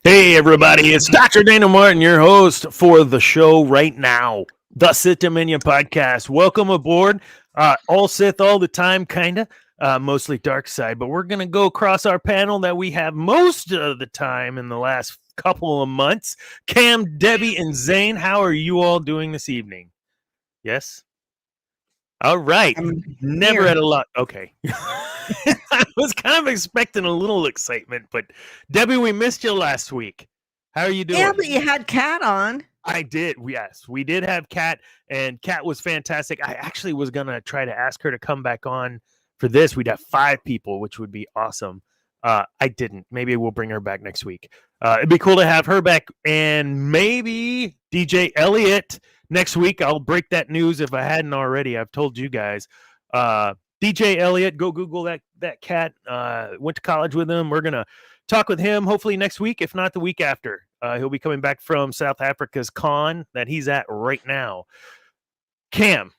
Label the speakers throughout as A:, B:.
A: Hey, everybody, it's Dr. Dana Martin, your host for the show right now, the Sith Dominion podcast. Welcome aboard. All Sith all the time, kind of, mostly dark side, but we're going to go across our panel that we have most of the time in the last couple of months. Cam, Debbie, and Zane, how are you all doing this evening? Yes? All right. Never had a lot. Okay. I was kind of expecting a little excitement, but Debbie, we missed you last week. How are you doing?
B: Yeah, but you had Kat on.
A: I did. Yes, we did have Kat, and Kat was fantastic. I actually was going to try to ask her to come back on for this. We'd have 5 people, which would be awesome. I didn't. Maybe we'll bring her back next week. It'd be cool to have her back, and maybe DJ Elliott next week. I'll break that news if I hadn't already. I've told you guys. DJ Elliott, go Google that cat. Went to college with him. We're going to talk with him hopefully next week, if not the week after. He'll be coming back from South Africa's con that he's at right now. Cam.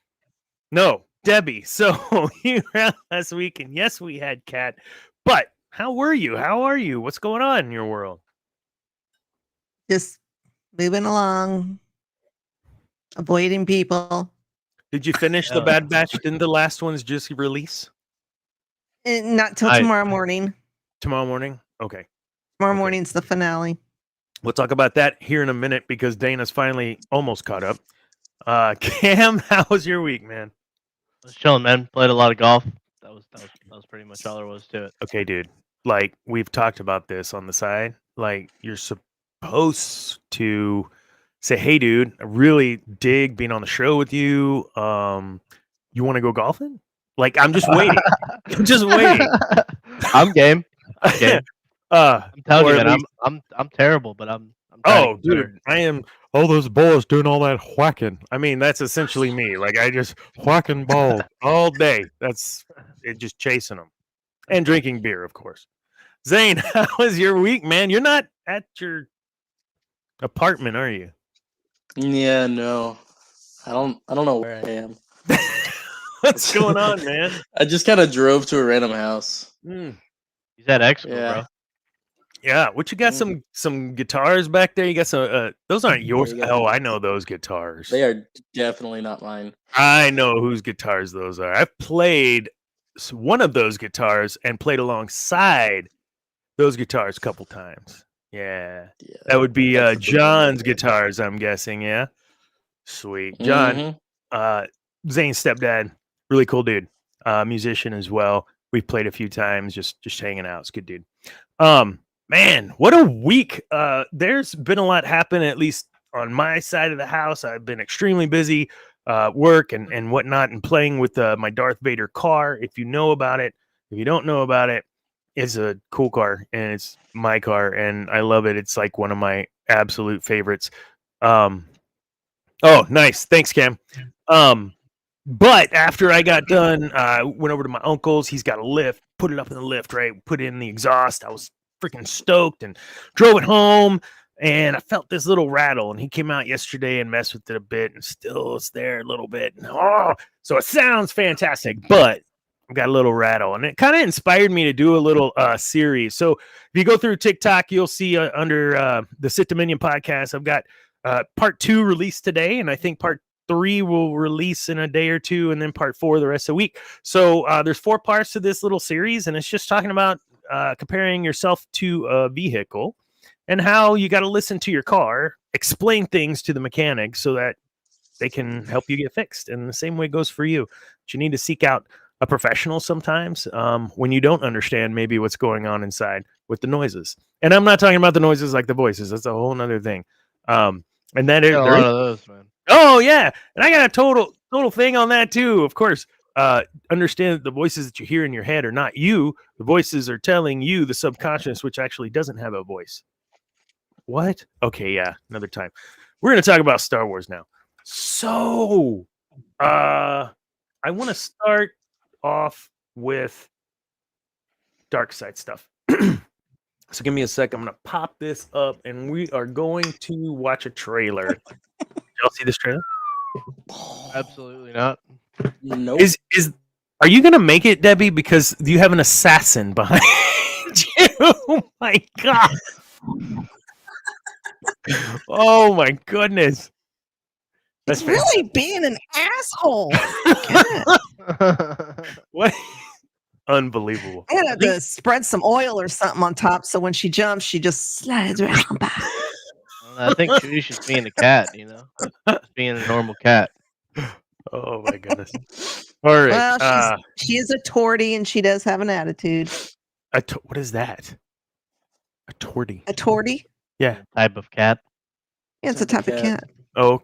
A: No, Debbie. So you were out last week, and yes, we had Kat. But how were you? How are you? What's going on in your world?
B: Just moving along, avoiding people.
A: Did you finish the Bad Batch? Didn't the last ones just release?
B: Not till tomorrow morning.
A: Tomorrow morning? Okay.
B: Tomorrow morning's the finale.
A: We'll talk about that here in a minute because Dana's finally almost caught up. Cam, how was your week, man?
C: I was chilling, man. Played a lot of golf. That was pretty much all there was to it.
A: Okay, dude. Like, we've talked about this on the side. Like, you're supposed to say, hey, dude, I really dig being on the show with you. You want to go golfing? Like, I'm just waiting. I'm just waiting.
C: I'm game. I'm game. I'm telling you, man, I'm terrible, but I'm
A: oh, dude, I am. All those balls doing all that whacking. I mean, that's essentially me. Like, I just whacking balls all day. That's it, just chasing them and drinking beer, of course. Zane, how was your week, man? You're not at your apartment, are you?
D: Yeah, no. I don't know where I am.
A: What's going on, man?
D: I just kind of drove to a random house.
C: He's at Expo, bro.
A: Yeah, what you got? Some guitars back there? You got some? Those aren't yours. Oh, I know those guitars.
D: They are definitely not mine.
A: I know whose guitars those are. I've played one of those guitars and played alongside those guitars a couple times. Yeah. That would be John's guitars, I'm guessing. Yeah, sweet. John, Zane's stepdad, really cool dude, musician as well. We've played a few times, just hanging out. It's a good dude. Man, what a week. There's been a lot happen, at least on my side of the house. I've been extremely busy, work and whatnot, and playing with my Darth Vader car. If you know about it, if you don't know about it, it's a cool car, and it's my car, and I love it. It's like one of my absolute favorites. Oh, nice. Thanks, Cam. But after I got done, I went over to my uncle's. He's got a lift, put it up in the lift, right? Put in the exhaust. I was freaking stoked and drove it home, and I felt this little rattle, and he came out yesterday and messed with it a bit, and still it's there a little bit. So it sounds fantastic, but I've got a little rattle, and it kind of inspired me to do a little series. So if you go through TikTok, you'll see under the Sith Dominion podcast, I've got part 2 released today, and I think part 3 will release in a day or two, and then part 4 the rest of the week. So there's 4 parts to this little series, and it's just talking about comparing yourself to a vehicle and how you got to listen to your car, explain things to the mechanic so that they can help you get fixed. And the same way goes for you. But you need to seek out a professional sometimes when you don't understand maybe what's going on inside with the noises. And I'm not talking about the noises like the voices. That's a whole nother thing. And that is a
C: lot of those, man.
A: Oh yeah, and I got a total thing on that too. Of course, understand that the voices that you hear in your head are not you. The voices are telling you the subconscious, which actually doesn't have a voice. What? Okay, yeah, another time. We're going to talk about Star Wars now. So, I want to start off with dark side stuff. So give me a sec. I'm going to pop this up, and we are going to watch a trailer. Y'all see this trailer?
C: Absolutely not.
D: Nope.
A: Are you going to make it, Debbie? Because you have an assassin behind you. Oh, my God. Oh my goodness.
B: It's really being an asshole.
A: What? Unbelievable.
B: I had to spread some oil or something on top so when she jumps, she just slides right on by.
C: I think she's just being a cat, just being a normal cat.
A: Oh my goodness. All right.
B: Well, she is a tortie and she does have an attitude.
A: What is that? A tortie.
B: A tortie?
A: Yeah.
C: Type of cat.
B: Yeah, it's a type of cat.
A: Oh,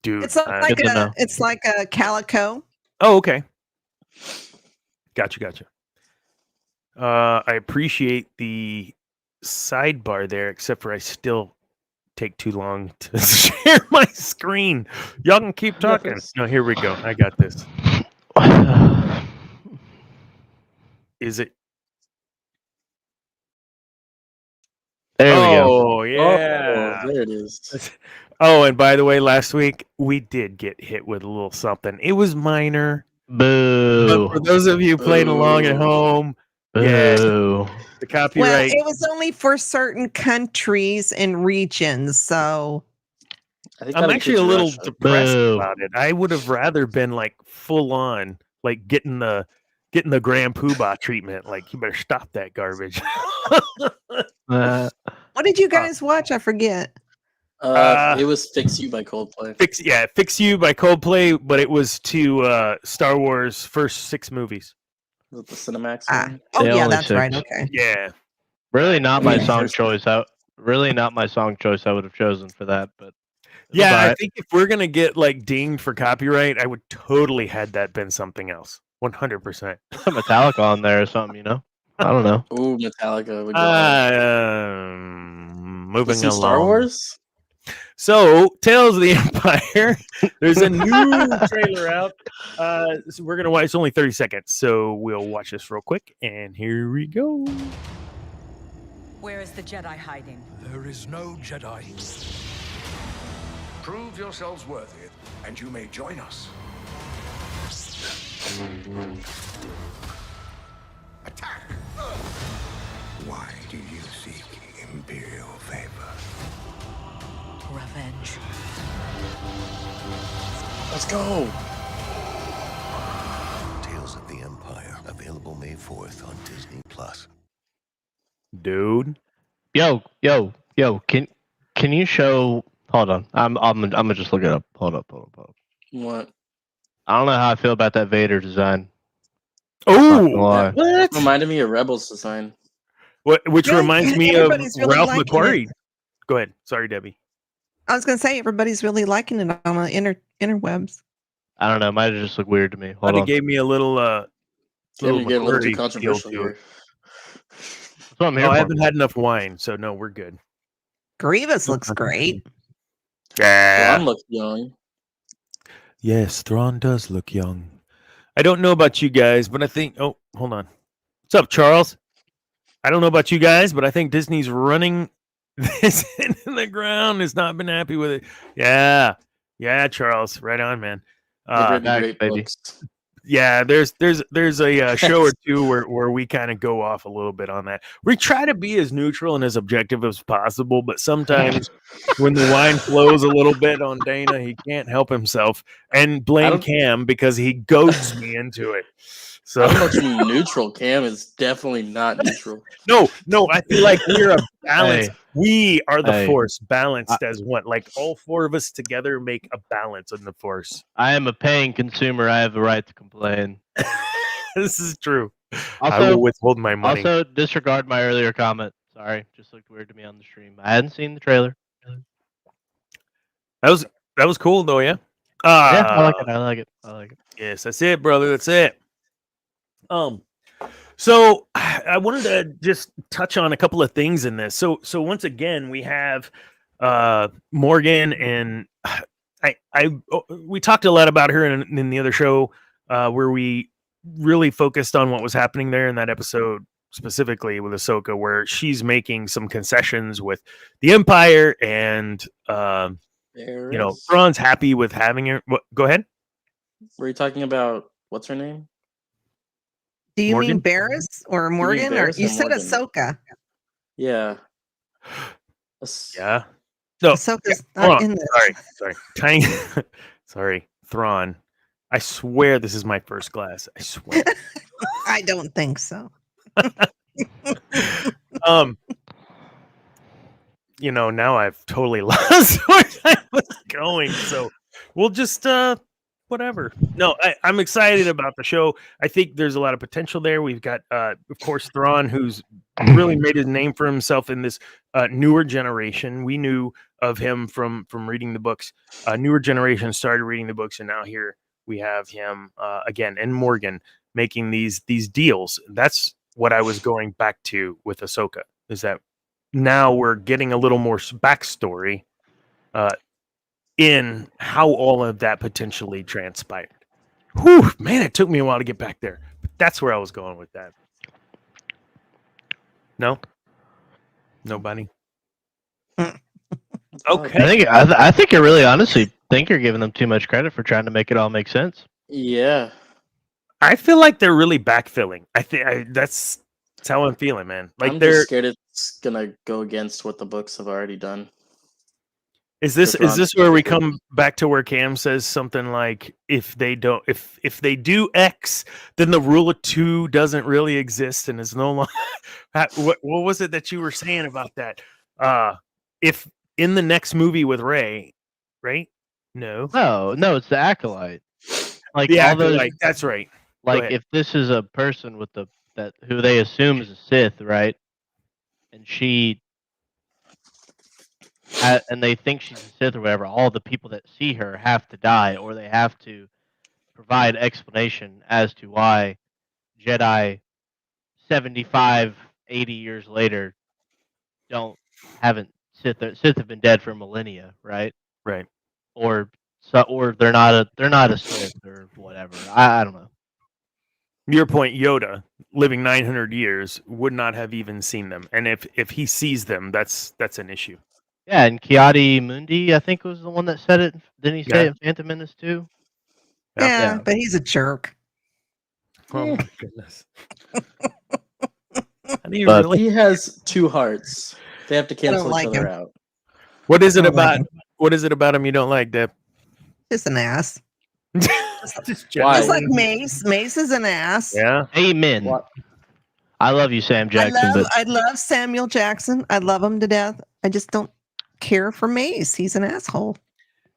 A: dude.
B: It's like a calico.
A: Oh, okay. Gotcha. I appreciate the sidebar there, except for I still take too long to share my screen. Y'all can keep talking. No, here we go. I got this. Is it?
C: There we go.
A: Oh, yeah.
D: Oh, there it is.
A: Oh, and by the way, last week we did get hit with a little something. It was minor.
C: Boo.
A: But for those of you playing along at home,
C: Boo.
A: yeah, the copyright.
B: Well, it was only for certain countries and regions, so
A: I'm actually a little depressed about it. I would have rather been like full on, like getting the Grand Poobah treatment. Like, you better stop that garbage.
B: what did you guys watch? I forget.
D: It was "Fix You" by Coldplay.
A: Fix You by Coldplay, but it was to Star Wars' first 6 movies.
D: Was it the Cinemax one?
B: Oh yeah, that's
C: 6.
B: right. Okay.
A: Yeah.
C: Really not my song choice. Really not my song choice I would have chosen for that, but
A: yeah, I think if we're gonna get like dinged for copyright, I would totally had that been something else. 100%.
C: Put Metallica on there or something, I don't know.
D: Ooh, Metallica.
A: Moving along.
D: Star Wars.
A: So, Tales of the Empire. There's a new trailer out. So we're gonna watch. It's only 30 seconds, so we'll watch this real quick. And here we go.
E: Where is the Jedi hiding?
F: There is no Jedi. Prove yourselves worthy, and you may join us. Attack! Why do you seek Imperial favor?
E: Revenge.
D: Let's go.
F: Tales of the Empire, available May 4th on Disney Plus.
A: Dude.
C: Yo, can you show? Hold on, I'm gonna just look it up. Hold up.
D: What?
C: I don't know how I feel about that Vader design.
A: Oh,
D: what? Reminded me of Rebels design.
A: Which reminds me of
B: really
A: Ralph McQuarrie. Go ahead. Sorry, Debbie.
B: I was going to say everybody's really liking it on the interwebs.
C: I don't know. Might have just looked weird to me. Hold on.
A: Gave me a little
D: Get a little too controversial here.
C: That's what I'm here
A: I
C: for.
A: haven't had enough wine, so no, we're good.
B: Grievous looks great.
A: Yeah.
D: Thrawn looks young.
A: Yes, Thrawn does look young. I don't know about you guys, but I think. Oh, hold on. What's up, Charles? I don't know about you guys, but I think Disney's running this into the ground. Has not been happy with it. Yeah, Charles, right on, man.
D: Great
C: baby.
D: books.
A: Yeah, there's a show or two where we kind of go off a little bit on that. We try to be as neutral and as objective as possible, but sometimes when the wine flows a little bit on Dana, he can't help himself and blame Cam because he goads me into it. So
D: I don't know what you mean neutral. Cam is definitely not neutral.
A: No, I feel like we're a balance.
C: Hey.
A: We are the Force, balanced as one. Like all 4 of us together make a balance in the Force.
C: I am a paying consumer. I have the right to complain.
A: This is true.
C: Also,
A: I will withhold my money.
C: Also, disregard my earlier comment. Sorry, just looked weird to me on the stream. I hadn't seen the trailer.
A: That was cool though, yeah.
C: Yeah, I like it.
A: Yes, that's it, brother. That's it. So I wanted to just touch on a couple of things in this. So once again, we have Morgan, and we talked a lot about her in the other show where we really focused on what was happening there in that episode, specifically with Ahsoka, where she's making some concessions with the Empire, and Thrawn's happy with having her. Go ahead.
D: Were you talking about what's her name?
B: Do you
A: Morgan?
B: mean Barris or Morgan? Or you said Ahsoka?
D: Yeah.
A: Yeah. No,
B: Ahsoka's
A: hold
B: not
A: on.
B: in this.
A: Sorry. Tying, sorry, Thrawn. I swear this is my first glass. I swear.
B: I don't think so.
A: Now I've totally lost where I was going. So we'll just whatever. No, I'm excited about the show. I think there's a lot of potential there. We've got of course Thrawn, who's really made his name for himself in this newer generation. We knew of him from reading the books. Newer generation started reading the books, and now here we have him again, and Morgan making these deals. That's what I was going back to with Ahsoka, is that now we're getting a little more backstory in how all of that potentially transpired. Whew, man, it took me a while to get back there. But that's where I was going with that. No? Nobody? Okay.
C: I think you're really honestly think you're giving them too much credit for trying to make it all make sense.
D: Yeah.
A: I feel like they're really backfilling. I think that's how I'm feeling, man. Like
D: I'm
A: they're
D: just scared it's gonna go against what the books have already done.
A: Is this
D: Thrawn
A: where we
D: specifically.
A: come back to where Cam says something like, if they do X, then the rule of two doesn't really exist and is no longer what was it that you were saying about that? If in the next movie with Rey, right? No.
C: No, it's the acolyte. Like
A: The
C: all those,
A: acolyte, that's right. Go
C: like
A: ahead.
C: if this is a person with that who they assume is a Sith, right? And and they think she's a Sith or whatever, all the people that see her have to die, or they have to provide explanation as to why Jedi 75, 80 years later Sith have been dead for millennia, right?
A: Right.
C: Or they're not a Sith or whatever. I don't know.
A: Your point, Yoda, living 900 years, would not have even seen them. And if he sees them, that's an issue.
C: Yeah, and Kiadi Mundi, I think, was the one that said it. Didn't he say
A: Yeah.
C: it in Phantom Menace too?
B: Yeah,
C: Yeah.
B: but he's a jerk.
A: Oh my goodness. How do you
C: But-
A: really?
D: He has two hearts. They have to cancel each
B: like
D: other
B: him.
D: out.
A: What is it
B: don't like
A: about? What is it about him you don't like, Deb?
B: Just an ass.
A: Just
D: Why?
B: Just like Mace. Mace is an ass.
A: Yeah.
C: Amen.
D: What?
C: I love you, Sam Jackson,
B: I love Samuel Jackson. I love him to death. I just don't care for Mace. He's an asshole.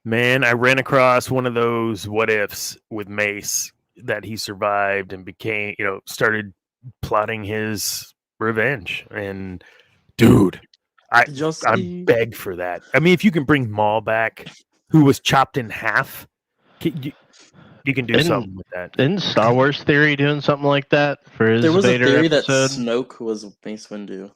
A: Man, I ran across one of those what ifs with Mace that he survived and became, started plotting his revenge. And dude, I beg for that. I mean, if you can bring Maul back, who was chopped in half, you can do something with that.
C: Isn't Star Wars Theory doing something like that for his
D: There was
C: Vader
D: a theory
C: episode?
D: that Snoke was Mace Windu.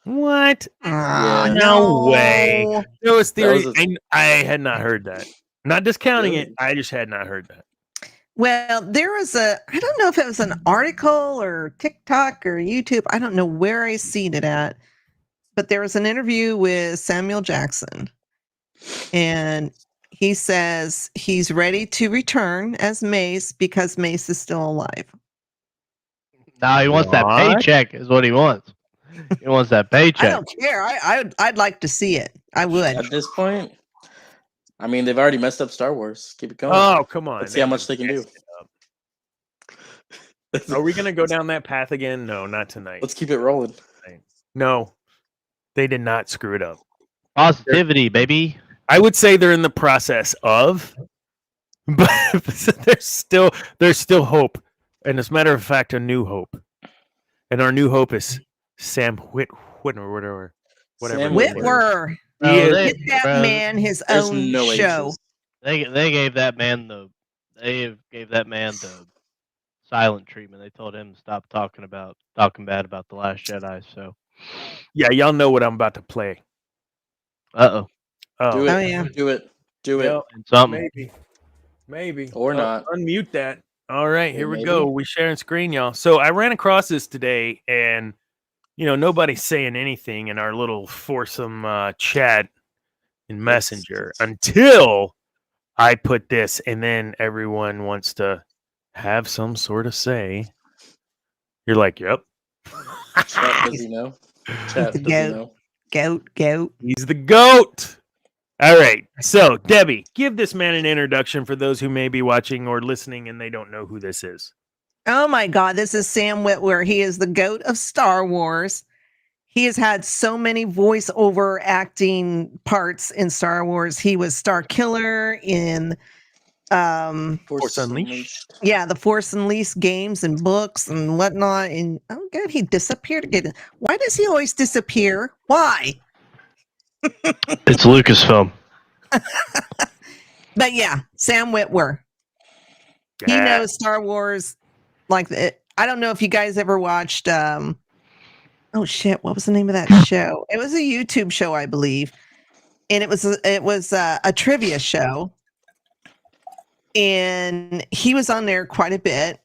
A: What?
B: Ah,
A: No way. There was theory.
D: That
A: I had not heard that. Not discounting
D: Really?
A: it. I just had not heard that.
B: Well, there was I don't know if it was an article or TikTok or YouTube. I don't know where I seen it at, but there was an interview with Samuel Jackson. And he says he's ready to return as Mace because Mace is still alive.
C: No, he wants that
A: What?
C: paycheck is what he wants. He wants that
B: I
C: paycheck.
B: don't care. I'd like to see it. I would.
D: At this point, I mean, they've already messed up Star Wars. Keep it going.
A: Oh, come on.
D: Let's see how much they can do.
A: Are we going to go down that path again? No, not tonight.
D: Let's keep it rolling.
A: No, they did not screw it up.
C: Positivity, baby.
A: I would say they're in the process of, but there's still hope. And as a matter of fact, a new hope. And our new hope is Sam Whatever.
D: Sam
B: Whitwer.
A: He is-
B: Get that man his
D: There's
B: own
D: no
B: show.
D: H's.
C: They gave that man the silent treatment. They told him to stop talking bad about The Last Jedi. So
A: Yeah, y'all know what I'm about to play.
C: oh.
D: Do it.
B: Oh, yeah.
D: Do it. Do it.
A: Well,
C: Something.
A: maybe.
D: Or not.
A: Unmute that. All right,
D: Yeah,
A: here we
D: maybe.
A: go. We sharing screen, y'all. So I ran across this today, and nobody's saying anything in our little foursome chat in Messenger until I put this, and then everyone wants to have some sort of say. You're like, yep.
D: Chat, does he know? Chat, does he know?
B: Goat.
A: He's the GOAT. All right. So, Debbie, give this man an introduction for those who may be watching or listening and they don't know who this is.
B: Oh my God, this is Sam Witwer. He is the GOAT of Star Wars. He has had so many voiceover acting parts in Star Wars. He was Star Killer in
A: Force Unleashed.
B: Yeah, the Force Unleashed games and books and whatnot. And oh God, he disappeared again. Why does he always disappear? Why?
C: It's Lucasfilm.
B: But yeah, Sam Witwer. He knows Star Wars like it. I don't know if you guys ever watched oh shit, what was the name of that show? It was a YouTube show, I believe. And it was a trivia show. And he was on there quite a bit.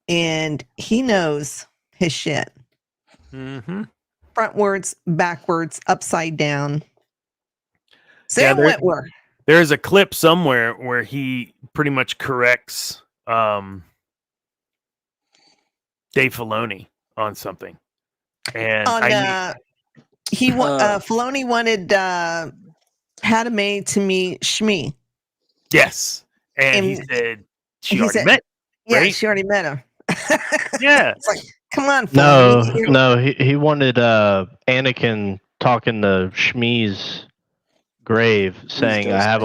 B: And he knows his shit.
A: Mm-hmm.
B: Frontwards, backwards, upside down. Sam Witwer.
A: There's a clip somewhere where he pretty much corrects Dave Filoni on something. And
B: Filoni wanted Padme to meet Shmi.
A: Yes. And he said she already met.
B: Yeah,
A: right?
B: she already met him.
A: Yeah.
B: It's like, come on, Filoni.
C: No, he wanted Anakin talking to Shmi's grave, saying, "I have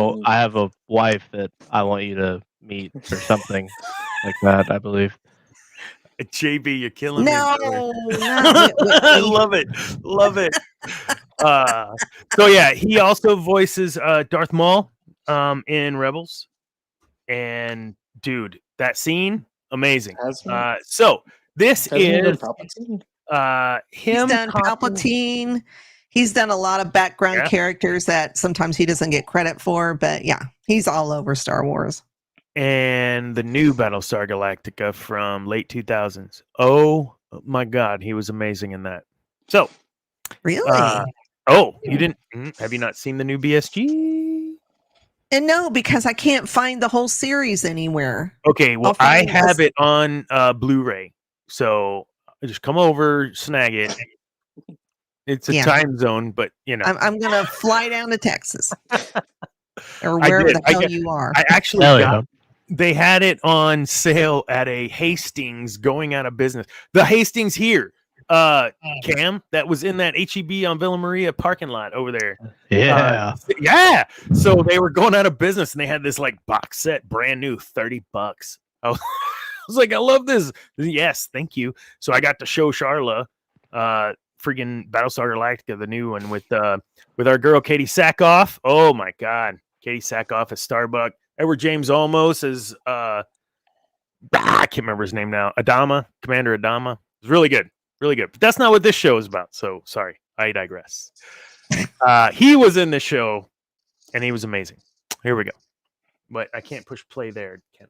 C: a wife that I want you to meet," or something like that, I believe.
A: JB, you're killing me.
B: No,
A: I love it. So yeah, he also voices Darth Maul in Rebels. And dude, that scene, amazing. So this is him.
B: He's done Palpatine. He's done a lot of background characters that sometimes he doesn't get credit for, but yeah, he's all over Star Wars.
A: And the new Battlestar Galactica from late 2000s. Oh my God, he was amazing in that. So,
B: really?
A: You didn't? Have you not seen the new BSG?
B: And no, because I can't find the whole series anywhere.
A: Okay, well, I have it on Blu-ray, so just come over, snag it. It's a time zone, but you know,
B: I'm gonna fly down to Texas or wherever the hell you are.
A: I actually they had it on sale at a Hastings going out of business. The Hastings here, Cam, that was in that HEB on Villa Maria parking lot over there.
C: Yeah.
A: Yeah. So they were going out of business and they had this like box set, brand new, $30. I was like, I love this. Yes, thank you. So I got to show Charla freaking Battlestar Galactica, the new one with our girl Katie Sackhoff. Oh my God. Katie Sackhoff as Starbuck. Edward James Olmos as I can't remember his name now. Commander Adama. It was really good. Really good. But that's not what this show is about. So sorry. I digress. He was in this show and he was amazing. Here we go. But I can't push play there, Ken.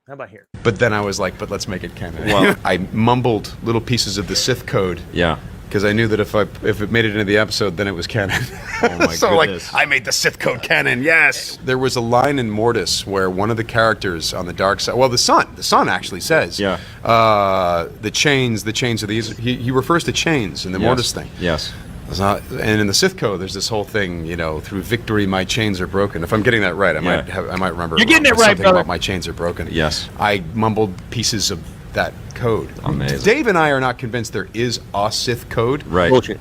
A: How about here?
G: But then I was like, but let's make it canon. Well, I mumbled little pieces of the Sith code.
H: Yeah.
G: Because I knew that if it made it into the episode, then it was canon.
H: Oh my
G: so
H: goodness.
G: like, I made the Sith code canon, yes! There was a line in Mortis where one of the characters on the dark side, well, the son actually says, the chains are these, he refers to chains in the Mortis thing.
H: Yes.
G: And in the Sith code, there's this whole thing, through victory, my chains are broken. If I'm getting that right, I might remember.
A: You're getting it right,
G: something
A: brother.
G: about my chains are broken.
H: Yes.
G: I mumbled pieces of that code.
H: Amazing.
G: Dave and I are not convinced there is a Sith code.
H: Right.
A: Bullshit.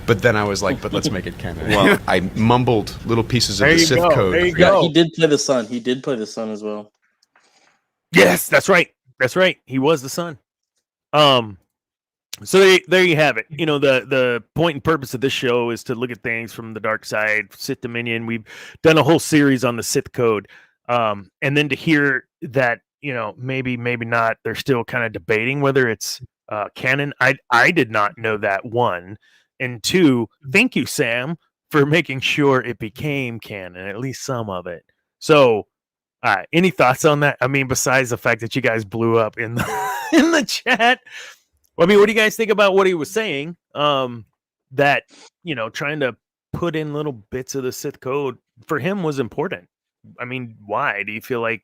G: But then I was like, but let's make it canon. Well, I mumbled little pieces of the Sith code.
A: There you go.
D: He did play the son. He did play the son as well.
A: Yes, that's right. That's right. He was the son. So there you have it. The point and purpose of this show is to look at things from the dark side, Sith Dominion. We've done a whole series on the Sith code. And then to hear that, maybe not, they're still kind of debating whether it's canon. I did not know that, one. And two, thank you, Sam, for making sure it became canon, at least some of it. So, any thoughts on that? I mean, besides the fact that you guys blew up in the chat. Well, I mean, what do you guys think about what he was saying? That, trying to put in little bits of the Sith code for him was important. I mean, why? Do you feel like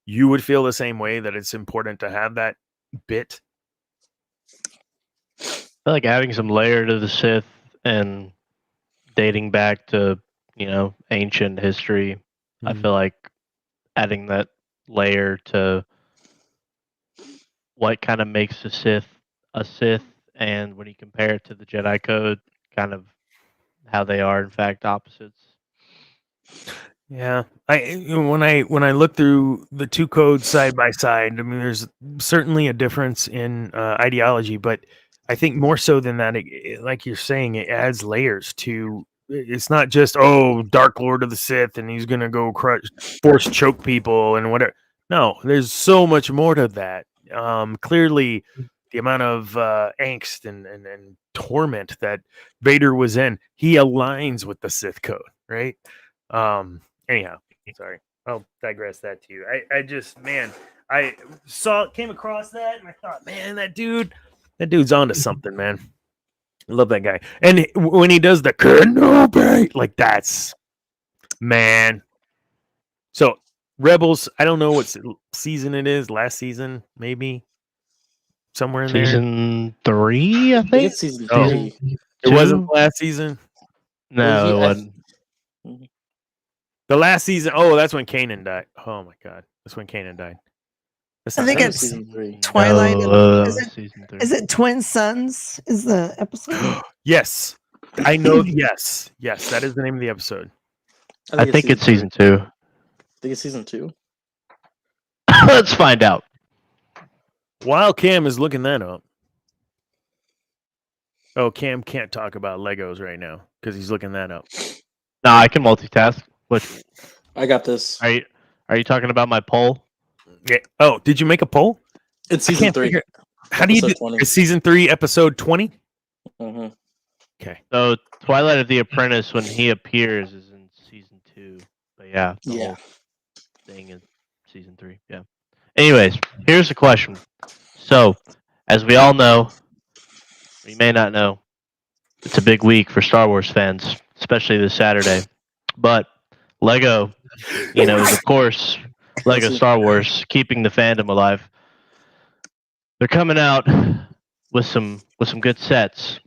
A: you would feel the same way, that it's important to have that bit?
C: I feel like having some layer to the Sith and dating back to ancient history. I feel like adding that layer to what kind of makes a Sith, and when you compare it to the Jedi Code, kind of how they are in fact opposites.
A: Yeah, when I look through the two codes side by side, I mean, there's certainly a difference in ideology, but I think more so than that, like you're saying, it adds layers to. It's not just Dark Lord of the Sith, and he's gonna go force choke people and whatever. No, there's so much more to that. Clearly, the amount of angst and torment that Vader was in, he aligns with the Sith code, right? Anyhow, sorry. I'll digress that to you. I just, man, I came across that and I thought, man, that dude's onto something, man. I love that guy. And when he does the Kenobi, like that's, man. So Rebels, I don't know what season it is. Last season, maybe somewhere in there.
C: Season 3, I think.
D: It's season
A: Oh.
D: 3.
A: It wasn't last season.
C: No, it wasn't.
A: The last season. Oh, that's when Kanan died. Oh my God, that's when Kanan died.
B: I think it's
D: season 3.
B: Twilight.
C: Season 3.
B: Is it Twin Sons? Is the episode?
A: Yes, I know. Yes, that is the name of the episode.
C: I think it's season 2.
D: I think it's season 2.
C: Let's find out.
A: While Cam is looking that up. Oh, Cam can't talk about Legos right now because he's looking that up.
C: No, I can multitask. What?
D: I got this.
C: Are you talking about my poll?
A: Yeah. Oh, did you make a poll?
D: It's season 3.
A: How do you do? It's season 3, episode 20.
D: Mm-hmm.
A: Okay.
C: So Twilight of the Apprentice, when he appears, is in season 2. But yeah, the whole thing is season 3. Yeah. Anyways, here's the question. So, as we all know, or you may not know, it's a big week for Star Wars fans, especially this Saturday. But Lego, is of course Lego Star Wars, keeping the fandom alive. They're coming out with some good sets.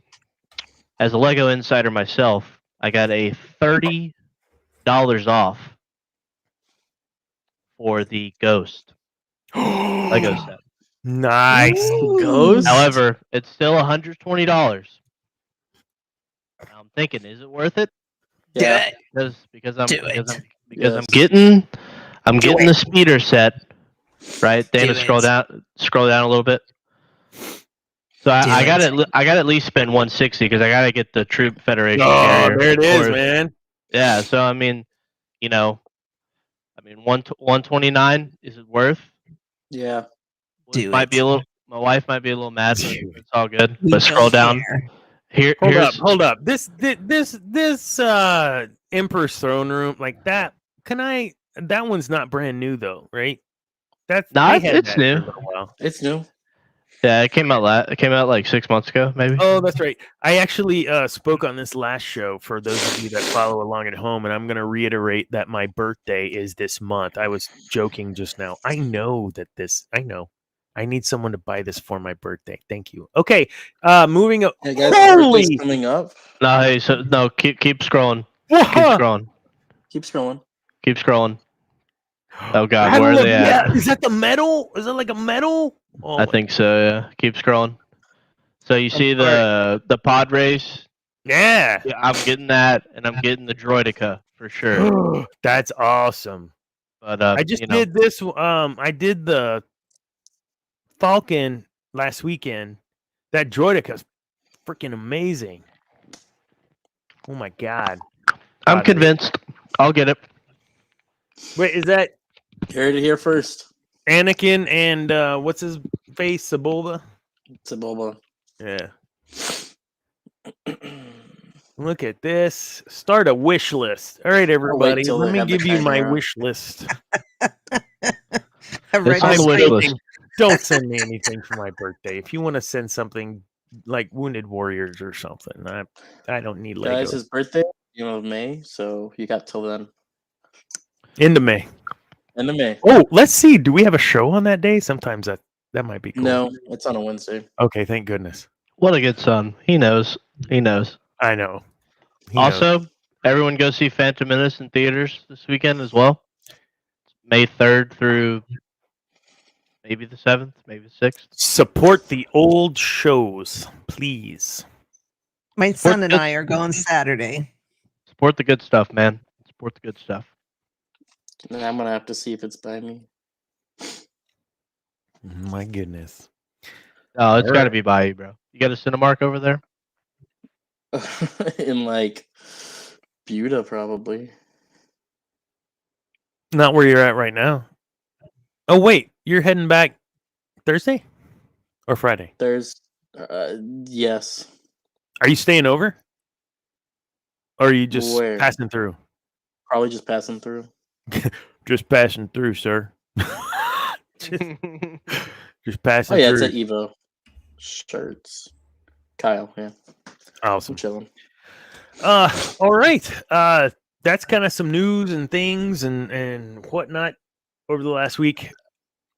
C: As a Lego insider myself, I got a $30 off for the Ghost Lego set.
A: Nice.
D: Ghost?
C: However, it's still $120. I'm thinking, is it worth it?
D: Yeah.
C: Because I'm
D: Yes.
C: getting the speeder set, right? Dana, scroll down a little bit. So I got at least spend $160 because I gotta get the Troop Federation carrier.
A: There it is, man.
C: Yeah, so I mean, $129 is it worth?
D: Yeah.
C: My wife might be a little mad, but it's all good. But scroll down.
A: Hold up. This Emperor's Throne Room, like that. That one's not brand new though, right?
C: It's new.
D: It's new.
C: Yeah, it came out like 6 months ago, maybe.
A: Oh, that's right. I actually spoke on this last show for those of you that follow along at home, and I'm going to reiterate that my birthday is this month. I was joking just now. I know. I need someone to buy this for my birthday. Thank you. Okay, moving up.
D: Hey guys, birthday's coming up.
C: No, keep scrolling.
D: Keep scrolling.
C: Keep scrolling. Oh God, where are they at?
A: Yeah, is that the medal? Is it like a medal? Oh,
C: I think so. Yeah, keep scrolling. So you see the pod race?
A: Yeah.
C: I'm getting that, and I'm getting the Droideka for sure.
A: That's awesome.
C: But
A: I just did this. I did the Falcon last weekend. That Droideka's freaking amazing. Oh my God.
C: I'm convinced. I'll get it.
A: Wait, is that
D: You heard it here first.
A: Anakin and what's his face? Sebulba?
D: Sebulba.
A: Yeah. Look at this. Start a wish list. All right, everybody. Let me give you my wish list. Don't send me anything for my birthday. If you want to send something like Wounded Warriors or something, I don't need Legos.
D: Guys, his birthday, May, so you got till then.
A: End of May.
D: End of May.
A: Oh, let's see. Do we have a show on that day? Sometimes that might be cool.
D: No, it's on a Wednesday.
A: Okay, thank goodness.
C: What a good son. He knows.
A: I know. He knows.
C: Also, everyone go see Phantom Menace in theaters this weekend as well. May 3rd through maybe the 7th, maybe the 6th.
A: Support the old shows, please.
B: My
C: Support
B: son and
C: the-
B: I are going Saturday.
C: Support the good stuff, man. Support the good stuff.
D: And I'm gonna have to see if it's by me.
A: My goodness.
C: Oh, it's got to
A: Alright.
C: be by you, bro. You got a Cinemark over there?
D: In like Buda, probably.
A: Not where you're at right now. Oh wait, you're heading back Thursday or Friday?
D: There's, yes.
A: Are you staying over? Or are you just
D: Where?
A: passing through?
D: Probably just passing through.
A: Just passing through, sir. just passing
D: Oh yeah,
A: through.
D: it's at Evo. Shirts. Kyle, yeah. I'm
A: Awesome.
D: chilling.
A: All right. That's kind of some news and things and whatnot over the last week.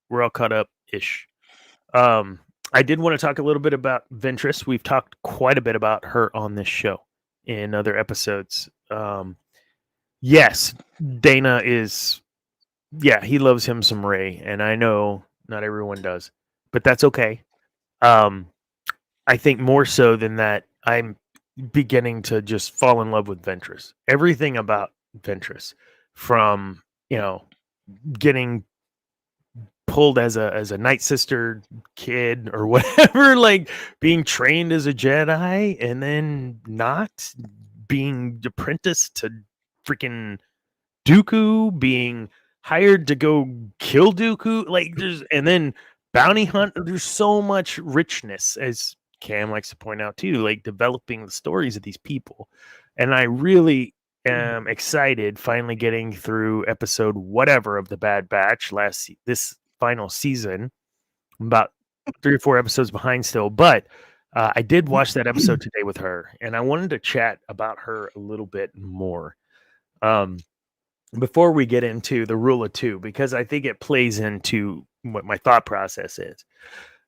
A: We're all caught up ish. I did want to talk a little bit about Ventress. We've talked quite a bit about her on this show in other episodes. Yes, Dana is. Yeah, he loves him some Ray, and I know not everyone does, but that's okay. I think more so than that, I'm beginning to just fall in love with Ventress. Everything about Ventress, from getting pulled as a Night Sister kid or whatever, like being trained as a Jedi and then not being apprenticed to freaking Dooku, being hired to go kill Dooku, like and then bounty hunt. There's so much richness, as Cam likes to point out too, like developing the stories of these people. And I really am excited finally getting through episode whatever of the Bad Batch this final season. I'm about 3 or 4 episodes behind still, but I did watch that episode today with her, and I wanted to chat about her a little bit more. Before we get into the rule of 2, because I think it plays into what my thought process is.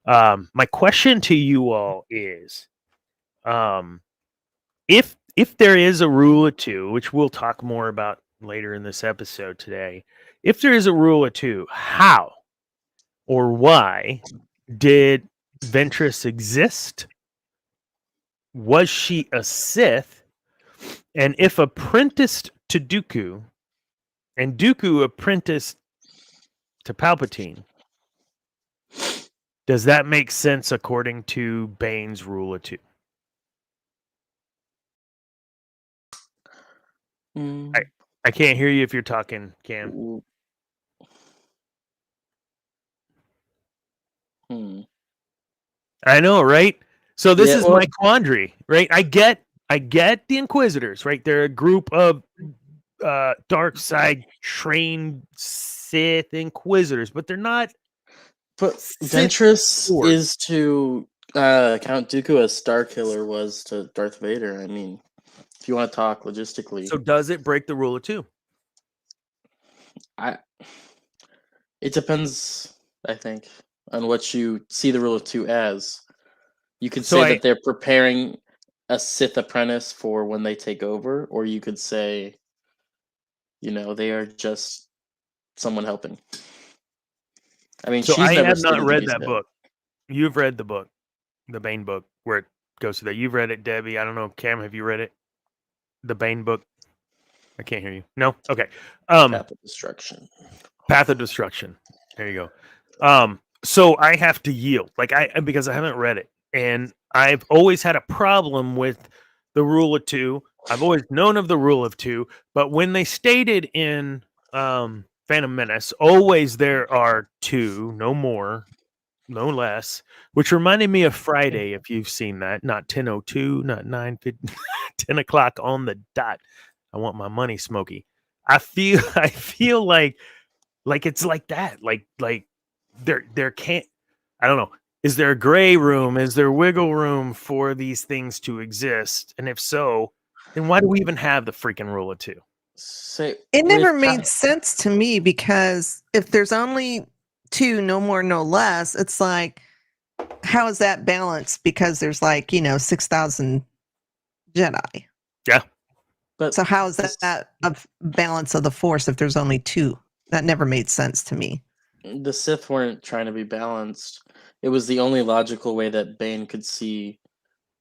A: My question to you all is, if there is a rule of 2, which we'll talk more about later in this episode today, if there is a rule of 2, how or why did Ventress exist? Was she a Sith? And if apprenticed to Dooku, and Dooku apprenticed to Palpatine, does that make sense according to Bane's rule of 2? I can't hear you if you're talking, Cam. I know, right? So this is my quandary, right? I get the Inquisitors, right? They're a group of dark side trained Sith Inquisitors, but they're not.
D: But Ventress is to Count Dooku as Star Killer was to Darth Vader. I mean, if you want to talk logistically.
A: So does it break the rule of 2?
D: It depends, I think, on what you see the rule of 2 as. You could say that they're preparing a Sith apprentice for when they take over, or you could say, they are just someone helping. I mean,
A: so
D: she's
A: I
D: never
A: have not
D: stated
A: read
D: to be
A: that
D: Sith.
A: book. You've read the book, the Bane book, where it goes to that. You've read it, Debbie. I don't know, Cam, have you read it? The Bane book? I can't hear you. No? Okay.
D: Path of Destruction.
A: Path of Destruction. There you go. So I have to yield, because I haven't read it, and I've always had a problem with the rule of 2. I've always known of the rule of 2, but when they stated in Phantom Menace, always there are 2, no more, no less, which reminded me of Friday, if you've seen that. Not 10:02, not 9:50, 10 o'clock on the dot. I want my money, Smokey. I feel like it's like that. Like there can't, I don't know. Is there a gray room? Is there wiggle room for these things to exist? And if so, then why do we even have the freaking rule of 2?
B: It never made sense to me, because if there's only 2, no more, no less, it's like, how is that balanced? Because there's 6,000 Jedi.
A: Yeah.
D: But
B: So how is that a balance of the Force if there's only two? That never made sense to me.
D: the Sith weren't trying to be balanced. It was the only logical way that Bane could see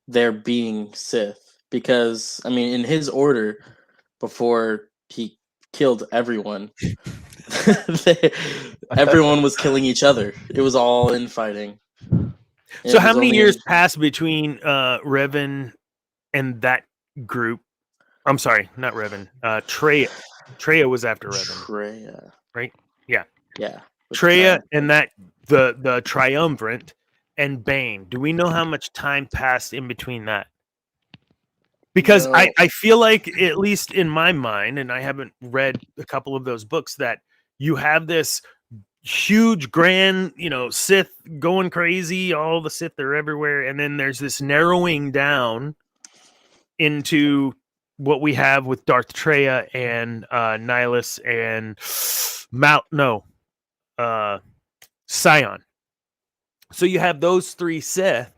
D: there being Sith. Because, I mean, in his order, before he killed everyone, everyone was killing each other. It was all infighting.
A: So how many years passed between Revan and that group? I'm sorry, not Revan. Treya. Treya was after Revan,
D: Treya.
A: right? Yeah.
D: Yeah.
A: Treya and that the triumvirate and Bane. Do we know how much time passed in between that? Because
D: No.
A: I feel like, at least in my mind, and I haven't read a couple of those books, that you have this huge grand, Sith going crazy, all the Sith are everywhere, and then there's this narrowing down into what we have with Darth Treya and Nihilus and Scion. So you have those three Sith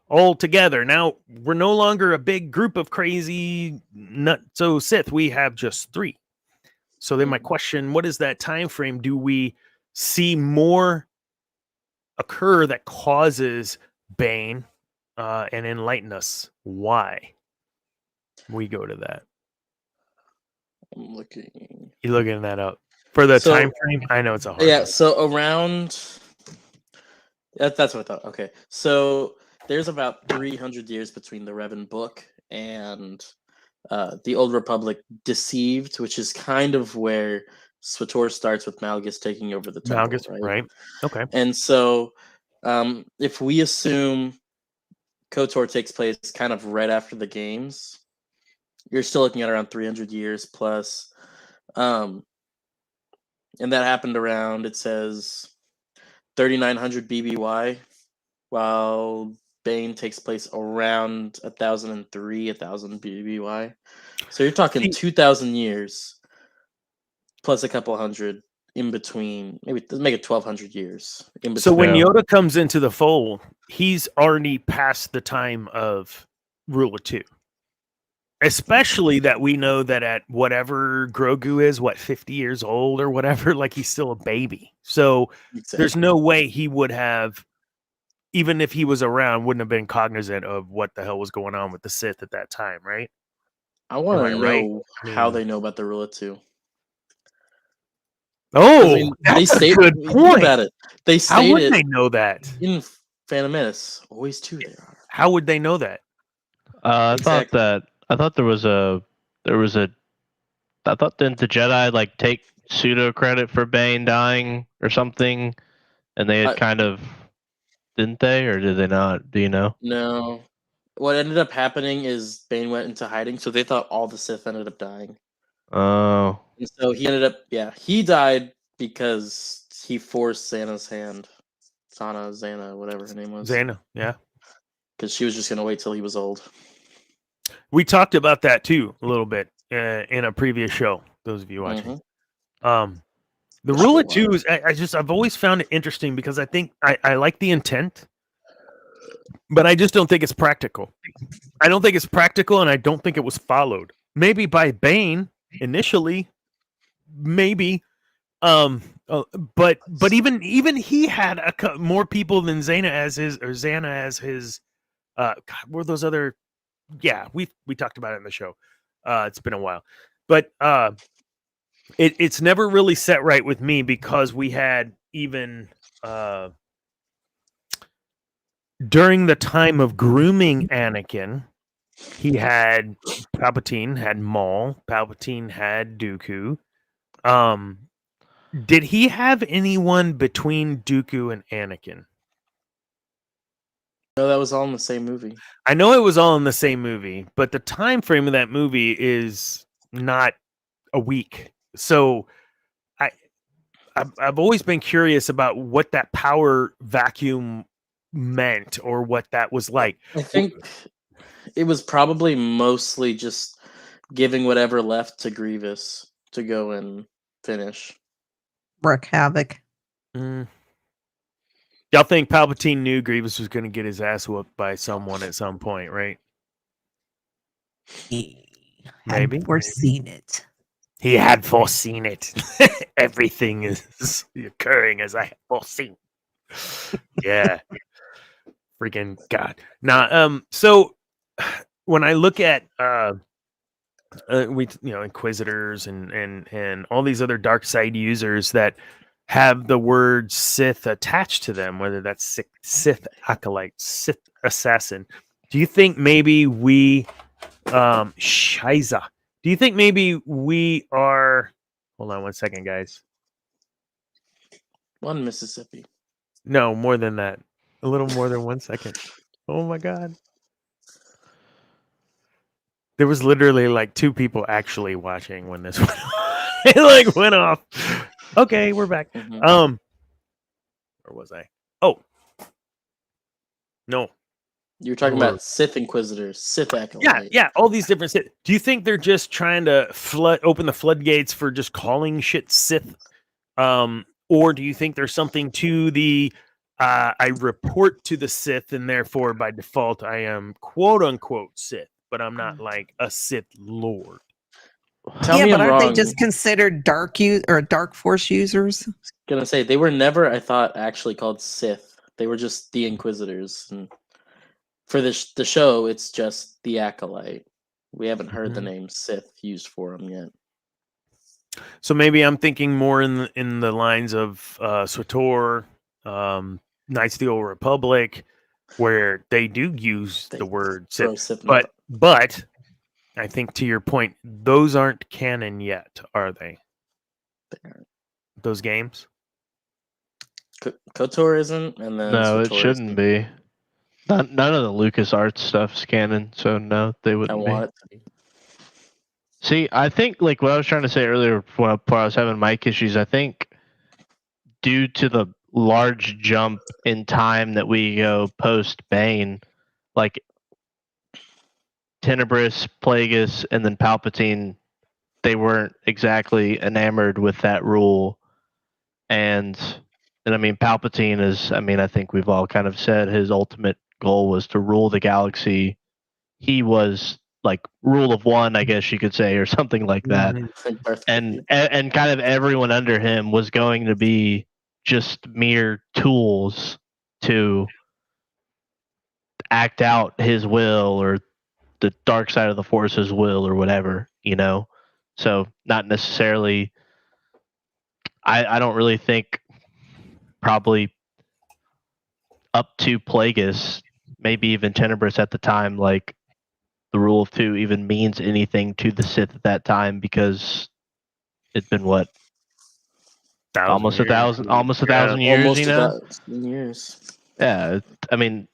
A: all together. Now we're no longer a big group of crazy nutso Sith. We have just three. So then my question, what is that time frame? Do we see more occur that causes Bane and enlighten us why we go to that?
D: I'm looking.
A: You looking that up for the time frame? I know it's a hard one.
D: So around that's what I thought. Okay, so there's about 300 years between the Revan book and the Old Republic Deceived, which is kind of where SWTOR starts with Malgus taking over the temple.
A: Malgus, right? Okay.
D: And so if we assume KOTOR takes place kind of right after the games, you're still looking at around 300 years plus. And that happened around, it says, 3900 BBY, while Bane takes place around 1003, 1000 BBY. So you're talking 2000 years plus a couple hundred in between. Maybe let's make it 1200 years in between.
A: So when Yoda comes into the fold, he's already past the time of Rule of Two. Especially that we know that at whatever Grogu is, 50 years old or whatever, like he's still a baby. So there's no way he would have, even if he was around, wouldn't have been cognizant of what the hell was going on with the Sith at that time, right?
D: I want to know how they know about the Rule of Two.
A: Oh, that's a good point.
D: Think about it. They stated,
A: how would they know that?
D: In Phantom Menace, always two there are.
A: How would they know that?
C: I thought didn't the Jedi take pseudo credit for Bane dying or something, and they had didn't they, or did they not? Do you know?
D: No. What ended up happening is Bane went into hiding, so they thought all the Sith ended up dying.
C: Oh.
D: And so he ended up, he died because he forced Xana's hand. Xana, whatever her name was.
A: Xana, yeah.
D: Because she was just going to wait till he was old.
A: We talked about that too a little bit in a previous show. Those of you watching, the Rule of Two is I've always found it interesting because I think I like the intent, but I just don't think it's practical. I don't think it's practical, and I don't think it was followed. Maybe by Bane initially, maybe, but even he had more people than Xana as his. God, were those other? Yeah, we talked about it in the show. It's been a while, but it's never really set right with me because we had even during the time of grooming Anakin, he had Palpatine, had Maul, Palpatine had Dooku. Did he have anyone between Dooku and Anakin?
D: No, that was all in the same movie.
A: I know it was all in the same movie, but the time frame of that movie is not a week. So I've always been curious about what that power vacuum meant or what that was like.
D: I think it was probably mostly just giving whatever left to Grievous to go and finish.
B: Wreak havoc.
A: Y'all think Palpatine knew Grievous was going to get his ass whooped by someone at some point, right? Maybe.
B: Foreseen it.
A: He had foreseen it. Everything is occurring as I have foreseen. Yeah. Freaking God. Now, so when I look at Inquisitors and all these other dark side users that have the word Sith attached to them, whether that's Sith acolyte, Sith assassin, do you think maybe we Shiza? Do you think maybe we are? Hold on one second, guys.
D: One Mississippi.
A: No, more than that. A little more than 1 second. Oh my God. There was literally like 2 people actually watching when this went off. It like went off. Okay, we're back.
D: Mm-hmm.
A: Where was I? Oh. No.
D: You were talking about Sith Inquisitors, Sith acolyte.
A: Yeah, all these different Sith. Do you think they're just trying to open the floodgates for just calling shit Sith? Or do you think there's something to the I report to the Sith and therefore by default I am quote unquote Sith, but I'm not like a Sith Lord?
D: Tell me
B: but
D: I'm
B: aren't
D: wrong.
B: they just considered dark force users?
D: Gonna say they were never, I thought, actually called Sith. They were just the Inquisitors. And for the show, it's just the acolyte. We haven't heard the name Sith used for them yet.
A: So maybe I'm thinking more in the lines of SWTOR, Knights of the Old Republic, where they do use the word Sith. But I think to your point, those aren't canon yet, are they? Those games?
D: KOTOR isn't, and then
C: no,
D: SWTOR
C: it shouldn't be. None of the LucasArts stuff's canon, so no, they wouldn't be.
D: it to be.
C: See, I think like what I was trying to say earlier before I was having mic issues, I think due to the large jump in time that we go post Bane, like Tenebris, Plagueis, and then Palpatine, they weren't exactly enamored with that rule. And I mean, Palpatine is, I think we've all kind of said his ultimate goal was to rule the galaxy. He was like rule of one, I guess you could say, or something like that. And kind of everyone under him was going to be just mere tools to act out his will or the dark side of the Force's will or whatever, So not necessarily. I don't really think probably up to Plagueis, maybe even Tenebris at the time, like the rule of 2 even means anything to the Sith at that time because it's been what? Almost 1,000 years,
D: almost
C: 1,000
D: years.
C: Yeah, and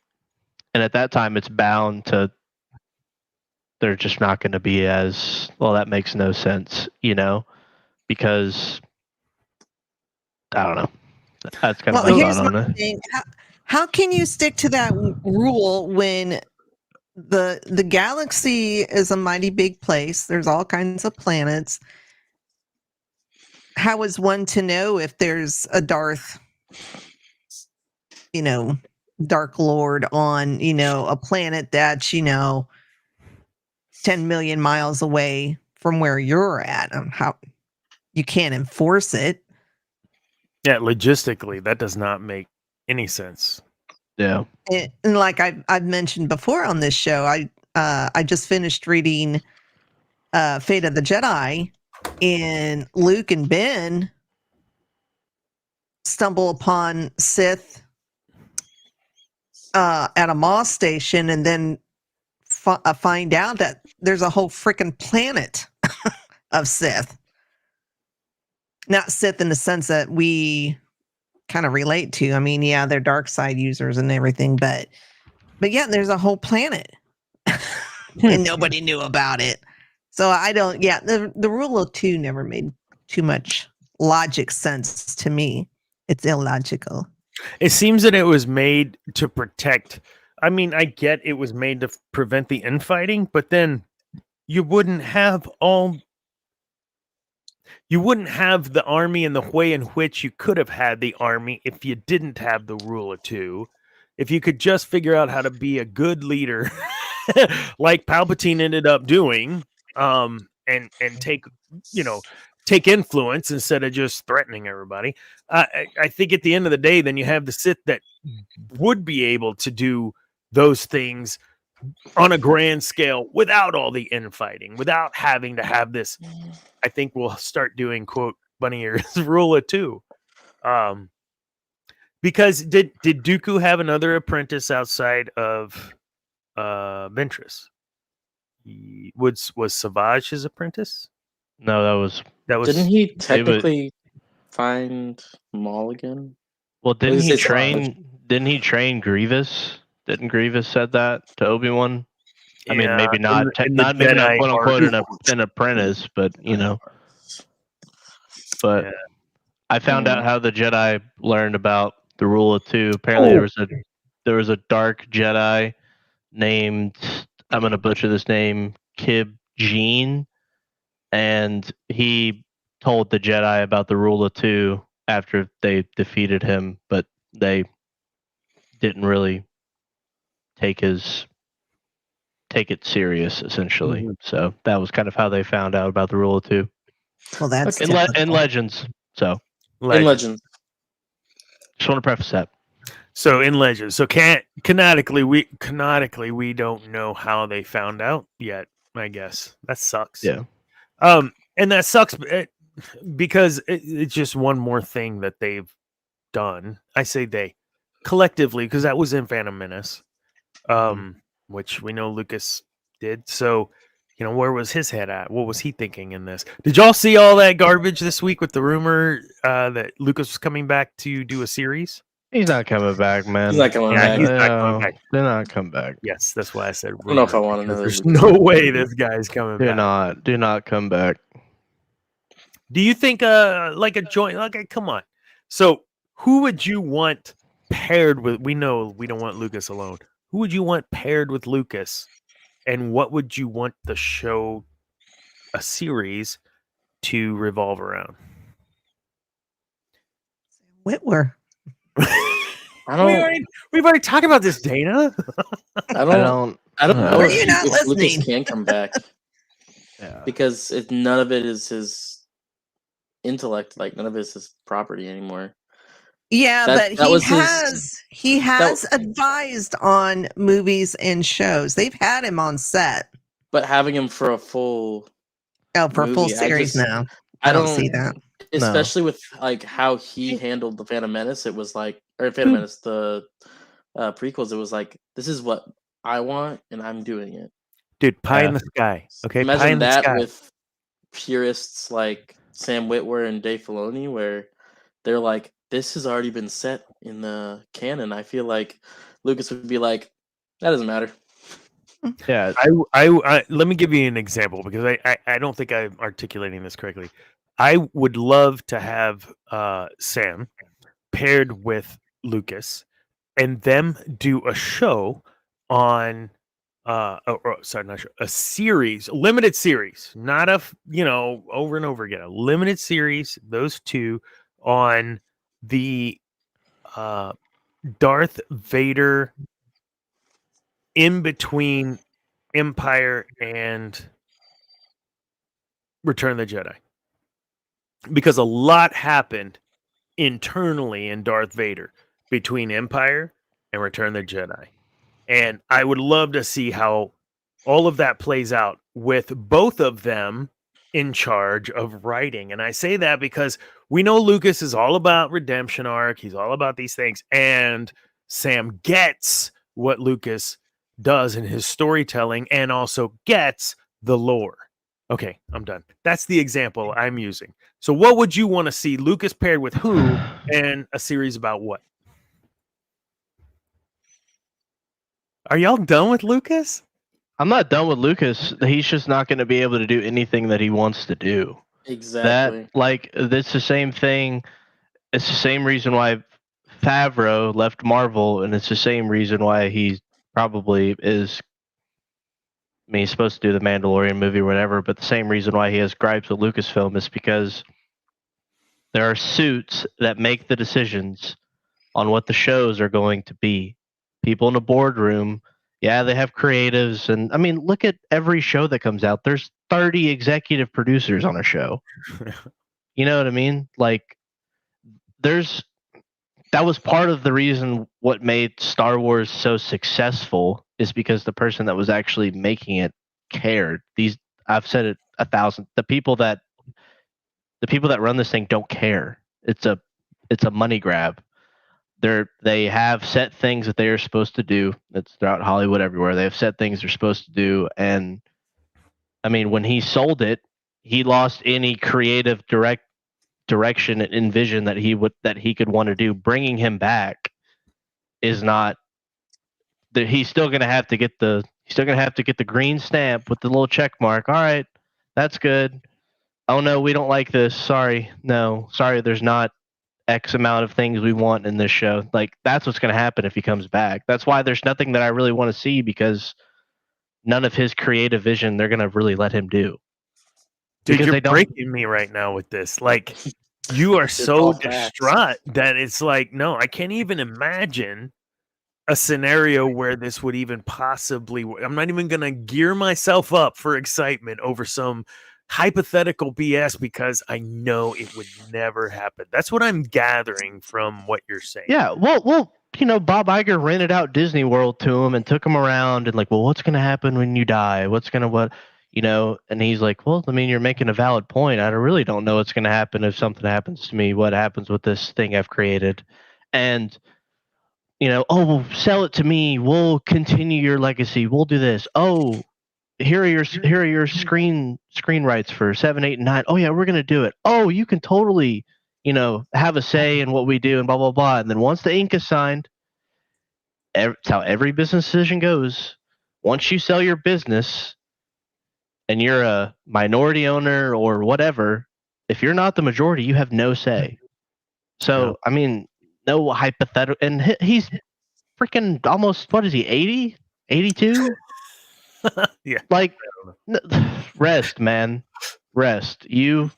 C: at that time it's bound to. They're just not going to be as well. That makes no sense, because I don't know. That's kind of my thought on it.
B: Thing. How can you stick to that rule when the galaxy is a mighty big place? There's all kinds of planets. How is one to know if there's a Darth, Dark Lord on, a planet that's, 10 million miles away from where you're at? How you can't enforce it.
A: Yeah, logistically, that does not make any sense.
C: Yeah.
B: And like I've mentioned before on this show, I just finished reading Fate of the Jedi, and Luke and Ben stumble upon Sith at a Maw station, and then find out that there's a whole freaking planet of Sith. Not Sith in the sense that we kind of relate to. I mean, yeah, they're dark side users and everything, but yeah, there's a whole planet and nobody knew about it. So the rule of 2 never made too much logic sense to me. It's illogical.
A: It seems that it was made to protect. I mean, I get it was made to prevent the infighting, but then you wouldn't have the army in the way in which you could have had the army if you didn't have the rule of 2. If you could just figure out how to be a good leader, like Palpatine ended up doing, and take take influence instead of just threatening everybody. I think at the end of the day, then you have the Sith that would be able to do those things on a grand scale without all the infighting, without having to have this. I think we'll start doing quote bunny ears rule of two. Because did Dooku have another apprentice outside of Ventress? Was Savage his apprentice?
C: No, that was.
D: Didn't he technically find Maul again?
C: Well,
D: Didn't he
C: train Grievous? Didn't Grievous said that to Obi-Wan? I mean, maybe not, not quote unquote an apprentice, but But I found out how the Jedi learned about the rule of two. Apparently, there was a dark Jedi named, I'm going to butcher this name, Kib Jean, and he told the Jedi about the rule of two after they defeated him, but they didn't really take it serious, essentially. So that was kind of how they found out about the rule of two.
B: Well, that's
C: in Legends. So
D: in Legends.
C: Just want to preface that.
A: So in Legends, so canonically we don't know how they found out yet. I guess that sucks.
C: Yeah.
A: And that sucks because it's just one more thing that they've done. I say they collectively because that was in Phantom Menace, which we know Lucas did. So, where was his head at? What was he thinking in this? Did y'all see all that garbage this week with the rumor that Lucas was coming back to do a series?
C: He's not coming back, man.
D: He's not coming back.
A: He's not coming back.
C: They're not coming back.
A: Yes, that's why I said.
D: I don't know if I want to know.
A: There's no way this guy's coming back.
C: Do not come back.
A: Do you think like a joint? Okay, come on. So who would you want paired with? We know we don't want Lucas alone. Who would you want paired with Lucas? And what would you want the show, a series, to revolve around?
B: Witwer.
A: We've already talked about this, Dana.
D: I don't know
B: Are you not
D: if
B: listening?
D: Lucas can come back. Because none of it is his intellect, like none of it is his property anymore.
B: Yeah, but he has advised on movies and shows. They've had him on set.
D: But having him for a full
B: full series now. I don't see that.
D: Especially with like how he handled the Phantom Menace, it was like, or Phantom Menace, the prequels, it was like, this is what I want and I'm doing it.
A: Dude, pie in the sky. Okay,
D: imagine
A: pie in
D: that
A: the sky.
D: with purists like Sam Witwer and Dave Filoni, where they're like, this has already been set in the canon. I feel like Lucas would be like, that doesn't matter.
C: Yeah.
A: I let me give you an example because I don't think I'm articulating this correctly. I would love to have Sam paired with Lucas and them do a show on a series, a limited series, not over and over again, a limited series, those two on the Darth Vader in between Empire and Return of the Jedi. Because a lot happened internally in Darth Vader between Empire and Return of the Jedi. And I would love to see how all of that plays out with both of them in charge of writing. And I say that because we know Lucas is all about redemption arc. He's all about these things. And Sam gets what Lucas does in his storytelling and also gets the lore. Okay, I'm done. That's the example I'm using. So what would you want to see Lucas paired with who and a series about what? Are y'all done with Lucas?
C: I'm not done with Lucas. He's just not going to be able to do anything that he wants to do.
D: Exactly.
C: That's the same thing. It's the same reason why Favreau left Marvel, and it's the same reason why he probably is. I mean, he's supposed to do the Mandalorian movie or whatever, but the same reason why he has gripes with Lucasfilm is because there are suits that make the decisions on what the shows are going to be. People in a boardroom, yeah, they have creatives, and I mean, look at every show that comes out. There's 30 executive producers on a show. You know what I mean? Like, that was part of the reason what made Star Wars so successful is because the person that was actually making it cared. I've said it 1,000. The people that run this thing don't care. It's a money grab. They have set things that they are supposed to do. It's throughout Hollywood everywhere. They have set things they're supposed to do. And I mean, when he sold it, he lost any creative direction and vision that he could want to do. Bringing him back is not. He's still gonna have to get the green stamp with the little check mark. All right, that's good. Oh no, we don't like this. Sorry, no, sorry. There's not X amount of things we want in this show. Like, that's what's going to happen if he comes back. That's why there's nothing that I really want to see, because none of his creative vision they're going to really let him do.
A: Dude, you're breaking me right now with this. Like, you are so distraught that it's like, no, I can't even imagine a scenario where this would even possibly. I'm not even going to gear myself up for excitement over some hypothetical BS, because I know it would never happen. That's what I'm gathering from what you're saying.
C: Yeah, well, Bob Iger rented out Disney World to him and took him around and like, well, what's going to happen when you die? And he's like, well, I mean, you're making a valid point. I really don't know what's going to happen if something happens to me. What happens with this thing I've created? And well, sell it to me. We'll continue your legacy. We'll do this. Oh, here are your screen rights for 7, 8, and 9. Oh yeah, we're gonna do it. Oh, you can totally, have a say in what we do and blah blah blah. And then once the ink is signed, it's how every business decision goes. Once you sell your business, and you're a minority owner or whatever, if you're not the majority, you have no say. So I mean, no hypothetical. And he's freaking almost, what is he, 80, 82?
A: Yeah.
C: Like, rest, man. Rest. You,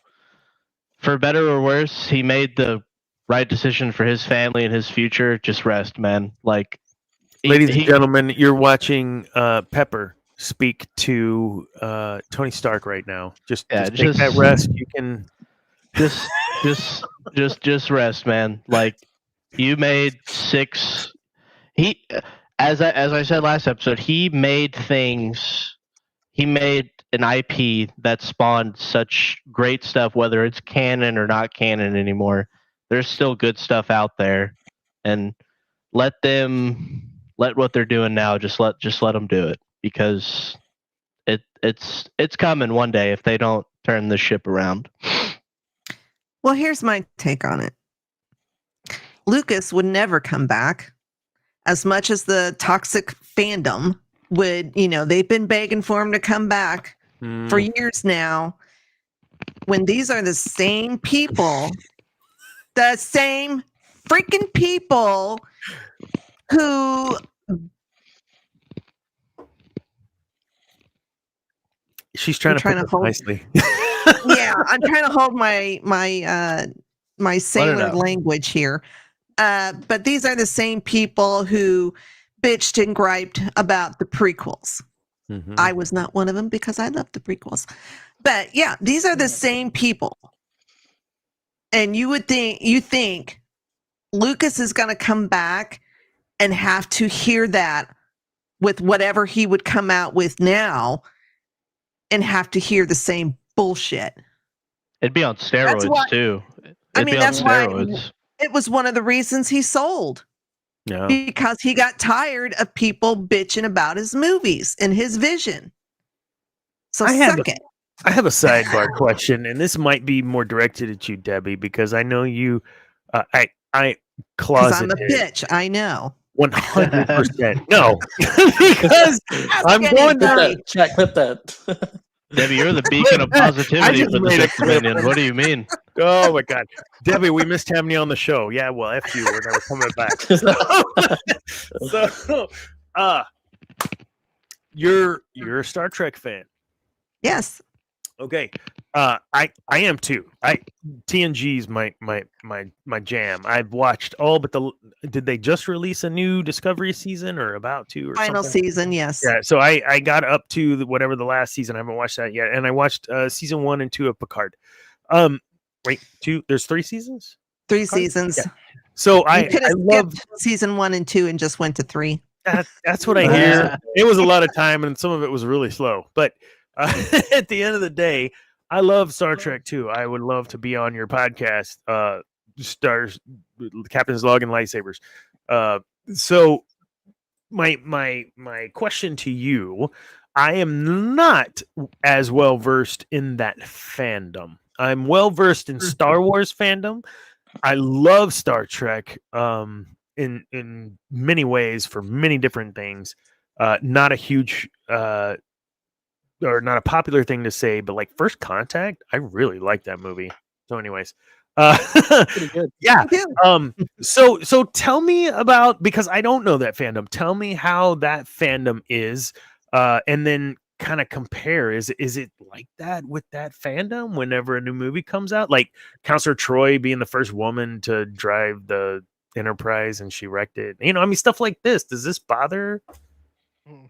C: for better or worse, he made the right decision for his family and his future. Just rest, man. Like,
A: ladies and gentlemen, you're watching Pepper speak to Tony Stark right now. Just take that rest. You can just rest, man. Like, you made 6. As I said last episode, he made an IP that spawned such great stuff, whether it's canon or not canon anymore. There's still good stuff out there, and let what they're doing now, just let them do it, because it's coming one day if they don't turn the ship around.
B: Well, here's my take on it. Lucas would never come back. As much as the toxic fandom would, they've been begging for him to come back for years now. When these are the same people, the same freaking people who.
A: She's trying to hold nicely.
B: Yeah, I'm trying to hold my sailor language here. But these are the same people who bitched and griped about the prequels. Mm-hmm. I was not one of them because I loved the prequels. But yeah, these are the same people. And you think Lucas is going to come back and have to hear that with whatever he would come out with now, and have to hear the same bullshit.
C: It'd be on steroids too.
B: That's why it was one of the reasons he sold.
A: Yeah.
B: Because he got tired of people bitching about his movies and his vision. So suck it.
A: I have a sidebar question, and this might be more directed at you, Debbie, because I know you. I closeted.
B: I'm a bitch. I know.
A: 100%. No, because I'm going to
D: chat clip that.
C: Debbie, you're the beacon of positivity for the Sith Dominion. What do you mean?
A: Oh my God, Debbie, we missed having you on the show. Yeah, well, F you, we're never coming back. You're a Star Trek fan.
B: Yes.
A: Okay. I am too. TNG's my jam. I've watched all but did they just release a new Discovery season or about to or
B: Final
A: something?
B: season, yes.
A: Yeah, so I got up to whatever the last season. I haven't watched that yet, and I watched season 1 and 2 of Picard. Wait, 2? There's 3 seasons.
B: 3
A: Picard?
B: seasons.
A: Yeah. So
B: You could
A: I
B: have
A: love
B: skipped season 1 and 2 and just went to 3.
A: that's what I hear. It was a lot of time, and some of it was really slow. But at the end of the day, I love Star Trek too. I would love to be on your podcast, Stars, Captain's Log, and Lightsabers. So my question to you: I am not as well versed in that fandom. I'm well versed in Star Wars fandom. I love Star Trek. In many ways for many different things. Not a huge or not a popular thing to say, but like First Contact, I really like that movie. So, anyways,
D: Pretty good.
A: yeah. So tell me about, because I don't know that fandom. Tell me how that fandom is, and then kind of compare. Is it like that with that fandom whenever a new movie comes out? Like Counselor Troy being the first woman to drive the Enterprise and she wrecked it. I mean, stuff like this. Does this bother?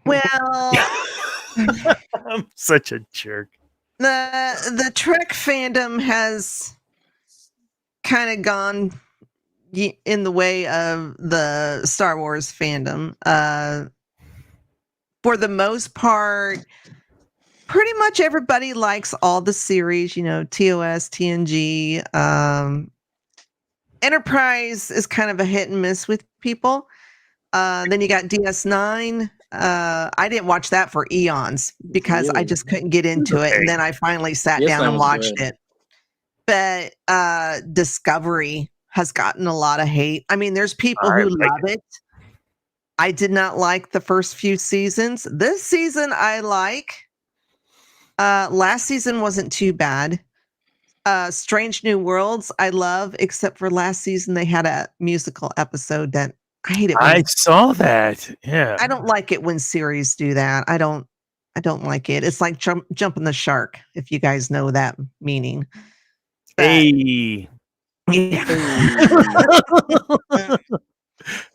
B: Well,
A: I'm such a jerk.
B: the Trek fandom has kind of gone in the way of the Star Wars fandom. For the most part, pretty much everybody likes all the series, TOS, TNG. Enterprise is kind of a hit and miss with people. Then you got DS9. I didn't watch that for eons because I just couldn't get into it. And then I finally sat down and watched it. But Discovery has gotten a lot of hate. I mean, there's people who love it. I did not like the first few seasons. This season I like. Last season wasn't too bad. Strange New Worlds I love, except for last season they had a musical episode that I hate it.
A: I saw that. Yeah.
B: I don't like it when series do that. I don't like it. It's like jumping the shark, if you guys know that meaning. But,
A: hey.
B: Yeah.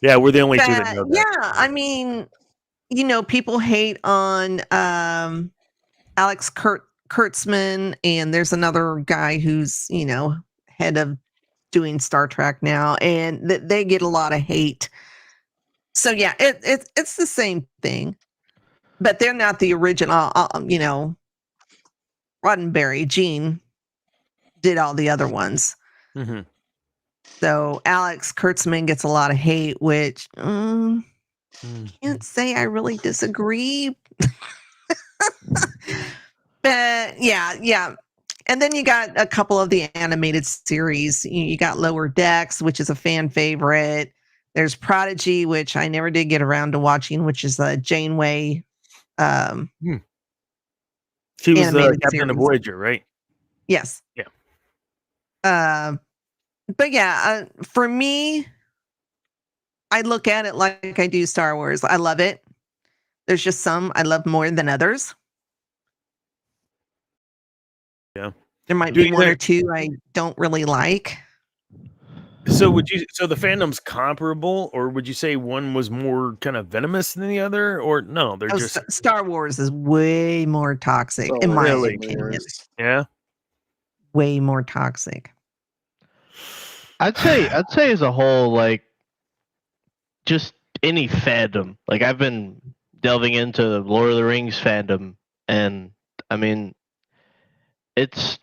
A: Yeah, we're the only two that know that.
B: Yeah, I mean, people hate on Alex Kurtzman, and there's another guy who's, head of doing Star Trek now, and they get a lot of hate. So yeah, it's the same thing, but they're not the original. Roddenberry, Gene did all the other ones.
A: Mm-hmm.
B: So Alex Kurtzman gets a lot of hate, which can't say I really disagree. But yeah. And then you got a couple of the animated series. You got Lower Decks, which is a fan favorite. There's Prodigy, which I never did get around to watching, which is a Janeway.
A: She was the captain of Voyager, right?
B: Yes.
A: Yeah.
B: But yeah, for me, I look at it like I do Star Wars. I love it. There's just some I love more than others.
A: Yeah.
B: There might be one or two I don't really like.
A: So the fandom's comparable, or would you say one was more kind of venomous than the other, or no? They're just
B: Star Wars is way more toxic in my opinion.
A: Yeah.
B: Way more toxic.
C: I'd say as a whole, like just any fandom. Like I've been delving into the Lord of the Rings fandom, and I mean, it's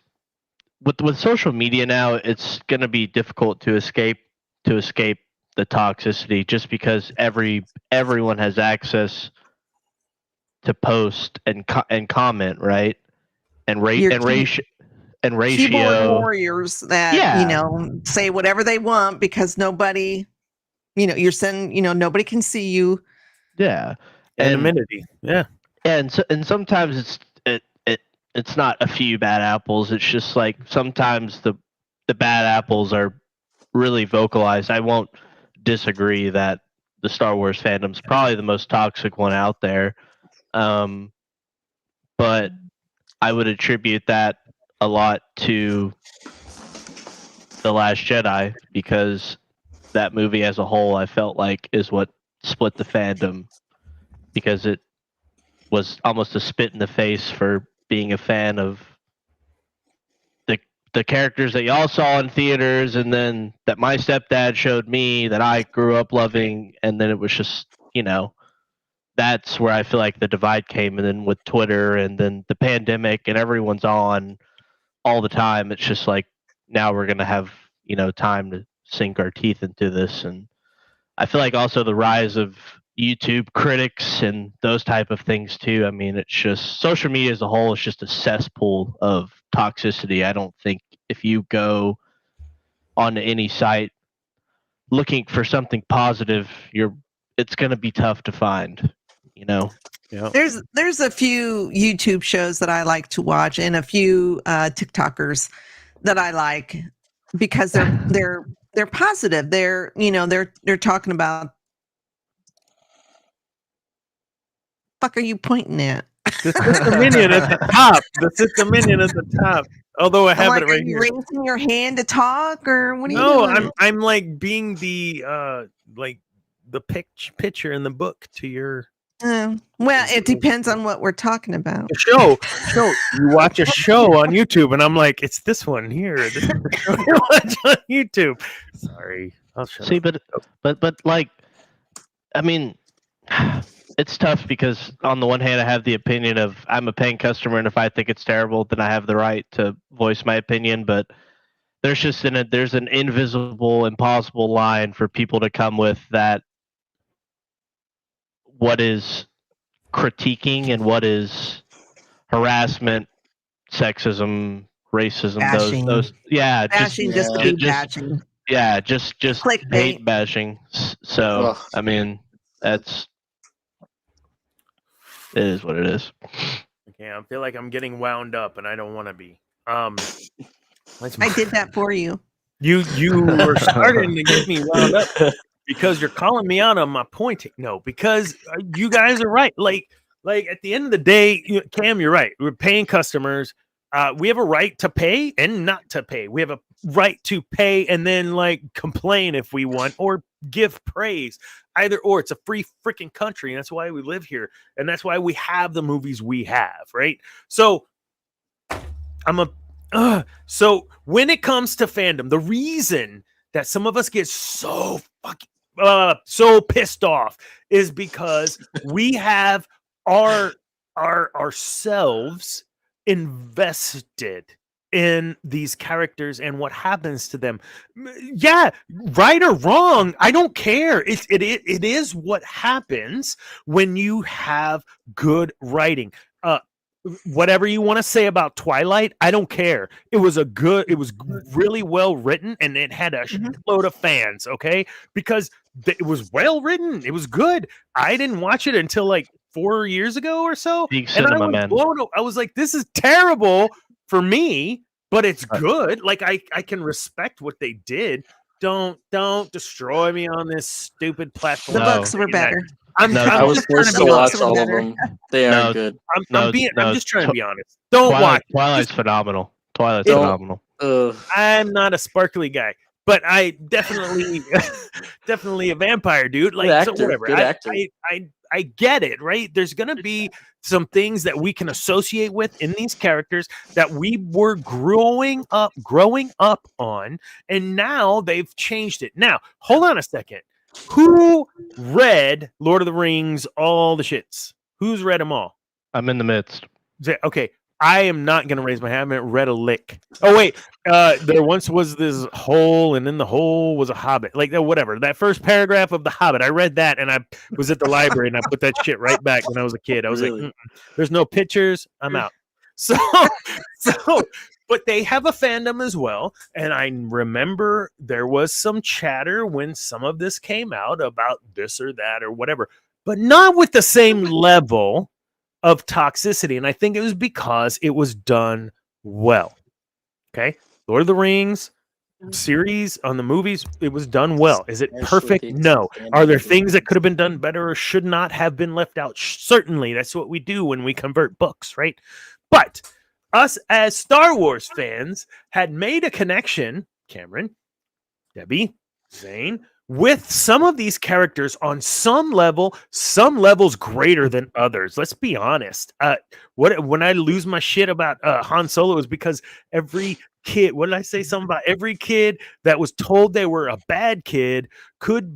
C: with social media now, it's going to be difficult to escape the toxicity, just because everyone has access to post and comment, right? And ratio.
B: Keyboard warriors that say whatever they want because nobody, you're saying nobody can see you.
C: Yeah,
A: anonymity. Yeah,
C: and sometimes it's not a few bad apples. It's just like sometimes the bad apples are really vocalized. I won't disagree that the Star Wars fandom's probably the most toxic one out there, but I would attribute that a lot to The Last Jedi, because that movie as a whole, I felt like, is what split the fandom, because it was almost a spit in the face for being a fan of the characters that y'all saw in theaters, and then that my stepdad showed me, that I grew up loving, and then it was just, that's where I feel like the divide came. And then with Twitter and then the pandemic and everyone's on all the time, it's just like, now we're going to have, time to sink our teeth into this. And I feel like also the rise of YouTube critics and those type of things too. I mean, it's just social media as a whole is just a cesspool of toxicity. I don't think if you go onto any site looking for something positive, it's going to be tough to find,
A: Yeah.
B: There's a few YouTube shows that I like to watch, and a few TikTokers that I like, because they're positive. They're talking about. Fuck are you pointing at?
A: The system minion at the top. The system minion at the top. Although I have it right here.
B: Are you raising your hand to talk, or what are you doing?
A: No, I'm like being the picture in the book to your.
B: Well, it depends on what we're talking about.
A: The show. You watch a show on YouTube, and I'm like, it's this one here. This is the show you watch on YouTube. Sorry, I'll shut up.
C: but like, I mean, it's tough, because on the one hand, I have the opinion of I'm a paying customer, and if I think it's terrible, then I have the right to voice my opinion. But there's just there's an invisible, impossible line for people to come with that. What is critiquing and what is harassment, sexism, racism,
B: bashing.
C: those
B: Bashing, just bashing.
C: Yeah, just
B: Clickbait.
C: hate bashing. So I mean, it is what it is.
A: Okay, I feel like I'm getting wound up, and I don't want to be.
B: I did that for you.
A: You were starting to get me wound up because you're calling me out on my pointing. No, because you guys are right. Like at the end of the day, Cam, you're right. We're paying customers. We have a right to pay and not to pay. We have a right to pay and then complain if we want, or give praise. Either or. It's a free freaking country, and that's why we live here, and that's why we have the movies we have, right? So so when it comes to fandom, the reason that some of us get so fucking so pissed off is because we have ourselves invested in these characters and what happens to them. Yeah, right or wrong, I don't care. It is what happens when you have good writing. Whatever you want to say about Twilight, I don't care. It was really well written, and it had a load of fans, okay? Because it was well written. It was good. I didn't watch it until 4 years ago or so. I was like, this is terrible for me, but it's good. I can respect what they did. Don't destroy me on this stupid platform.
B: The books were better.
D: I was forced to watch all of them. They are good.
A: I'm just trying to be honest. Don't watch.
C: Twilight's phenomenal. Phenomenal.
A: I'm not a sparkly guy, but I definitely a vampire dude. So whatever. I get it, right? There's gonna be some things that we can associate with in these characters that we were growing up on, and now they've changed it. Now, hold on a second. Who read Lord of the Rings, all the shits? Who's read them all?
C: I'm in the midst.
A: Okay, I am not going to raise my hand. I haven't read a lick. Oh, wait. There once was this hole, and in the hole was a hobbit. Whatever. That first paragraph of The Hobbit, I read that, and I was at the library, and I put that shit right back when I was a kid. I was like, there's no pictures. I'm out. So but they have a fandom as well. And I remember there was some chatter when some of this came out about this or that or whatever, but not with the same level of toxicity. And I think it was because it was done well. Okay. Lord of the Rings series on the movies, it was done well. Is it perfect? No. Are there things that could have been done better or should not have been left out? Certainly. That's what we do when we convert books, right? But us as Star Wars fans had made a connection, Cameron, Debbie, Zane, with some of these characters on some levels greater than others. Let's be honest. When I lose my shit about Han Solo is because every kid, what did I say? Something about every kid that was told they were a bad kid could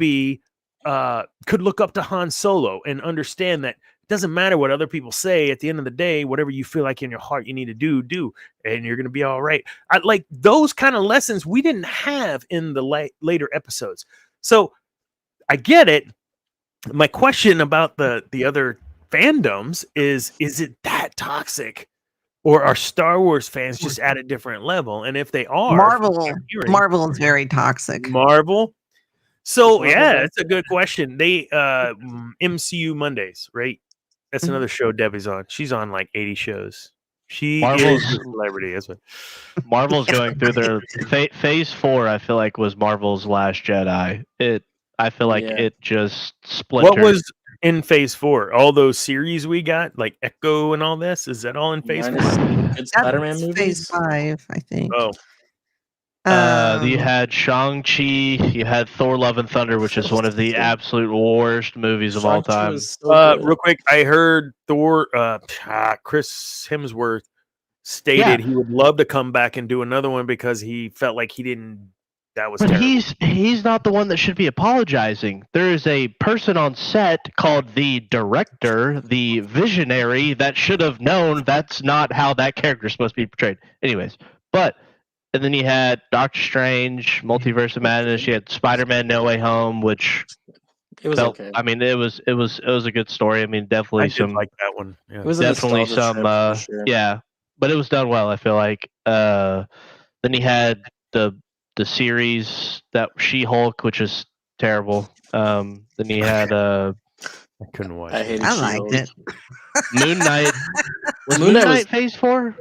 A: look up to Han Solo and understand that it doesn't matter what other people say. At the end of the day, whatever you feel like in your heart you need to do, and you're going to be all right. I like those kind of lessons we didn't have in the later episodes. So I get it. My question about the other fandoms is it that toxic, or are Star Wars fans just at a different level? And if they are,
B: Marvel is very toxic.
A: Marvel. So yeah, it's a good question. They MCU Mondays, right? That's another show Debbie's on. She's on like 80 shows. She is a celebrity. That's what
C: Marvel's going through their phase 4. I feel like was Marvel's Last Jedi. I feel like it just splintered.
A: What was in phase 4? All those series we got, like Echo and all this. Is that all in phase 4?
D: Good Spider-Man movies.
B: Phase 5, I think.
A: Oh.
C: You had Shang-Chi, you had Thor Love and Thunder, which is one of the absolute worst movies of all time.
A: Real quick, I heard Thor, Chris Hemsworth stated he would love to come back and do another one because he felt like he didn't. That was terrible.
C: He's not the one that should be apologizing. There is a person on set called the director, the visionary, that should have known that's not how that character is supposed to be portrayed. Anyways, and then you had Doctor Strange, Multiverse of Madness. You had Spider-Man: No Way Home, which
D: it was okay.
C: I mean, it was a good story. I mean, definitely some
A: like that one. Yeah.
D: It was
C: definitely some
D: sure.
C: but it was done well. I feel like. Then you had the series that She-Hulk, which is terrible. Then you had
A: I couldn't watch.
B: I liked it.
C: Moon Knight. Was Moon Knight phase 4?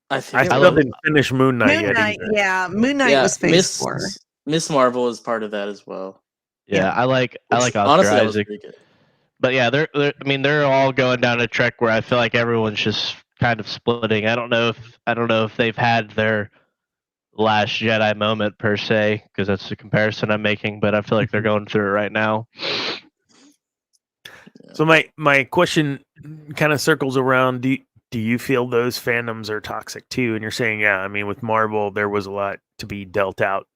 A: I still didn't finish Moon Knight yet.
B: Moon Knight was phase 4.
D: Miss Marvel is part of that as well.
C: Yeah, I like Oscar Isaac. But yeah, they're all going down a track where I feel like everyone's just kind of splitting. I don't know if they've had their Last Jedi moment per se, because that's the comparison I'm making, but I feel like they're going through it right now.
A: So my question kind of circles around, do you feel those fandoms are toxic too? And you're saying, yeah, I mean, with Marvel, there was a lot to be dealt out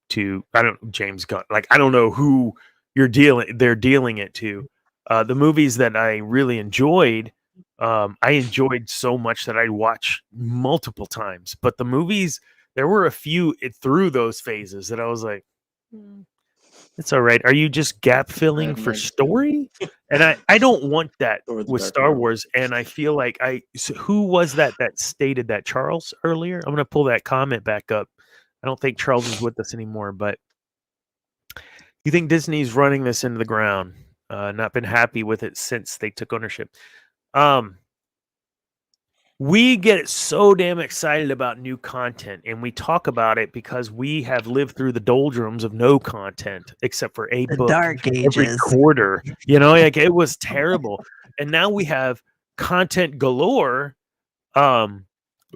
A: to. James Gunn. Like, I don't know who they're dealing it to. The movies that I really enjoyed, I enjoyed so much that I'd watch multiple times. But the movies, there were a few through those phases that I was like, it's all right. Are you just gap filling for story? And I don't want that with Star Wars. And I feel like who was that stated that? Charles earlier? I'm going to pull that comment back up. I don't think Charles is with us anymore, but you think Disney's running this into the ground? Not been happy with it since they took ownership. We get so damn excited about new content, and we talk about it because we have lived through the doldrums of no content except for a book
B: dark ages.
A: Every quarter. Like it was terrible. And now we have content galore. From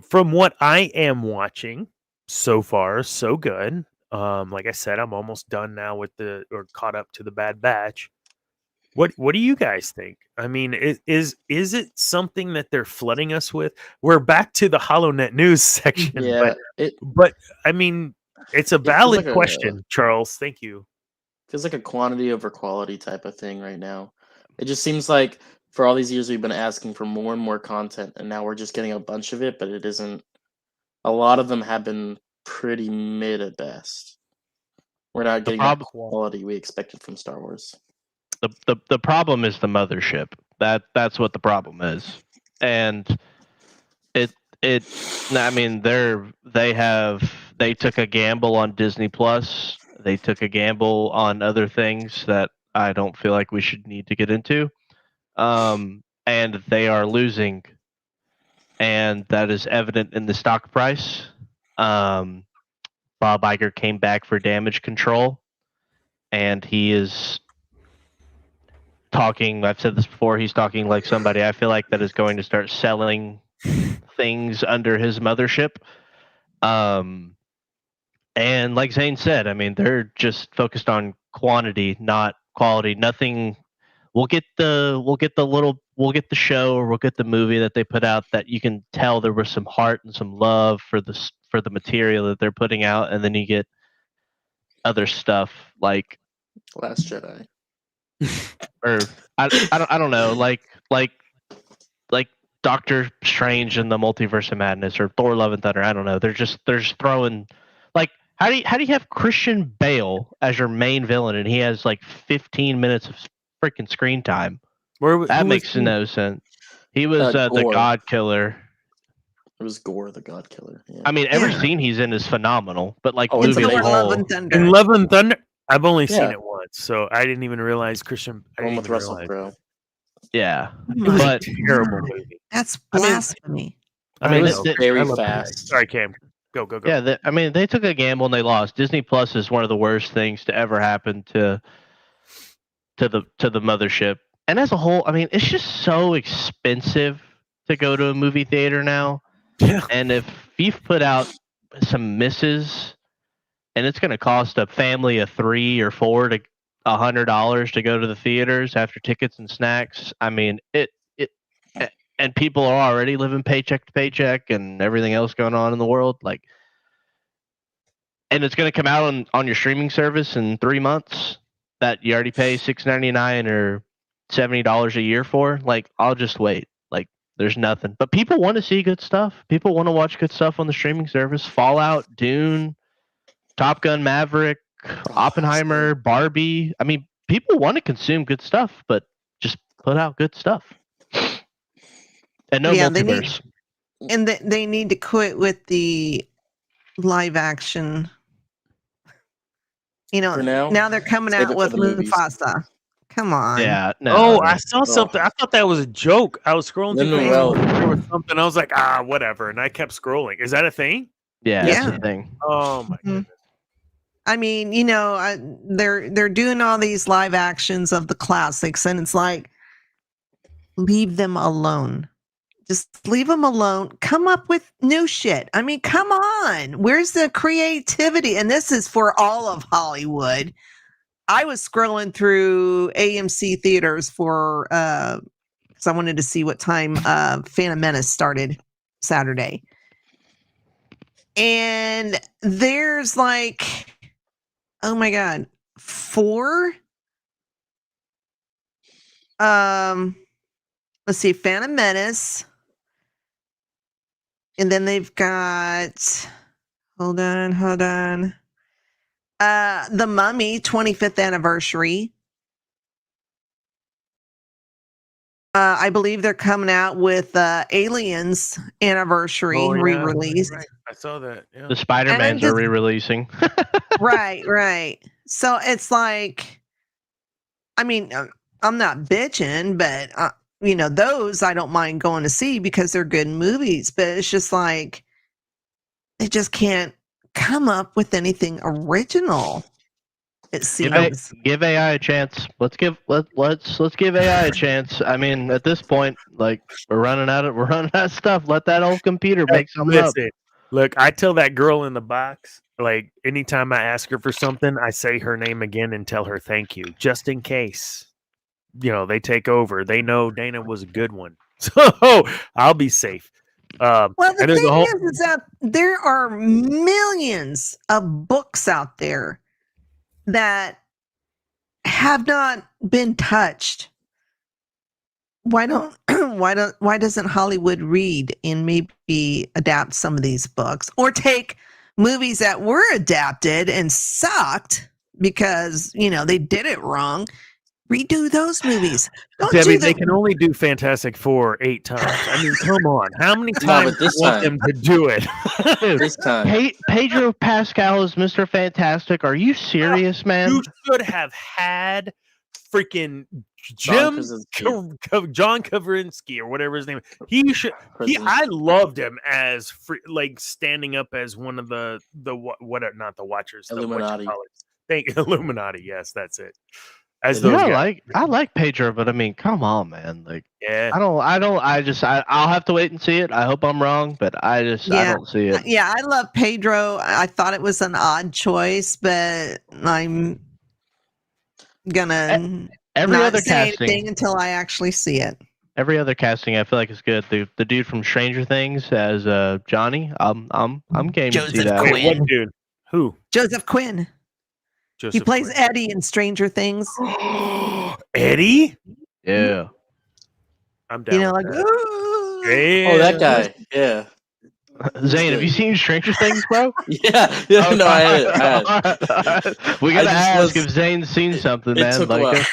A: what I am watching so far, so good. Like I said, I'm almost done now or caught up to the Bad Batch. What do you guys think? I mean, is it something that they're flooding us with? We're back to the HoloNet news section, but I mean, it's a valid question, Charles. Thank you.
D: Feels like a quantity over quality type of thing right now. It just seems like for all these years we've been asking for more and more content, and now we're just getting a bunch of it, but it isn't. A lot of them have been pretty mid at best. We're not getting the quality we expected from Star Wars.
C: The problem is the mothership. That's what the problem is, and I mean they took a gamble on Disney Plus. They took a gamble on other things that I don't feel like we should need to get into, and they are losing, and that is evident in the stock price. Bob Iger came back for damage control, and he is talking. I've said this before. He's talking like somebody I feel like that is going to start selling things under his mothership. And like Zane said, I mean, they're just focused on quantity, not quality. Nothing. We'll get the show, or we'll get the movie that they put out that you can tell there was some heart and some love for the material that they're putting out, and then you get other stuff like
D: Last Jedi.
C: or I don't know, like Doctor Strange and the Multiverse of Madness, or Thor: Love and Thunder. I don't know. They're just throwing, like, how do you have Christian Bale as your main villain and he has like 15 minutes of freaking screen time? That makes no sense. He was the God Killer.
D: It was Gore, the God Killer. Yeah.
C: I mean, every scene he's in is phenomenal, but like
B: It's
C: movie as a
B: Love
C: whole,
B: and Thunder.
A: In Love and Thunder, I've only seen
D: Yeah.
A: it once, so I didn't even realize Christian. I
D: One
A: didn't
D: with
A: even
D: Russell
A: realize
D: Crowe.
A: that.
C: yeah.
A: It was
C: But
A: a terrible movie.
B: That's
C: I mean-
B: blasphemy.
C: I mean,
D: It was
C: th-
D: very
A: I love
D: fast.
A: Sorry, Cam. Go.
C: yeah, I mean, they took a gamble and they lost. Disney Plus is one of the worst things to ever happen to the mothership. And as a whole, I mean, it's just so expensive to go to a movie theater now.
A: Yeah.
C: And if you've put out some misses, and it's going to cost a family of 3 or 4 to $100 to go to the theaters after tickets and snacks. I mean, and people are already living paycheck to paycheck and everything else going on in the world. Like, and it's going to come out on your streaming service in 3 months that you already pay $6.99 or $70 a year for. Like, I'll just wait. Like, there's nothing. But people want to see good stuff. People want to watch good stuff on the streaming service. Fallout, Dune, Top Gun Maverick, Oppenheimer, Barbie. I mean, people want to consume good stuff, but just put out good stuff. And no multiverse.
B: They need to quit with the live action. You know,
D: For now,
B: now they're coming
D: save
B: out
D: it for
B: with
D: the movies.
B: Mufasa. Come on.
C: Yeah. No,
A: Oh,
C: no.
A: I saw something. I thought that was a joke. I was scrolling through
D: Lin-Manuel.
A: Facebook. There was something. I was like, whatever. And I kept scrolling. Is that a thing?
C: Yeah,
B: Yeah.
C: that's the thing.
A: Oh my
B: Mhm.
A: goodness.
B: I mean, you know, they're doing all these live actions of the classics, and it's like, leave them alone. Just leave them alone. Come up with new shit. I mean, come on. Where's the creativity? And this is for all of Hollywood. I was scrolling through AMC theaters for because I wanted to see what time Phantom Menace started Saturday. And there's like, oh my God, 4. Let's see, Phantom Menace. And then they've got, hold on. The Mummy 25th anniversary. I believe they're coming out with Aliens anniversary
A: Oh, yeah.
B: re-release.
A: Right. I saw that. Yeah.
C: The Spider-Mans are
B: just-
C: re-releasing.
B: Right. So it's like, I mean, I'm not bitching, but you know, those I don't mind going to see because they're good movies. But it's just like they just can't come up with anything original. It seems.
C: Give AI a chance. Let's give AI a chance. I mean, at this point, like we're running out of stuff. Let that old computer make something up.
A: Listen, look, I tell that girl in the box, like anytime I ask her for something, I say her name again and tell her thank you, just in case. You know, they take over. They know Dana was a good one, so I'll be safe.
B: Well, the
A: and there's
B: thing
A: a whole,
B: is that there are millions of books out there that have not been touched. Why doesn't Hollywood read and maybe adapt some of these books, or take movies that were adapted and sucked because, you know, they did it wrong? Redo those movies. Don't
A: Debbie,
B: do
A: they can only do Fantastic Four 8 times. I mean, come on. How many times
D: but
A: do you
D: this
A: want
D: time-
A: them to do it?
D: This time.
C: Pedro Pascal is Mr. Fantastic. Are you serious, man?
A: You should have had freaking
D: John
A: John Krasinski or whatever his name is. He should. I loved him as like standing up as one of the what not the Watchers,
D: Illuminati.
A: Illuminati. Yes, that's it. as those guys.
C: I like Pedro, but I mean, come on, man. Like,
A: Yeah.
C: I'll have to wait and see it. I hope I'm wrong, but I don't see it.
B: Yeah, I love Pedro. I thought it was an odd choice, but I'm gonna
C: Every
B: not
C: other
B: say
C: casting
B: anything until I actually see it.
C: Every other casting I feel like is good. The dude from Stranger Things as Johnny, I'm game to see
B: Joseph
C: that.
B: Quinn.
A: Wait, what dude? Who?
B: Joseph Quinn.
A: Joseph
B: He plays
A: Quinn.
B: Eddie in Stranger Things.
A: Eddie?
C: Yeah.
A: I'm down.
B: You know, like,
A: with
B: "Ooh."
A: that.
D: Oh, that guy. Yeah.
C: Zane, have you seen Stranger Things, bro?
D: Yeah.
C: Okay.
D: No, I had.
C: We gotta ask
D: was-
C: if Zane's seen something,
D: It
C: man.
D: took a
C: Like,
D: while.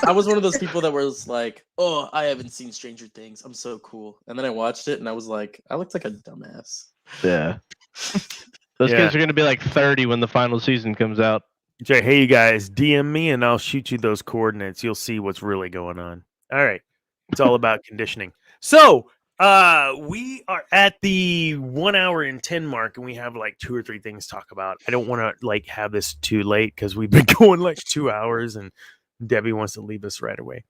D: I was one of those people that was like, "Oh, I haven't seen Stranger Things. I'm so cool." And then I watched it, and I was like, "I looked like a dumbass."
C: yeah. Those kids are gonna be like 30 when the final season comes out.
A: Jay, hey, you guys, DM me and I'll shoot you those coordinates. You'll see what's really going on. All right. It's all about conditioning. So, we are at the 1 hour and 10 mark, and we have like 2 or 3 things to talk about. I don't want to like have this too late because we've been going like 2 hours, and Debbie wants to leave us right away.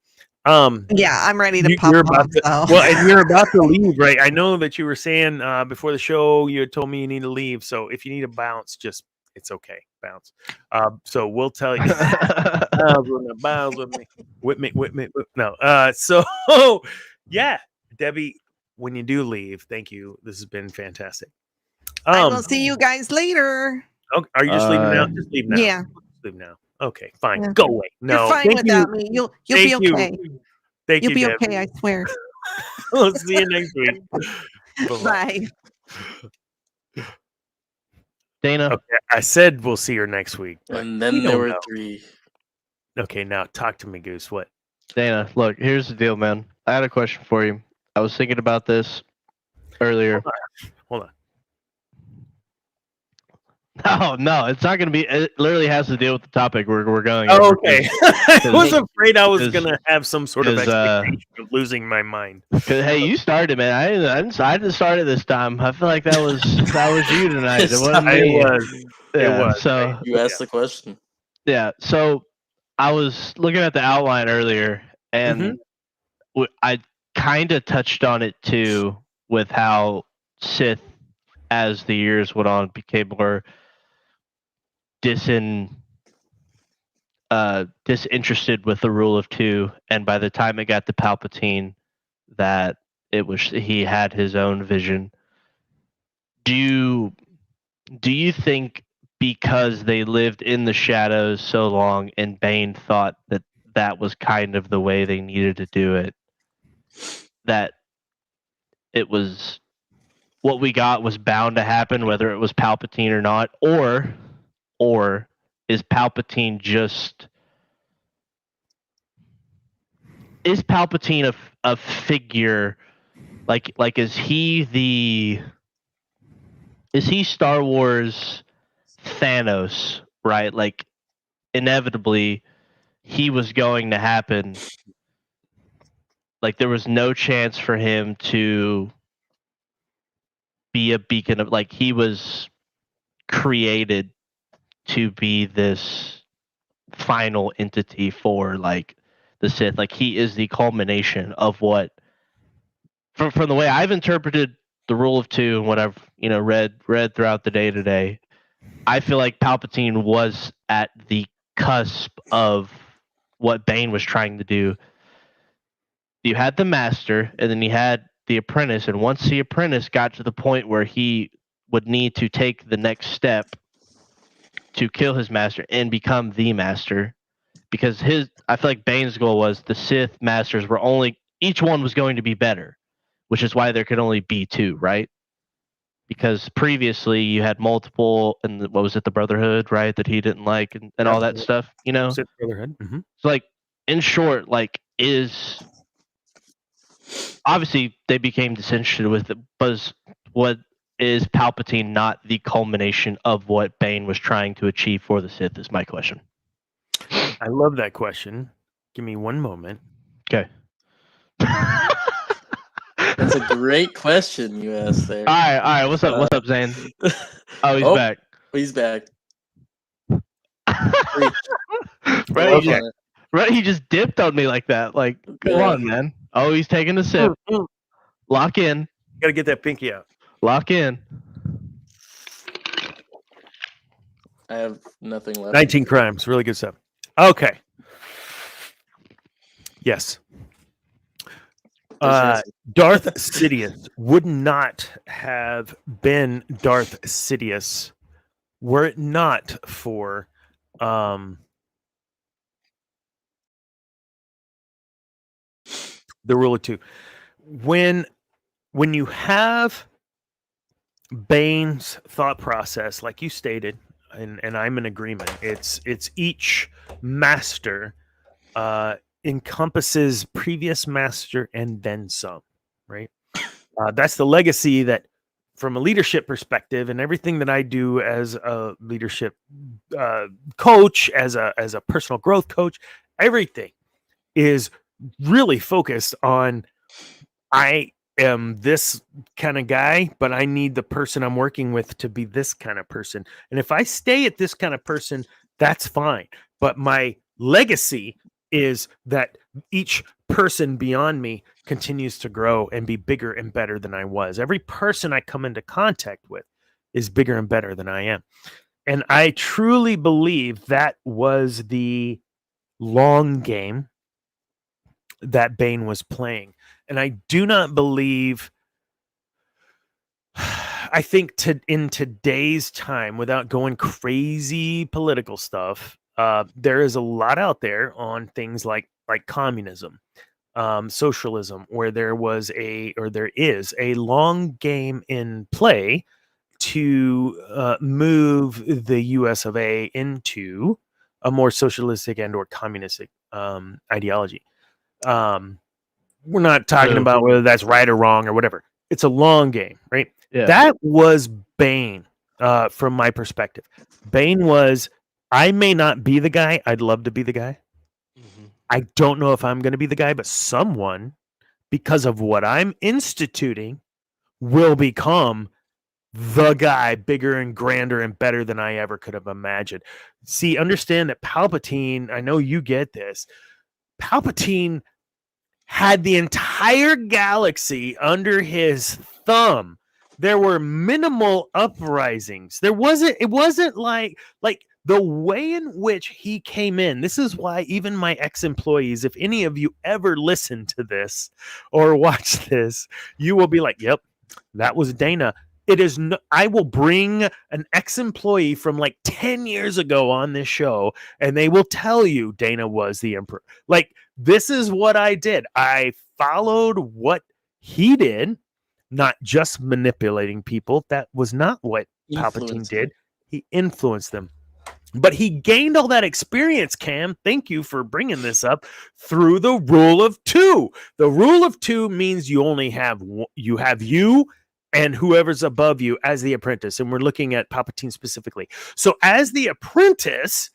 B: Yeah, I'm ready to pop
A: you're
B: off.
A: about to, well, and you're about to leave, right? I know that you were saying before the show you had told me you need to leave. So if you need to bounce, just it's okay, bounce. So we'll tell you. Bounce with me, whip me. No. So yeah, Debbie, when you do leave, thank you. This has been fantastic.
B: I will see you guys later.
A: Okay, are you just leaving now? Just leave now.
B: Yeah.
A: Just leave now. Okay, fine.
B: Yeah.
A: Go away. No,
B: You're fine without me. You'll be
A: Thank you.
B: okay.
A: Thank
B: You'll
A: you,
B: be
A: Debbie.
B: okay, I swear.
A: We'll see you next week.
B: Bye.
C: Dana.
A: Okay, I said we'll see her next week.
D: And then there were 3.
A: Okay, now talk to me, Goose. What?
C: Dana, look, here's the deal, man. I had a question for you. I was thinking about this earlier.
A: Hold on.
C: No, it's not going to be. It literally has to deal with the topic we're going.
A: Oh,
C: over,
A: okay. I was afraid I was
C: 'cause-
A: going to have some sort of
C: 'cause,
A: expectation of losing my mind.
C: Hey, you started, man. I didn't start it this time. I feel like that was you tonight. It wasn't me.
A: It was.
C: So
D: You asked the question.
C: yeah. So I was looking at the outline earlier, and I kind of touched on it too, with how Sith, as the years went on, became more disinterested with the rule of 2, and by the time it got to Palpatine, that he had his own vision. Do you think because they lived in the shadows so long and Bane thought that was kind of the way they needed to do it, that it was what we got was bound to happen whether it was Palpatine or not, or is Palpatine a figure, like is he Star Wars Thanos, right? Like inevitably he was going to happen. Like there was no chance for him to be a beacon of, like, he was created to be this final entity for like the Sith. Like he is the culmination of what, from the way I've interpreted the rule of 2 and what I've read throughout the day today, I feel like Palpatine was at the cusp of what Bane was trying to do. You had the master, and then you had the apprentice, and once the apprentice got to the point where he would need to take the next step to kill his master and become the master, because I feel like Bane's goal was the Sith masters were each one was going to be better, which is why there could only be 2, right? Because previously you had multiple, and what was it, the Brotherhood, right, that he didn't like, and all that stuff,
A: Sith Brotherhood. Mm-hmm.
C: So like, in short, like, obviously they became disinterested with it, but what is Palpatine not the culmination of what Bane was trying to achieve for the Sith is my question.
A: I love that question. Give me one moment.
C: Okay.
D: That's a great question you asked there.
C: All right. What's up, Zane? Oh, he's back.
D: He's back.
C: Right, right, he just dipped on me like that. Like, come on, man. Oh, he's taking a sip. Lock in.
A: Gotta get that pinky out.
C: Lock in.
D: I have nothing left.
A: 19 Crimes. Really good stuff. Okay. Yes. Darth Sidious would not have been Darth Sidious were it not for the rule of two. When you have Bane's thought process, like you stated, and I'm in agreement, it's each master encompasses previous master and then some, right? That's the legacy that, from a leadership perspective, and everything that I do as a leadership coach, as a personal growth coach, everything is really focused on, I am this kind of guy, but I need the person I'm working with to be this kind of person. And if I stay at this kind of person, that's fine. But my legacy is that each person beyond me continues to grow and be bigger and better than I was. Every person I come into contact with is bigger and better than I am. And I truly believe that was the long game that Bane was playing. And I do not believe, I think in today's time, without going crazy political stuff, there is a lot out there on things like communism, socialism, where there is a long game in play to move the US of A into a more socialistic and or communistic ideology. We're not talking about whether that's right or wrong or whatever. It's a long game, right?
C: Yeah.
A: That was Bane, from my perspective. Bane was, I may not be the guy. I'd love to be the guy.
C: Mhm.
A: I don't know if I'm going to be the guy, but someone, because of what I'm instituting, will become the guy, bigger and grander and better than I ever could have imagined. See, understand that Palpatine, I know you get this, Palpatine had the entire galaxy under his thumb. There were minimal uprisings. It wasn't like the way in which he came in. This is why even my ex-employees, if any of you ever listen to this or watch this, you will be like, yep, that was Dana. It is no, I will bring an ex-employee from like 10 years ago on this show, and they will tell you Dana was the emperor. Like, this is what I did. I followed what he did, not just manipulating people. That was not what Palpatine did. He influenced them. But he gained all that experience, Cam. Thank you for bringing this up, through the rule of two. The rule of two means you only have you and whoever's above you as the apprentice. And we're looking at Palpatine specifically. So as the apprentice,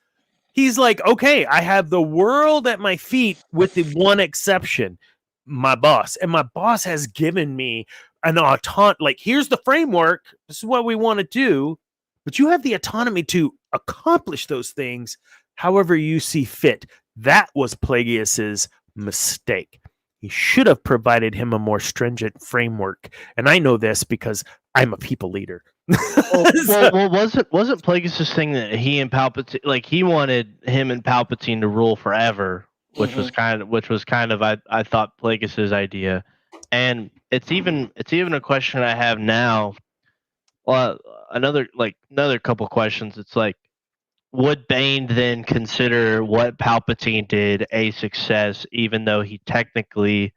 A: he's like, okay, I have the world at my feet with the one exception, my boss. And my boss has given me an autonomy. Like, here's the framework. This is what we want to do. But you have the autonomy to accomplish those things however you see fit. That was Plagueis's mistake. He should have provided him a more stringent framework. And I know this because I'm a people leader.
C: well, wasn't Plagueis' thing that he and Palpatine, like, he wanted him and Palpatine to rule forever, which was kind of I thought Plagueis' idea. And it's even a question I have now. Well, another couple questions. It's like, would Bane then consider what Palpatine did a success, even though he technically,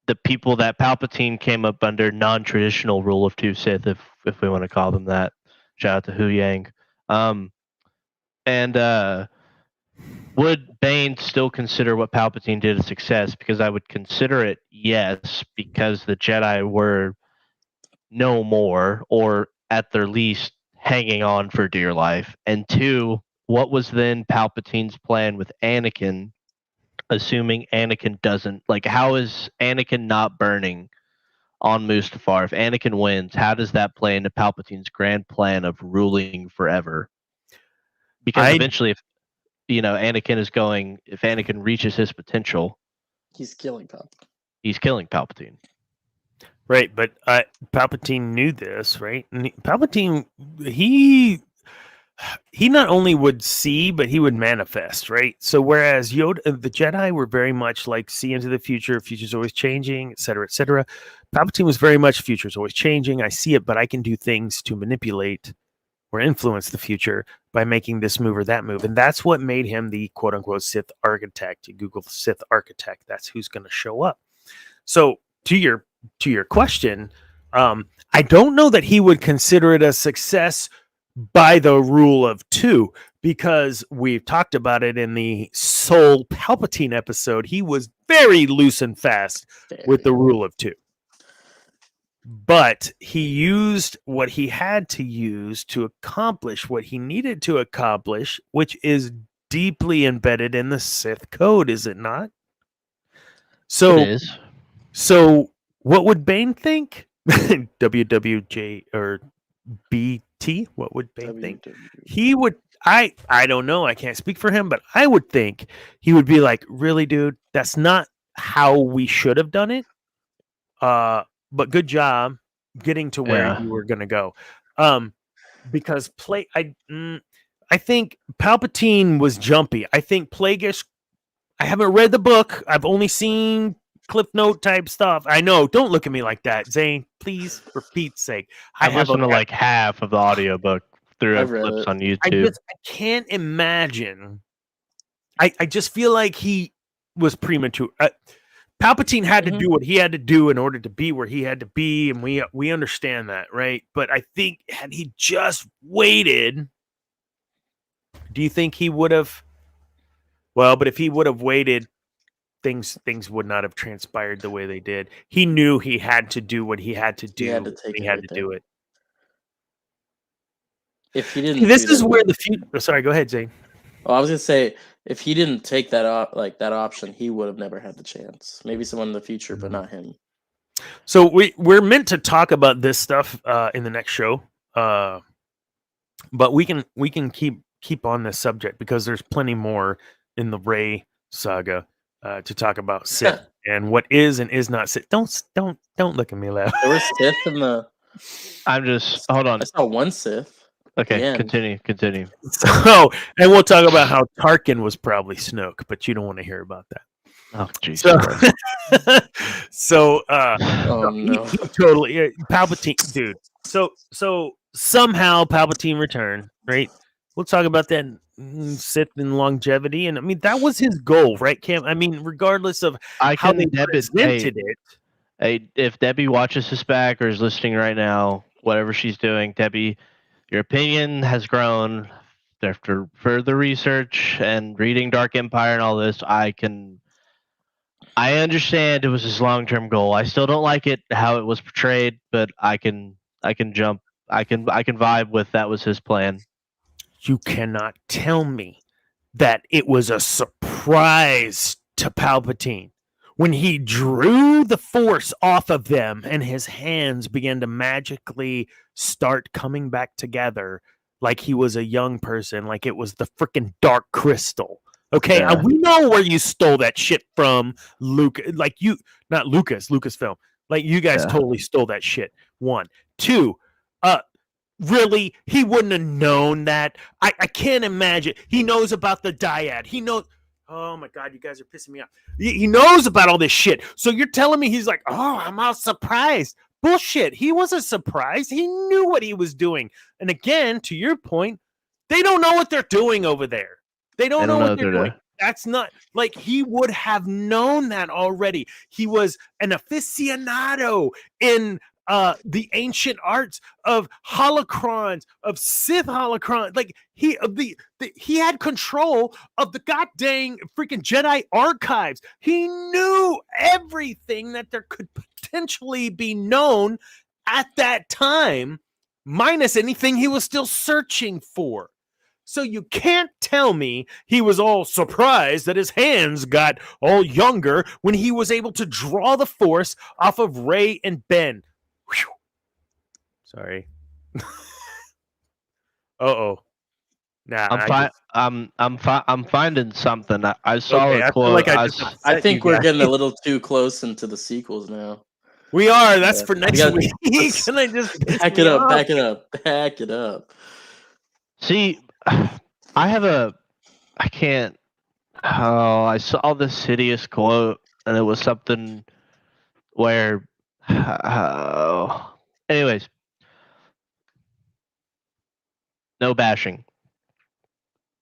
C: the people that Palpatine came up under, non-traditional rule of two Sith, if we want to call them that. Shout out to Hu Yang. Would Bane still consider what Palpatine did a success? Because I would consider it, yes, because the Jedi were no more, or at their least hanging on for dear life. And two, what was then Palpatine's plan with Anakin, assuming Anakin doesn't, like, how is Anakin not burning on Mustafar? If Anakin wins, how does that play into Palpatine's grand plan of ruling forever? Because eventually, Anakin is going. If Anakin reaches his potential,
D: He's killing Palpatine.
C: he's killing Palpatine.
A: Right, but Palpatine knew this, right? And Palpatine, he not only would see, but he would manifest, right? So whereas Yoda, the Jedi were very much like see into the future, future's always changing, et cetera, et cetera. Palpatine was very much future's always changing. I see it, but I can do things to manipulate or influence the future by making this move or that move. And that's what made him the quote unquote Sith architect. You Google Sith architect, that's who's going to show up. So to your question, I don't know that he would consider it a success by the rule of two, because we've talked about it in the Soul Palpatine episode. He was very loose and fast with the rule of two. But he used what he had to use to accomplish what he needed to accomplish, which is deeply embedded in the Sith code, is it not? So,
C: It is.
A: So what would Bane think? WWJ or BT? What would Bane think? He would. I don't know. I can't speak for him, but I would think he would be like, "Really, dude? That's not how we should have done it." But good job getting to where you were gonna go. Because I think Palpatine was jumpy. I think Plagueis. I haven't read the book. I've only seen Cliff Note type stuff. I know. Don't look at me like that, Zane. Please, for Pete's sake.
C: I've listened to like half of the audiobook through clips on YouTube.
A: I can't imagine. I just feel like he was premature. Palpatine had to do what he had to do in order to be where he had to be, and we understand that, right? But I think had he just waited, do you think he would have? Well, but if he would have waited, things would not have transpired the way they did. He knew he had to do what he had to do. He had to do it.
D: If he didn't,
A: this is where the future. Oh, sorry, go ahead, Zane.
D: Oh, I was gonna say, if he didn't take that option, he would have never had the chance. Maybe someone in the future, but not him.
A: So we're meant to talk about this stuff in the next show, but we can keep on this subject because there's plenty more in the Rey saga to talk about Sith and what is and is not Sith. Don't look at me laugh.
D: There was Sith in the.
C: Hold on.
D: I saw one Sith.
C: Okay, continue.
A: So, and we'll talk about how Tarkin was probably Snoke, but you don't want to hear about that.
C: Oh, Jesus.
A: So,
D: no.
A: he totally Palpatine, dude. So somehow Palpatine returned, right? We'll talk about that Sith and longevity, and I mean that was his goal, right, Cam? I mean, regardless of how they presented it.
C: Hey, if Debbie watches this back or is listening right now, whatever she's doing, Debbie, your opinion has grown after further research and reading Dark Empire and all this. I understand it was his long-term goal. I still don't like it how it was portrayed, but I can vibe with that was his plan.
A: You cannot tell me that it was a surprise to Palpatine when he drew the Force off of them and his hands began to magically start coming back together like he was a young person, like it was the freaking Dark Crystal. Okay, we know where you stole that shit from, Luke. Like not Lucasfilm. Like you guys totally stole that shit. 1, 2. Really, he wouldn't have known that. I can't imagine. He knows about the dyad. He knows. Oh my God, you guys are pissing me off. He knows about all this shit. So you're telling me he's like, oh, I'm all surprised. Bullshit. He wasn't surprised. He knew what he was doing. And again, to your point, they don't know what they're doing over there. They don't know what they're doing. That's not like he would have known that already. He was an aficionado in the ancient arts of holocrons, of Sith holocrons. Like he had control of the goddamn freaking Jedi archives. He knew everything that there could potentially be known at that time, minus anything he was still searching for. So you can't tell me he was all surprised that his hands got all younger when he was able to draw the Force off of Rey and Ben. Whew. Sorry. Uh-oh. Nah,
C: I'm finding something. I saw
A: okay,
C: a
A: I feel
C: quote.
A: like I just
D: I
A: upset
D: think
A: you
D: we're
A: guys.
D: getting a little too close into the sequels now.
A: We are. That's
D: Yeah.
A: for next week. And I just pissed
D: Back
A: me
D: it up,
A: off.
D: back it up, back it up.
C: See, I have a. I can't. Oh, I saw this hideous quote, and it was something where. Oh. Anyways, no bashing.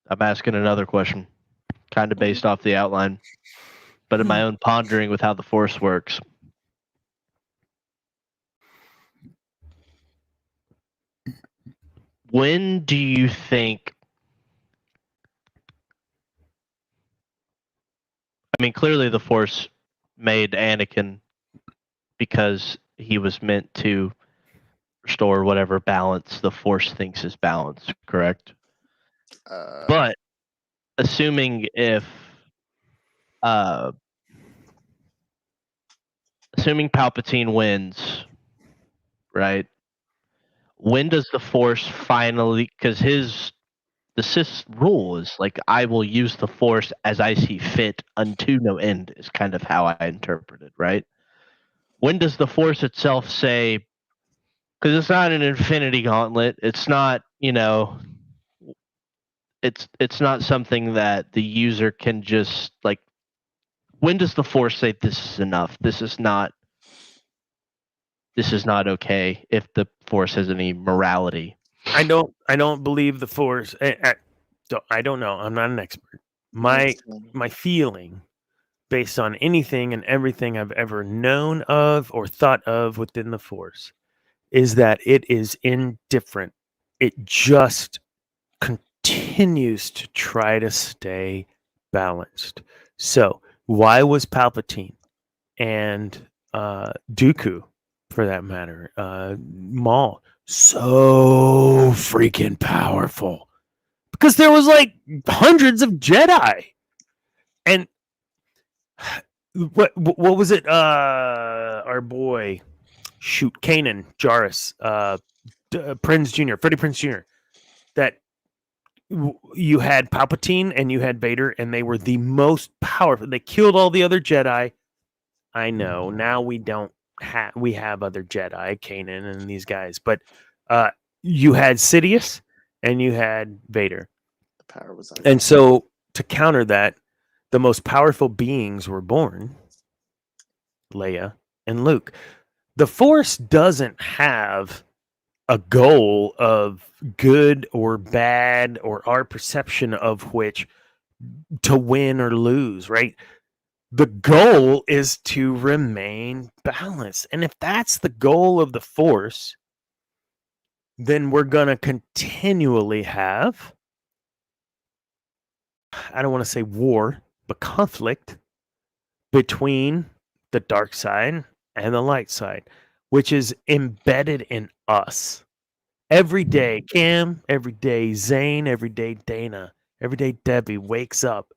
C: I'm asking another question, kind of based off the outline, but in my own pondering with how the Force works. When do you think? I mean, clearly the Force made Anakin because he was meant to restore whatever balance the Force thinks is balance, correct? But assuming assuming Palpatine wins, right? When does the Force finally? Because the Sith's rule is like, I will use the Force as I see fit unto no end. Is kind of how I interpret it, right? When does the Force itself say? Because it's not an infinity gauntlet. It's not, it's not something that the user can just like. When does the Force say this is enough? This is not okay. If the Force has any morality,
A: I don't believe the Force. I don't know. I'm not an expert. My feeling, based on anything and everything I've ever known of or thought of within the Force, is that it is indifferent. It just continues to try to stay balanced. So why was Palpatine and Dooku, for that matter, Maul, so freaking powerful? Because there was like hundreds of Jedi. And what was it? Our boy, Kanan Jarrus, Prince Jr., Freddie Prinze Jr., that you had Palpatine and you had Vader, and they were the most powerful. They killed all the other Jedi. I know. Now we don't have. We have other Jedi, Kanan and these guys, but you had Sidious and you had Vader.
D: The power was on.
A: And so to counter that, the most powerful beings were born: Leia and Luke. The Force doesn't have a goal of good or bad or our perception of which to win or lose, right? The goal is to remain balanced. And if that's the goal of the Force, then we're going to continually have, I don't want to say war, but conflict between the dark side and the light side, which is embedded in us. Every day, Cam, every day, Zane, every day, Dana, every day, Debbie wakes up.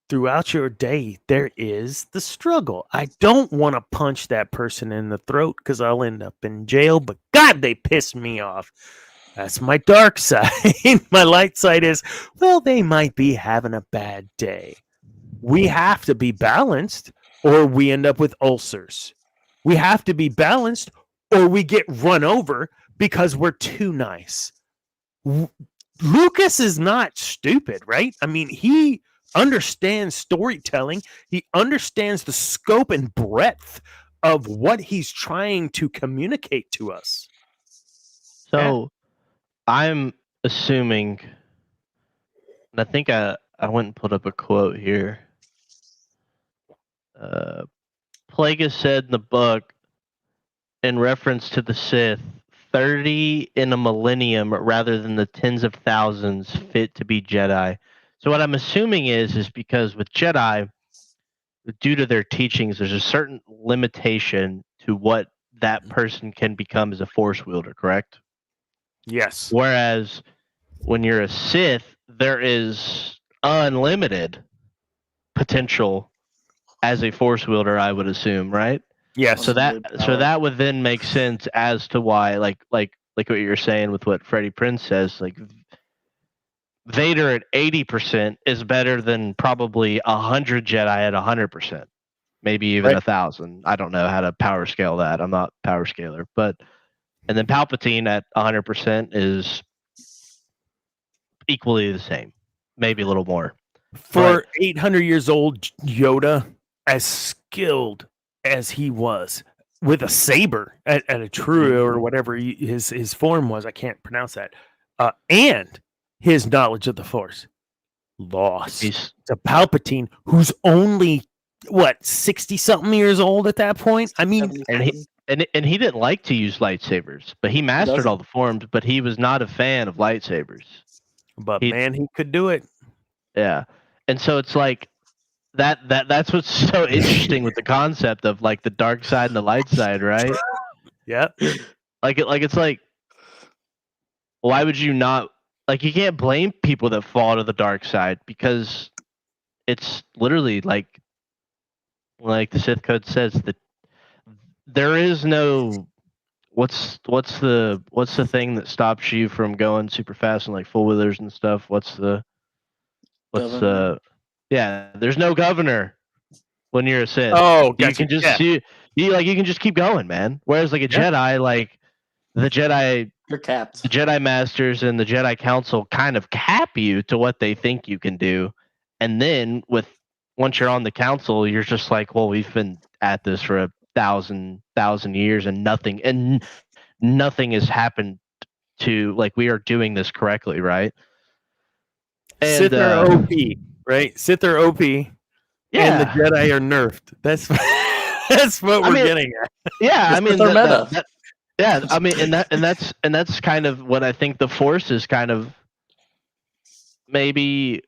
A: Throughout your day, there is the struggle. I don't want to punch that person in the throat because I'll end up in jail, but God, they piss me off. That's my dark side. My light side is, well, they might be having a bad day. We have to be balanced or we end up with ulcers. We have to be balanced or we get run over because we're too nice. Lucas is not stupid, right? I mean, he understands storytelling. He understands the scope and breadth of what he's trying to communicate to us.
C: So I'm assuming, and I think I went and put up a quote here. Plagueis said in the book, in reference to the Sith, 30 in a millennium rather than the tens of thousands fit to be Jedi. So what I'm assuming is because with Jedi, due to their teachings, there's a certain limitation to what that person can become as a Force wielder, correct?
A: Yes.
C: Whereas when you're a Sith, there is unlimited potential as a Force wielder, I would assume, right?
A: Yes.
C: So that would then make sense as to why, like what you're saying with what Freddie Prinze says, like Vader at 80% is better than probably 100 Jedi at 100%, maybe even 1,000. I don't know how to power scale that. I'm not a power scaler, but and then Palpatine at 100% is equally the same, maybe a little more.
A: For 800 years old Yoda, as skilled as he was with a saber at a true or whatever his form was, I can't pronounce that, and his knowledge of the Force, lost to Palpatine, who's only 60 something years old at that point. I mean,
C: and he didn't like to use lightsabers, but he mastered all the forms. But he was not a fan of lightsabers.
A: But man, he could do it.
C: Yeah, and so it's like that's what's so interesting with the concept of like the dark side and the light side, right?
A: Yeah.
C: It's like, why would you not? Like, you can't blame people that fall to the dark side because it's literally like the Sith Code says that there is no what's the thing that stops you from going super fast and like full wheelers and stuff? Yeah, there's no governor when you're a Sith.
A: Oh, gotcha.
C: You can just you can just keep going, man. Whereas like a Jedi, like the Jedi,
D: you're capped.
C: The Jedi Masters and the Jedi Council kind of cap you to what they think you can do, and then once you're on the council, you're just like, well, we've been at this for 1,000 years, and nothing has happened to like we are doing this correctly, right?
A: And, Sith are OP, right? Sith are OP, and the Jedi are nerfed. That's what we're getting at.
C: Yeah, I mean, yeah, I mean, and that's kind of what I think the Force is kind of maybe.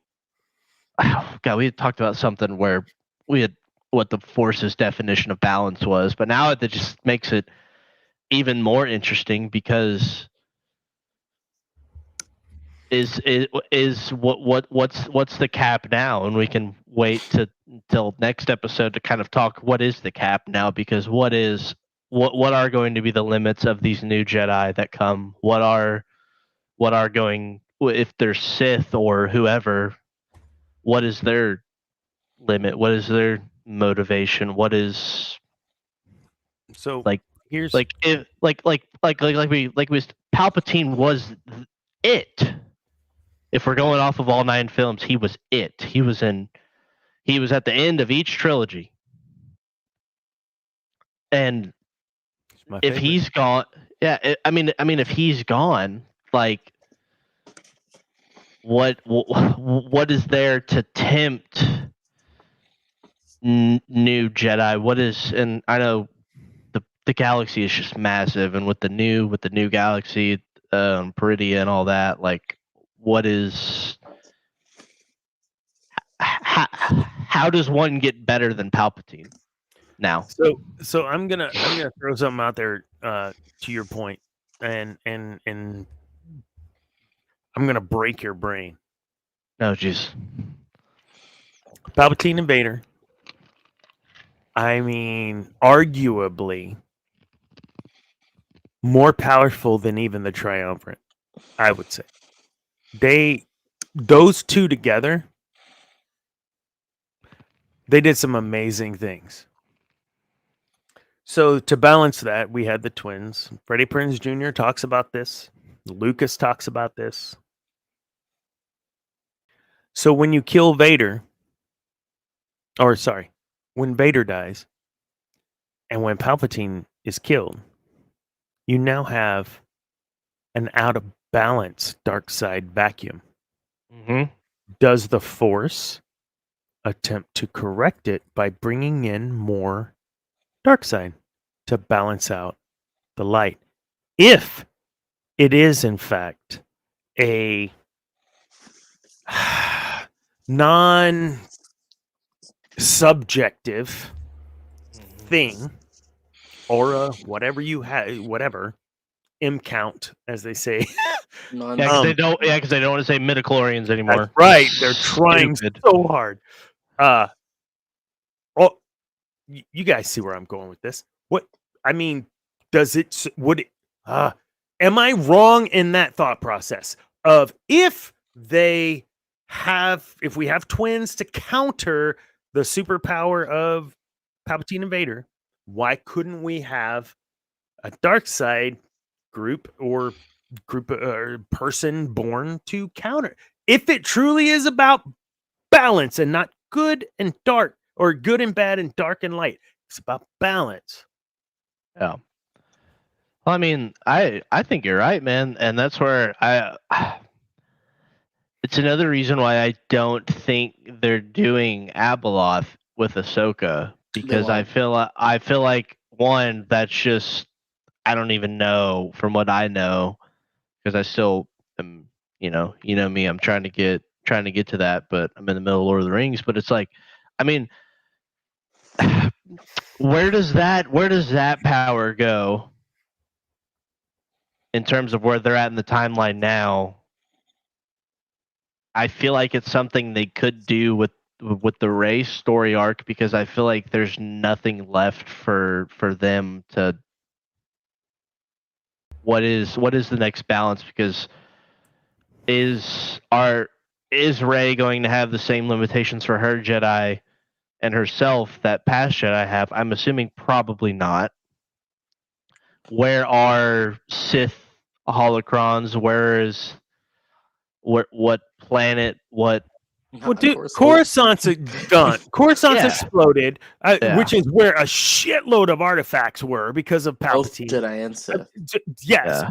C: Oh, God, we had talked about something where we had what the Force's definition of balance was, but now it just makes it even more interesting because what's the cap now? And we can wait until next episode to kind of talk what is the cap now, because what are going to be the limits of these new Jedi that come? What are going, if they're Sith or whoever, what is their limit? What is their motivation? What is like
A: here's
C: like if like Palpatine was it. If we're going off of all 9 films, he was it. He was at the end of each trilogy. And if he's gone, I mean if he's gone, like what is there to tempt new Jedi? What is, and I know the galaxy is just massive, and with the new galaxy, Peridia and all that, like what is how does one get better than Palpatine now?
A: So I'm gonna throw something out there to your point, and I'm gonna break your brain.
C: Oh, jeez.
A: Palpatine and Vader. I mean, arguably more powerful than even the Triumvirate, I would say. Those two together, they did some amazing things. So to balance that, we had the twins. Freddie Prinze Jr. talks about this. Lucas talks about this. So when you kill Vader, when Vader dies, and when Palpatine is killed, you now have an out of balance dark side vacuum.
C: Mm-hmm.
A: Does the Force attempt to correct it by bringing in more dark side to balance out the light? If it is, in fact, a non-subjective thing, aura, whatever you have, whatever, M count, as they say.
C: Because they don't want to say midichlorians anymore.
A: That's right. They're trying so hard. You guys see where I'm going with this. Am I wrong in that thought process of if if we have twins to counter the superpower of Palpatine and Vader, why couldn't we have a dark side group or person born to counter? If it truly is about balance and not good and dark, or good and bad and dark and light, it's about balance.
C: Yeah. Well, I mean, I think you're right, man, and that's where it's another reason why I don't think they're doing Abeloth with Ahsoka, because I feel like one, that's just, I don't even know from what I know, because I still am, you know me, I'm trying to get to that, but I'm in the middle of Lord of the Rings. But it's like, I mean, where does that power go in terms of where they're at in the timeline now? I feel like it's something they could do with the Rey story arc, because I feel like there's nothing left for them to. What is the next balance? Because is Rey going to have the same limitations for her Jedi and herself that past Jedi have? I'm assuming probably not. Where are Sith holocrons? What planet? What?
A: Well, dude, Coruscant's done. Coruscant's exploded, which is where a shitload of artifacts were because of Palpatine.
D: Both Jedi and Sith.
A: Yes.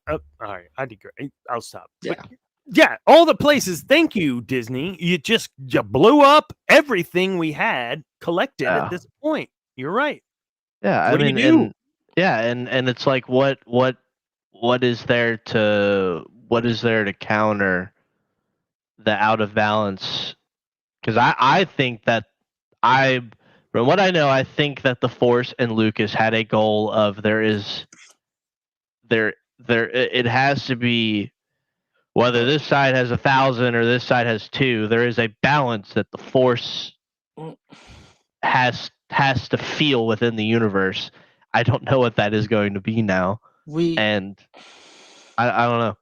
A: All right, I digress. I'll stop. Yeah. But, yeah, all the places. Thank you, Disney. You blew up everything we had collected at this point. You're right.
C: Yeah,
A: what do you do?
C: And it's like, what is there to counter the out of balance? Because I think that from what I know, I think that the Force and Lucas had a goal of it has to be, whether this side has 1,000 or this side has 2, there is a balance that the Force has to feel within the universe. I don't know what that is going to be now. I don't know.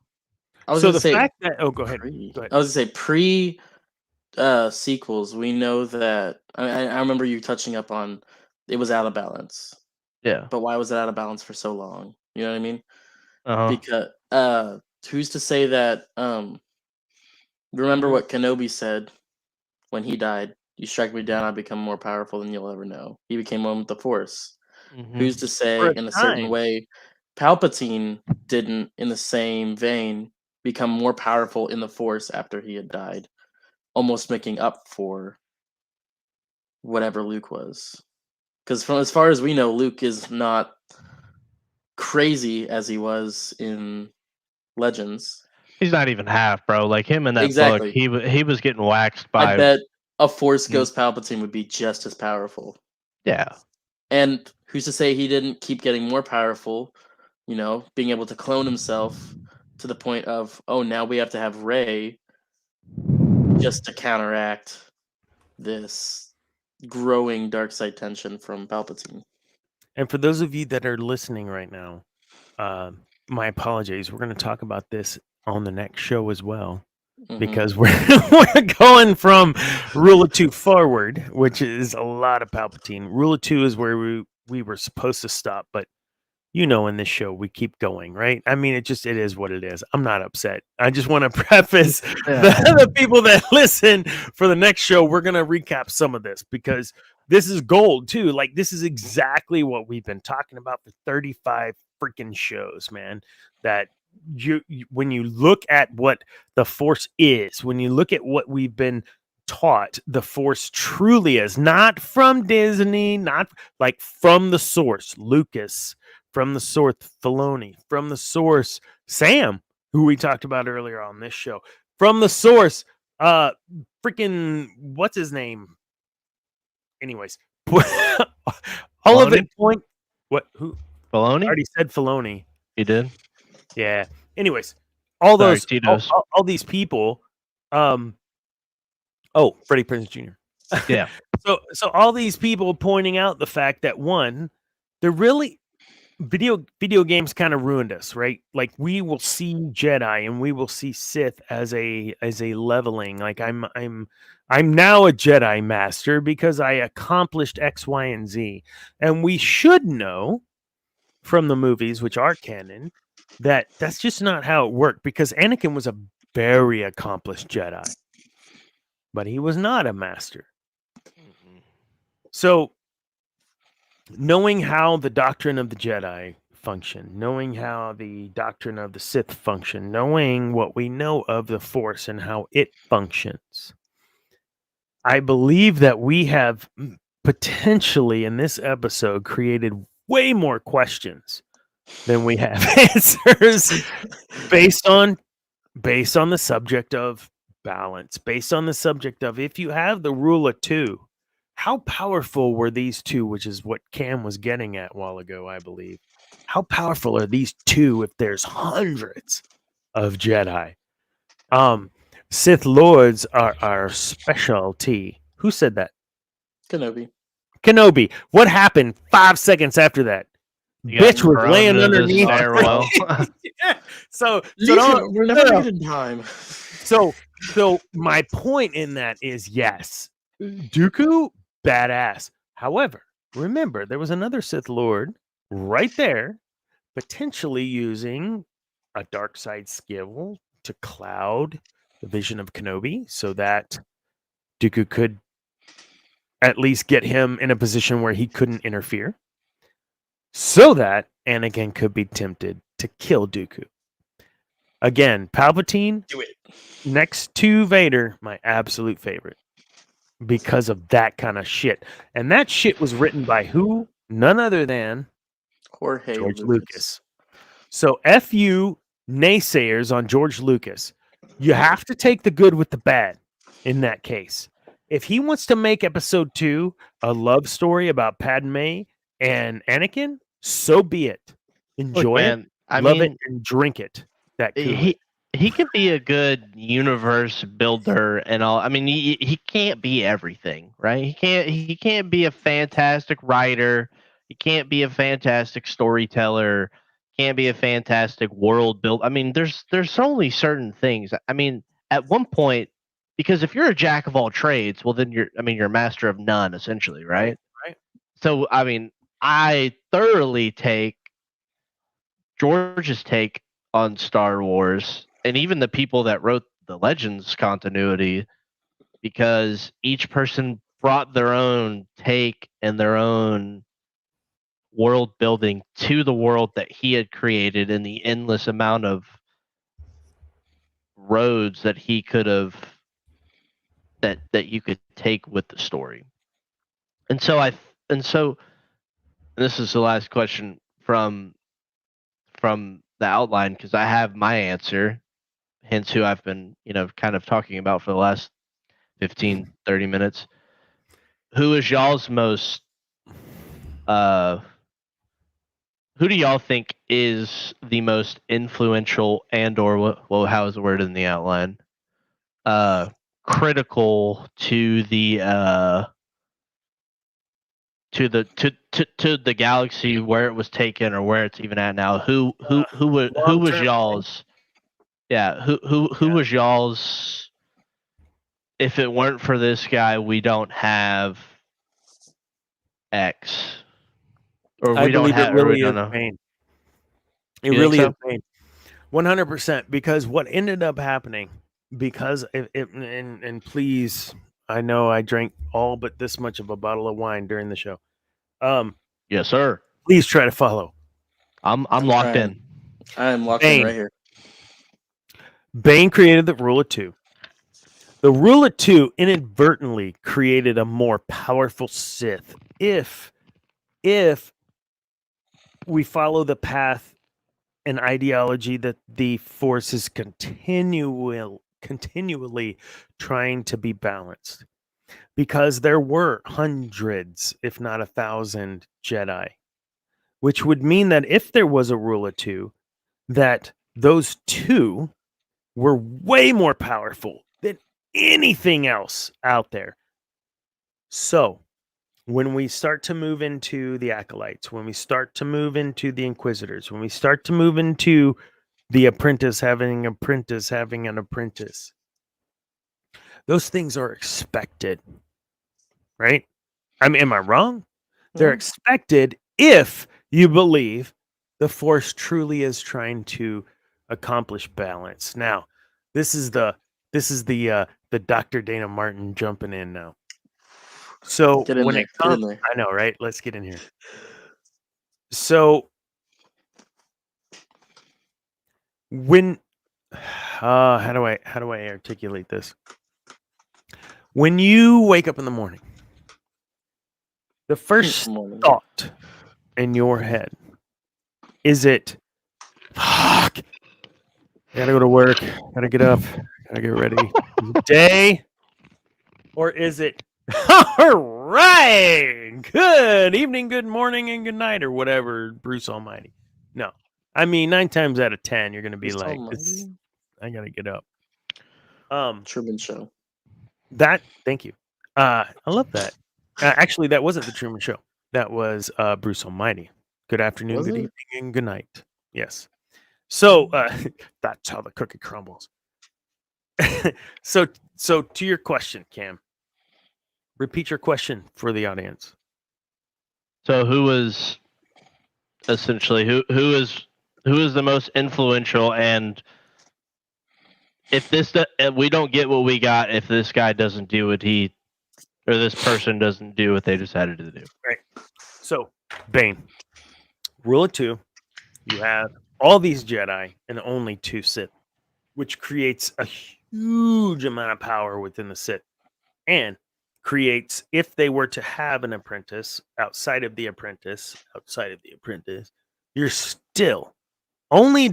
A: So the fact that go ahead.
D: I was gonna say pre sequels, we know that I remember you touching up on it was out of balance.
C: Yeah.
D: But why was it out of balance for so long? You know what I mean?
C: Uh-huh.
D: Because who's to say that remember what Kenobi said when he died? You strike me down, I become more powerful than you'll ever know. He became one with the Force.
C: Mm-hmm.
D: Who's to say in a certain way Palpatine didn't, in the same vein, become more powerful in the Force after he had died, almost making up for whatever Luke was? Because from as far as we know, Luke is not crazy as he was in Legends.
C: He's not even half, bro. Like him in that book, he was getting waxed by.
D: I bet a Force Ghost Palpatine would be just as powerful.
C: Yeah.
D: And who's to say he didn't keep getting more powerful, you know, being able to clone himself to the point of, oh, now we have to have Rey just to counteract this growing dark side tension from Palpatine.
A: And for those of you that are listening right now, my apologies. We're going to talk about this on the next show as well, because we're going from Rule of 2 forward, which is a lot of Palpatine. Rule of 2 is where we were supposed to stop, but in this show we keep going, right? I mean, it is what it is. I'm not upset. I just want to preface the people that listen, for the next show we're going to recap some of this, because this is gold too. Like, this is exactly what we've been talking about for 35 freaking shows, man. That when you look at what the Force is, when you look at what we've been taught the Force truly is, not from Disney, not like from the source Lucas, from the source Filoni, from the source Sam, who we talked about earlier on this show, from the source freaking what's his name, anyways. All Filoni? Of it point what who
C: Filoni?
A: I already said Filoni.
C: You did?
A: Yeah. Anyways, all those all these people, Freddie Prinze Jr.
C: Yeah.
A: So all these people pointing out the fact that, one, they're really video games kind of ruined us, right? Like we will see Jedi and we will see Sith as a leveling. Like I'm now a Jedi master because I accomplished X, Y, and Z. And we should know from the movies, which are canon, that that's just not how it worked, because Anakin was a very accomplished Jedi, but he was not a master. So knowing how the doctrine of the Jedi function, knowing how the doctrine of the Sith function, knowing what we know of the Force and how it functions, I believe that we have potentially in this episode created way more questions than we have answers based on the subject of balance, based on the subject of, if you have the rule of two, how powerful were these two, which is what Cam was getting at a while ago, I believe. How powerful are these two if there's hundreds of Jedi? Sith Lords are our specialty. Who said that? Kenobi. What happened 5 seconds after that? Bitch was laying underneath. Yeah. So
D: we're never in time.
A: So my point in that is, yes, Dooku, badass. However, remember, there was another Sith Lord right there, potentially using a dark side skill to cloud the vision of Kenobi so that Dooku could at least get him in a position where he couldn't interfere, so that Anakin could be tempted to kill Dooku. Again, Palpatine,
D: Do it.
A: next to Vader, my absolute favorite, because of that kind of shit. And that shit was written by who? None other than George Lucas. So F you naysayers on George Lucas. You have to take the good with the bad in that case. If he wants to make episode 2 a love story about Padme and Anakin, so be it. Enjoy it, love it, and drink it. That
C: he can be a good universe builder and all. I mean, he can't be everything, right? He can't be a fantastic writer. He can't be a fantastic storyteller. Can't be a fantastic world build. I mean, there's only certain things. I mean, at one point, because if you're a jack of all trades, well, then you're a master of none, essentially, right?
A: Right.
C: So, I mean, I thoroughly take George's take on Star Wars, and even the people that wrote the Legends continuity, because each person brought their own take and their own world building to the world that he had created, and the endless amount of roads that he could have that you could take with the story. And so this is the last question from the outline, because I have my answer, hence who I've been, kind of talking about for the last 15, 30 minutes. Who is y'all's most who do y'all think is the most influential and or how is the word in the outline? Critical to the to the galaxy where it was taken or where it's even at now. Who was y'all's? Yeah, who was y'all's? If it weren't for this guy, we don't have X. Or we don't have.
A: It really is Bane. It really is Bane. 100%. Because what ended up happening, because and please, I know I drank all but this much of a bottle of wine during the show.
C: Yes, sir.
A: Please try to follow.
C: I'm locked in.
D: I'm locked in right here.
A: Bane created the rule of two. The rule of two inadvertently created a more powerful Sith if we follow the path and ideology that the Force is continually trying to be balanced. Because there were hundreds, if not 1,000 Jedi, which would mean that if there was a rule of two, that those two were way more powerful than anything else out there. So when we start to move into the acolytes, when we start to move into the inquisitors, when we start to move into the apprentice having an apprentice, those things are expected, right? I mean, am I wrong? They're expected if you believe the Force truly is trying to accomplish balance. Now, this is the Dr. Dana Martin jumping in now. So
D: Get in
A: when
D: there.
A: it comes, I know, right? Let's get in here. So when how do I articulate this? When you wake up in the morning, the first thought in your head, is it, fuck, I gotta go to work, gotta get up, gotta get ready, day? Or is it, all right, good evening, good morning, and good night, or whatever, Bruce Almighty? No. I mean, 9 times out of 10, you're gonna be
D: Bruce
A: like,
D: Almighty?
A: I gotta get up.
D: Truman Show.
A: Thank you. I love that. Actually, that wasn't the Truman Show. That was Bruce Almighty. Good afternoon,
D: Was
A: good
D: it?
A: evening, and good night. Yes. So that's how the cookie crumbles. So to your question, Cam, repeat your question for the audience.
C: So who was essentially who is the most influential, and if we don't get what we got if this guy doesn't do what he or this person doesn't do what they decided to do.
A: Right. So Bane, rule of 2, you have all these Jedi and only 2 Sith, which creates a huge amount of power within the Sith, and creates, if they were to have an apprentice outside of the apprentice, you're still only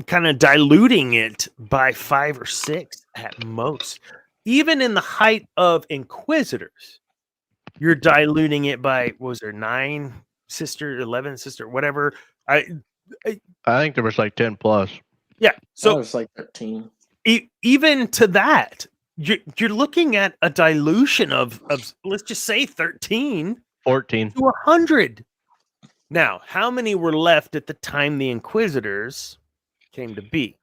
A: kind of diluting it by 5 or 6 at most. Even in the height of Inquisitors, you're diluting it by, what was there, 9 sister, 11 sister, whatever.
C: I think there was like 10 plus.
A: Yeah. So
D: it's like 13.
A: Even to that, you're looking at a dilution of let's just say 13,
C: 14
A: to 100. Now, how many were left at the time the Inquisitors came to be?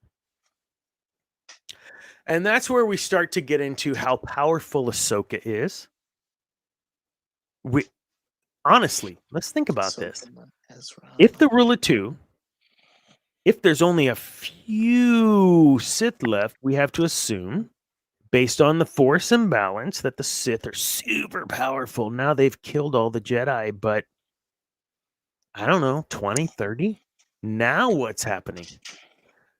A: And that's where we start to get into how powerful Ahsoka is. Honestly, let's think about this. If the rule of 2, if there's only a few Sith left, we have to assume, based on the Force imbalance, that the Sith are super powerful. Now they've killed all the Jedi, but I don't know, 20, 30? Now what's happening?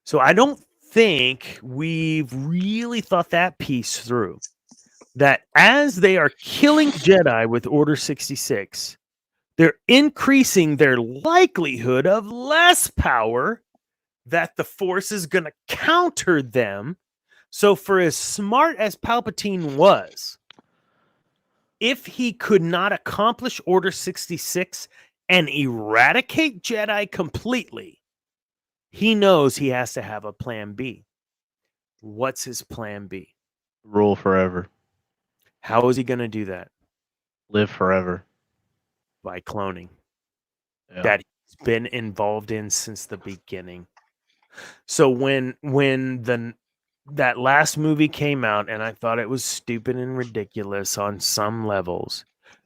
A: So I don't think we've really thought that piece through. That as they are killing Jedi with Order 66, they're increasing their likelihood of less power, that the Force is going to counter them. So for as smart as Palpatine was, if he could not accomplish Order 66 and eradicate Jedi completely, he knows he has to have a plan B. What's his plan B?
C: Rule forever.
A: How is he going to do that?
C: Live forever.
A: By cloning.
C: Yeah.
A: That he's been involved in since the beginning. So when that last movie came out, and I thought it was stupid and ridiculous on some levels,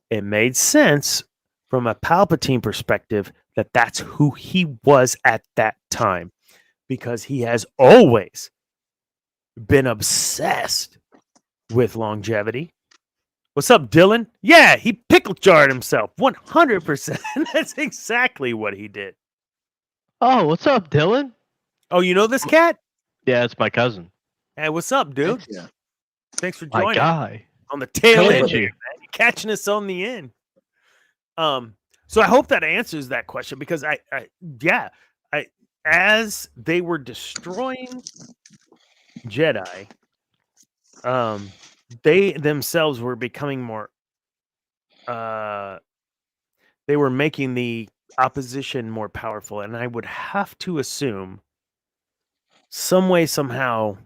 A: it made sense from a Palpatine perspective that that's who he was at that time, because he has always been obsessed with longevity. What's up, Dylan? Yeah, he pickle jarred himself 100%. That's exactly what he did.
C: Oh, what's up, Dylan?
A: Oh, you know this cat?
C: Yeah, it's my cousin.
A: Hey, what's up, dude?
D: Yeah.
A: Thanks for
C: My
A: joining
C: guy.
A: on the tail end.
C: You.
A: Here, man. You're catching us on the end. So I hope that answers that question, because as they were destroying Jedi, they themselves were becoming more. They were making the opposition more powerful, and I would have to assume, some way, somehow,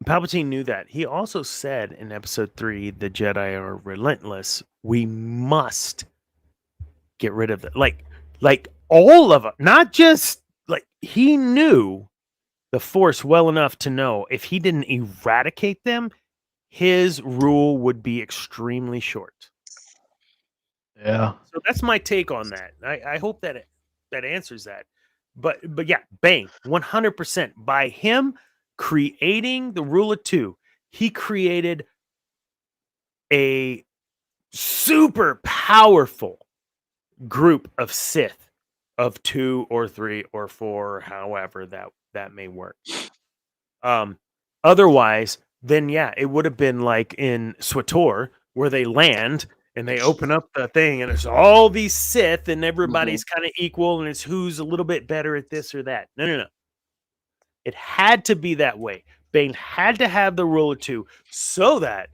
A: Palpatine knew that. He also said in Episode 3, the Jedi are relentless. We must get rid of them. Like all of them, not just like he knew the Force well enough to know if he didn't eradicate them, his rule would be extremely short.
C: Yeah.
A: So that's my take on that. I hope that that answers that. But yeah, Bane, 100% by him creating the rule of two, he created a super powerful group of Sith of 2 or 3 or 4, however that may work. Otherwise, then yeah, it would have been like in SWTOR where they land and they open up the thing and it's all these Sith and everybody's kind of equal and it's who's a little bit better at this or that. No. It had to be that way. Bane had to have the rule of two so that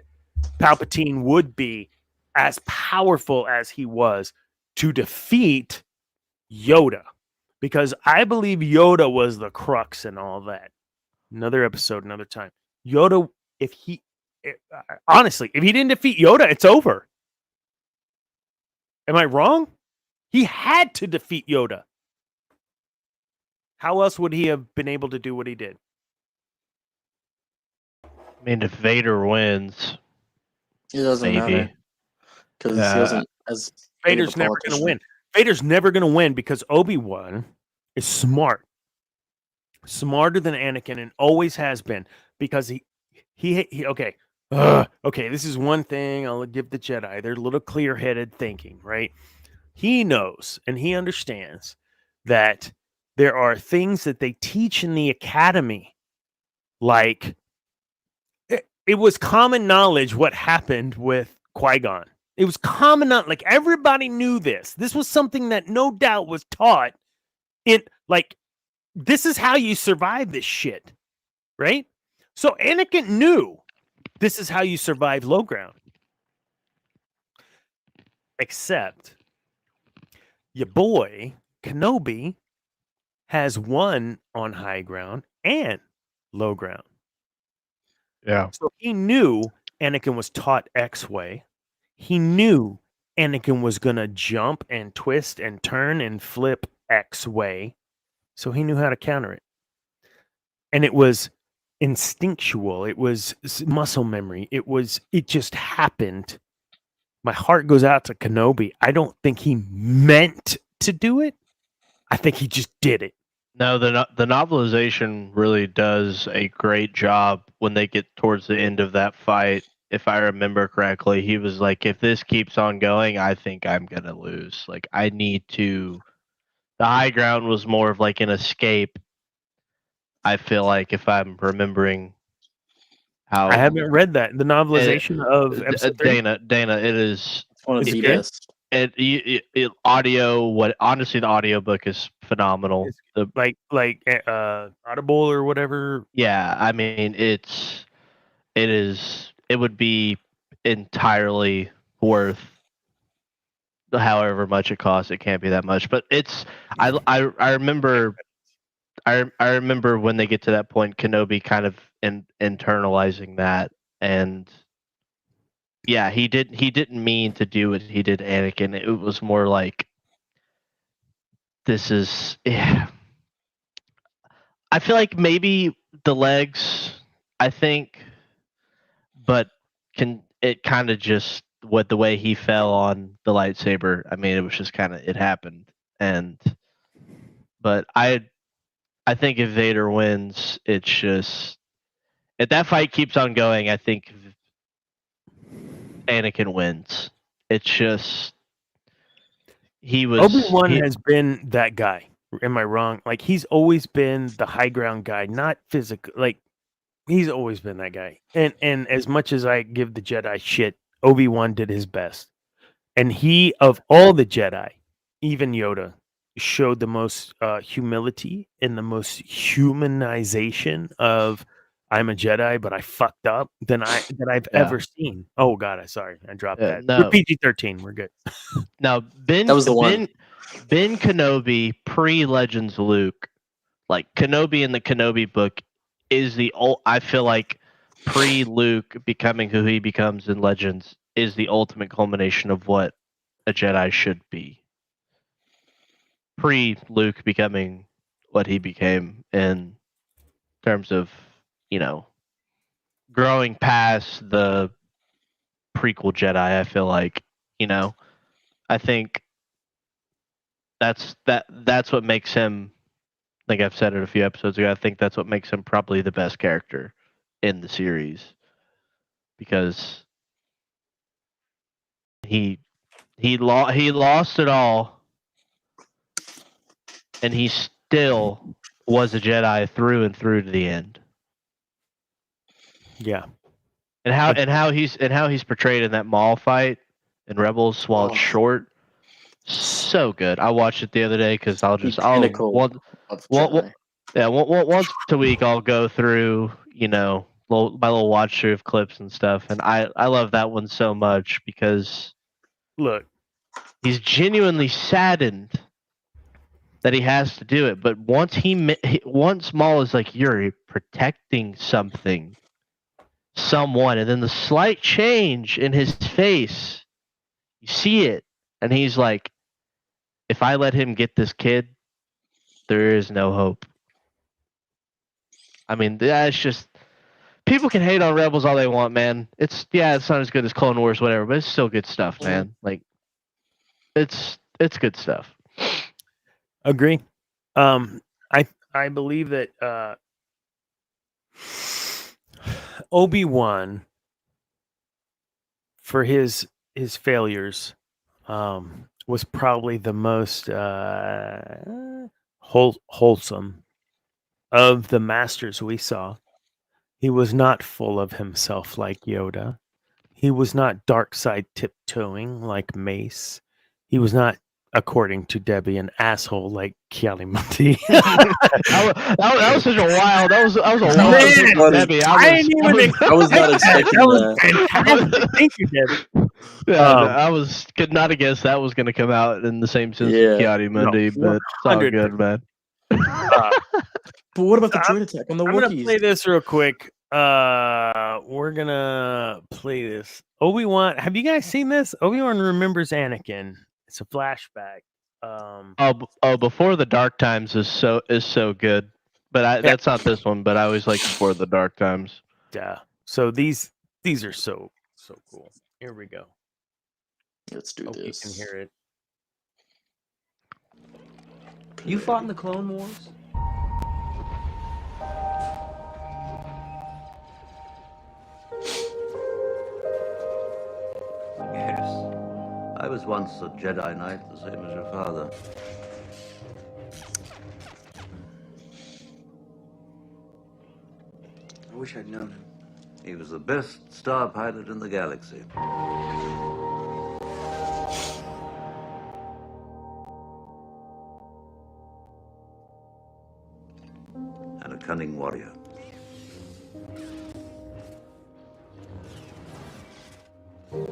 A: Palpatine would be as powerful as he was to defeat Yoda. Because I believe Yoda was the crux in all that. Another episode, another time. Yoda, honestly, if he didn't defeat Yoda, it's over. Am I wrong? He had to defeat Yoda. How else would he have been able to do what he did?
C: I mean, if Vader wins,
D: It doesn't matter because he wasn't as
A: Vader's never going to win. Vader's never going to win because Obi-Wan is smart. Smarter than Anakin and always has been because he okay. Okay, this is one thing I'll give the Jedi. They're a little clear-headed thinking, right? He knows and he understands that there are things that they teach in the academy. Like it was common knowledge what happened with Qui-Gon. It was common knowledge. Like everybody knew this. This was something that no doubt was taught in like this is how you survive this shit, right? So Anakin knew this is how you survive low ground. Except your boy Kenobi has won on high ground and low ground.
C: Yeah.
A: So he knew Anakin was taught X way. He knew Anakin was going to jump and twist and turn and flip X way. So he knew how to counter it. And it was instinctual. It was muscle memory. It just happened. My heart goes out to Kenobi. I don't think he meant to do it. I think he just did it.
C: No, the novelization really does a great job when they get towards the end of that fight. If I remember correctly, he was like, if this keeps on going, I think I'm going to lose. Like, I need to... The high ground was more of like an escape. I feel like if I'm remembering how...
A: I haven't read that. The novelization of episode 3?
C: Dana, it is...
D: It's one of the best.
C: Honestly, the audiobook is phenomenal.
A: Like Audible or whatever.
C: Yeah, I mean it would be entirely worth however much it costs. It can't be that much, but it's I remember when they get to that point, Kenobi kind of internalizing that, and yeah, he didn't mean to do what he did to Anakin. It was more like, this is... Yeah. I feel like maybe the legs, I think, but it kind of just, the way he fell on the lightsaber, I mean, it was just kind of, it happened. But I think if Vader wins, it's just, if that fight keeps on going, I think Anakin wins. It's just,
A: Obi-Wan has been that guy. Am I wrong? Like, he's always been the high ground guy, not physical. Like, he's always been that guy. And as much as I give the Jedi shit, Obi-Wan did his best. And he, of all the Jedi, even Yoda, showed the most humility and the most humanization of, I'm a Jedi, but I fucked up that I've ever seen. Oh God, I dropped that.
C: No.
A: We're PG-13. We're good.
C: Now, Ben Kenobi pre-Legends Luke, like Kenobi in the Kenobi book, is I feel like pre-Luke becoming who he becomes in Legends is the ultimate culmination of what a Jedi should be. Pre-Luke becoming what he became in terms of, growing past the prequel Jedi, I feel like, I think that's what makes him, I think I've said it a few episodes ago, I think that's what makes him probably the best character in the series. Because he lost it all, and he still was a Jedi through and through to the end.
A: Yeah.
C: And how he's portrayed in that Maul fight in Rebels while it's short, so good. I watched it the other day because once a week I'll go through my little watch through of clips and stuff, and I love that one so much because
A: look,
C: he's genuinely saddened that he has to do it, but once Maul is like, you're protecting someone, and then the slight change in his face, you see it, and he's like, if I let him get this kid, there is no hope. I mean, that's just, people can hate on Rebels all they want, man. It's not as good as Clone Wars, whatever, but it's still good stuff, man. Like, it's good stuff.
A: Agree. I believe that Obi-Wan, for his failures, was probably the most wholesome of the masters we saw. He was not full of himself like Yoda. He was not dark side tiptoeing like Mace. He was not, according to Debbie, an asshole like Kialimati.
C: that was such a wild. That was a wild
A: Man,
C: Debbie.
A: I
D: was not expecting that.
A: Fantastic. Thank you, Debbie.
C: Yeah, I could not have guessed that was going to come out in the same sense as Kialimati, but it's all good, man.
D: But what about the droid attack on the Wookiees?
A: I'm gonna play this real quick. We're gonna play this. Obi-Wan. Have you guys seen this? Obi-Wan remembers Anakin. It's a flashback.
C: Before the Dark Times is so good, but that's not this one. But I always like Before the Dark Times.
A: Yeah. So these are so cool. Here we go.
D: Let's do this.
A: You can hear it.
H: You fought in the Clone Wars?
F: Yes. I was once a Jedi Knight, the same as your father.
H: I wish I'd known him.
F: He was the best star pilot in the galaxy. And a cunning warrior. And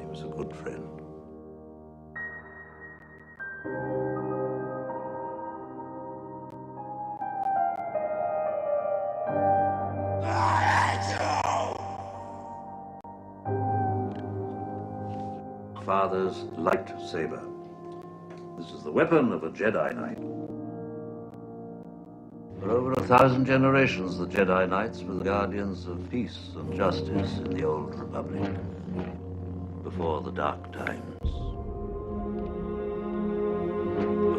F: he was a good friend. Father's lightsaber. This is the weapon of a Jedi Knight. For over 1,000 generations, the Jedi Knights were the guardians of peace and justice in the Old Republic, before the Dark Times,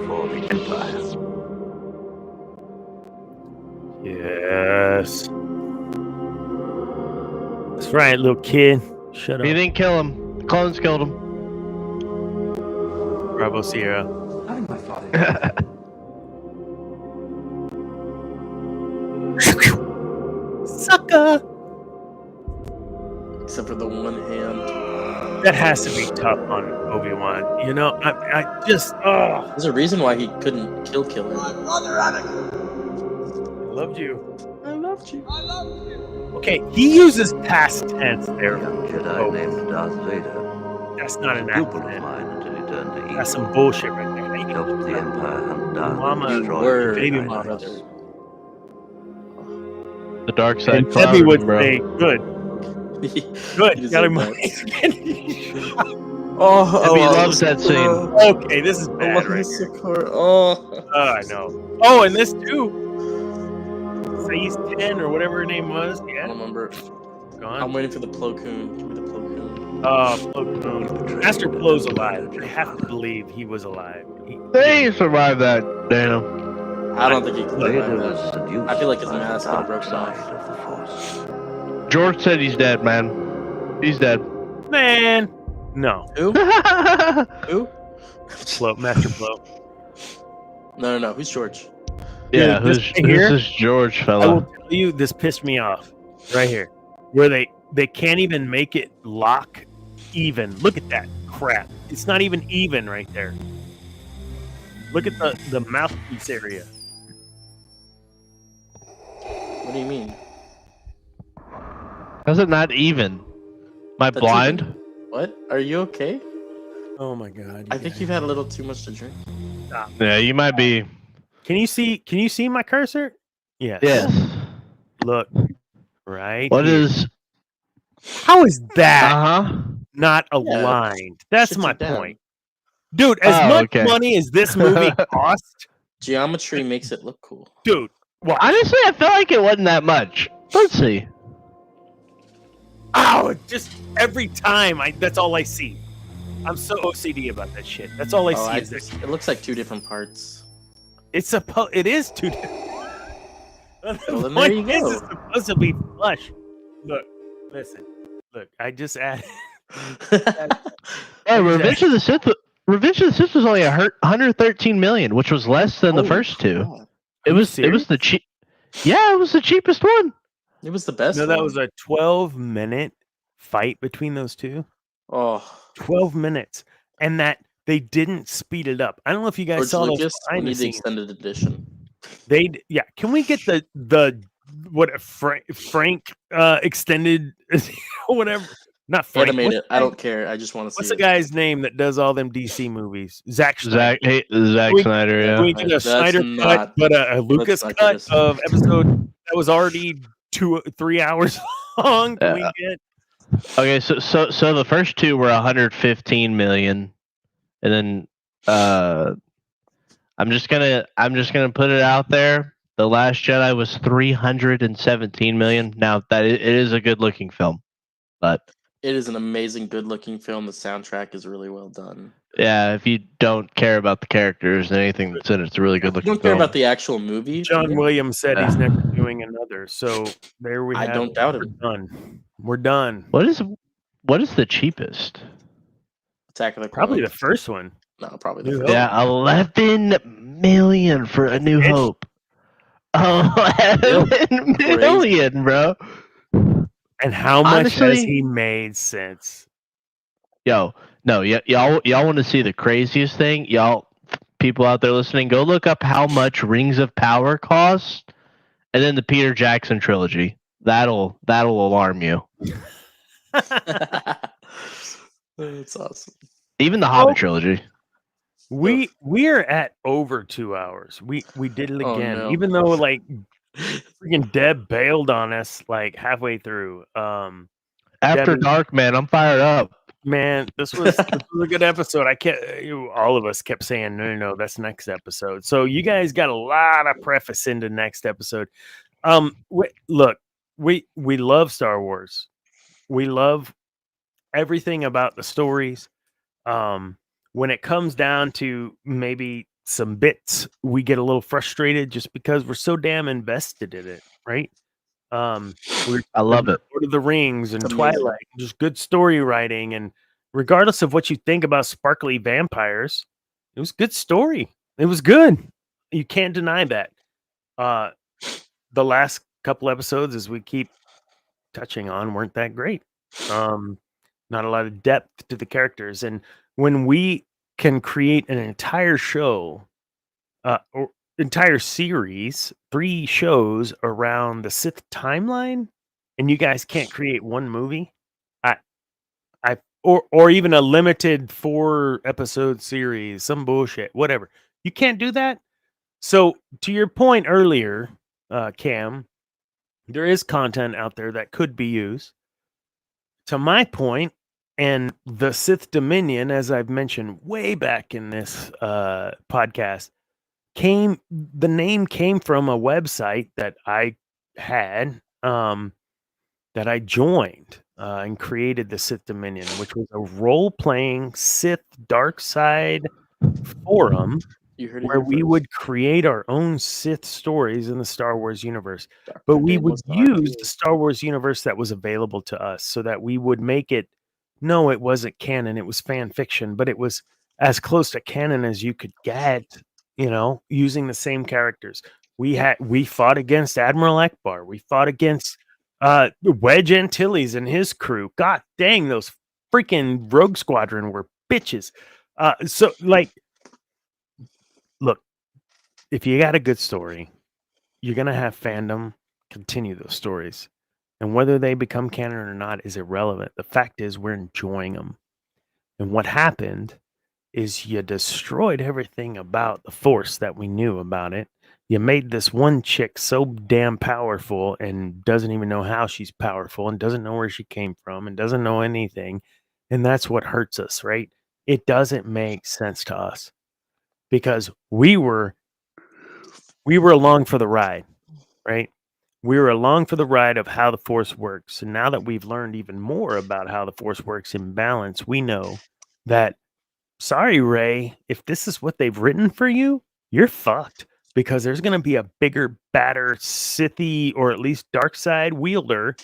F: before the Empire.
A: Yes. That's right, little kid. Shut up.
C: He didn't kill him. The clones killed him.
A: Bravo Sierra.
H: How did my father?
A: Sucker.
D: Except for the one hand.
A: That has to be tough on Obi-Wan. You know, I just
D: There's a reason why he couldn't kill him.
A: I loved you.
D: I loved you.
A: Okay, he uses past tense there.
F: A young Jedi named Darth Vader.
A: That's not an
F: Pupil of
A: accident.
F: mine until he turned to evil.
A: That's some bullshit right there.
F: Helped the Empire hunt down
A: Mama,
F: and destroy
D: word,
F: the
A: baby
F: Jedi
A: mama.
F: Knights.
C: The dark side.
A: And Debbie would
C: bro.
A: say, "Good,
D: He
A: good, got
D: deserved
A: him."
D: that. Oh,
C: Debbie
D: love
C: loves that scene.
A: Okay, this is
D: I
A: bad,
D: love
A: right?
D: the Sakura. Oh,
A: I know. Oh, and this too. Phase 10 or whatever her name was.
D: I
A: Yeah,
D: don't remember.
A: gone.
D: I'm waiting for the Plo Koon. Give me the Plo Koon.
A: Plo Koon. Master Plo's alive. I have to believe he was alive.
C: They survived that. Damn.
D: I don't think he could
F: Vader
D: survive
F: was
D: that.
F: seduced
D: I feel like his
F: by the
D: mask would have
F: dark
D: broken
F: side
D: off.
F: of the Force.
C: George said he's dead, man. He's dead.
A: Man, no.
D: Who?
C: yeah,
D: Who?
A: Plo, Master Plo.
D: No. Who's George?
A: Dude,
C: who's
A: this right here,
C: this George
A: I will
C: fella?
A: tell you, this pissed me off. Right here, where they can't even make it lock even. Look at that crap. It's not even even right there. Look at the mouthpiece area.
D: What do you mean?
C: How's it not even? Am I
D: That's
C: blind?
D: even. What? Are you okay?
A: Oh my god!
D: I think you've had a little too much to drink.
C: Yeah, you might be.
A: Can you see my cursor? Yes.
C: Yes.
A: Look, right.
C: What
A: here.
C: is?
A: How is that
C: Uh-huh.
A: not aligned? That's
D: Shit
A: my
D: you down.
A: point, dude. As
C: Oh,
A: much
C: okay.
A: money as this movie cost,
D: Geometry makes it look cool.
A: dude. What?
C: Honestly, I feel like it wasn't that much. Let's see.
A: Ow! Just every time, that's all I see. I'm so OCD about that shit. That's all I see. Is this.
D: It looks like two different parts.
A: It is two.
D: Well,
A: The
D: then there
A: point
D: you
A: is,
D: go.
A: it's supposed to be flush. Look, listen. Look, I just added.
C: Oh, Revenge of the Sith. Revenge of the Sith was only 113 million, which was less than the
D: Holy
C: first two.
D: crap.
C: It
A: you
C: was
A: serious?
C: the cheap. Yeah, it was the cheapest one.
D: It was the best.
A: No, that
D: one.
A: was a 12-minute fight between those two.
D: Oh,
A: 12 minutes, and that they didn't speed it up. I don't know if you guys
D: George
A: saw those
D: Lucas. We
A: behind the
D: need the
A: scenes.
D: extended edition.
A: Yeah. Can we get the what Frank extended whatever? Not Frank.
D: Animate
A: What's
D: it.
A: the
D: I
A: guy-
D: don't care. I just want to see
A: What's the
D: it.
A: guy's name that does all them DC movies? Zack Snyder.
C: Zack
A: We-
C: Snyder.
A: Can
C: Yeah.
A: we get a
D: That's
A: Snyder
D: not-
A: cut, but a Lucas
D: not
A: cut
D: good.
A: of episode that was already 2-3 hours long? Can we get?
C: Okay, so the first two were 115 million, and then I'm just gonna put it out there. The Last Jedi was 317 million. Now that it is a good looking film, but
D: It is an amazing, good-looking film. The soundtrack is really well done.
C: yeah, if you don't care about the characters and anything that's in it, it's a really good
D: You
C: looking
D: don't care
C: film.
D: about the actual movie.
A: John Williams said he's
C: Yeah.
A: never doing another. So there we
D: I
A: have.
D: don't doubt
A: We're
D: him.
A: done. We're done.
C: What is the cheapest?
D: Attack of the
A: Probably the
D: Clones.
A: first one.
D: No, probably the
A: New
D: first.
A: Hope.
C: Yeah, 11 million for A New
A: it.
C: Hope. 11 million, bro.
A: And how much has
C: Honestly-
A: he made since?
C: Yo, no, y'all want to see the craziest thing? Y'all, people out there listening, go look up how much Rings of Power cost, and then the Peter Jackson trilogy. That'll alarm you.
D: That's awesome.
C: Even the
A: Oh.
C: Hobbit trilogy.
A: We're at over 2 hours. We did it
D: Oh,
A: again,
D: no.
A: even though like freaking Deb bailed on us like halfway through.
C: After
A: Devin-
C: Dark, man, I'm fired up.
A: Man, this was a good episode. All of us kept saying, no, that's next episode. So you guys got a lot of preface into next episode. Look, we love Star Wars. We love everything about the stories. When it comes down to maybe some bits, we get a little frustrated just because we're so damn invested in it, right?
C: I love it.
A: Lord of the Rings and
D: It's amazing.
A: Twilight, just good story writing, and regardless of what you think about sparkly vampires, it was good story. It was good. You can't deny that. The last couple episodes, as we keep touching on, weren't that great. Not a lot of depth to the characters, and when we can create an entire show, or entire series, 3 shows around the Sith timeline, and you guys can't create one movie, or even a limited 4-episode series, some bullshit, whatever. You can't do that. So to your point earlier, Cam, there is content out there that could be used. To my point, and the Sith Dominion, as I've mentioned way back in this podcast, the name came from a website that I had that I joined and created the Sith Dominion, which was a role-playing Sith dark side forum where we would create our own Sith stories in the Star Wars universe. But we would use the Star Wars universe that was available to us so that we would make it. No, it wasn't canon. It was fan fiction, but it was as close to canon as you could get, using the same characters. We fought against Admiral Ekbar. We fought against Wedge Antilles and his crew. God dang, those freaking Rogue Squadron were bitches. Look, if you got a good story, you're going to have fandom continue those stories. And whether they become canon or not is irrelevant. The fact is we're enjoying them. And what happened is you destroyed everything about the Force that we knew about it. You made this one chick so damn powerful and doesn't even know how she's powerful and doesn't know where she came from and doesn't know anything. And that's what hurts us, right? It doesn't make sense to us because we were along for the ride, right? We were along for the ride of how the Force works. And now that we've learned even more about how the Force works in balance, we know that, sorry, Rey, if this is what they've written for you, you're fucked. Because there's going to be a bigger, badder, Sithy, or at least dark side wielder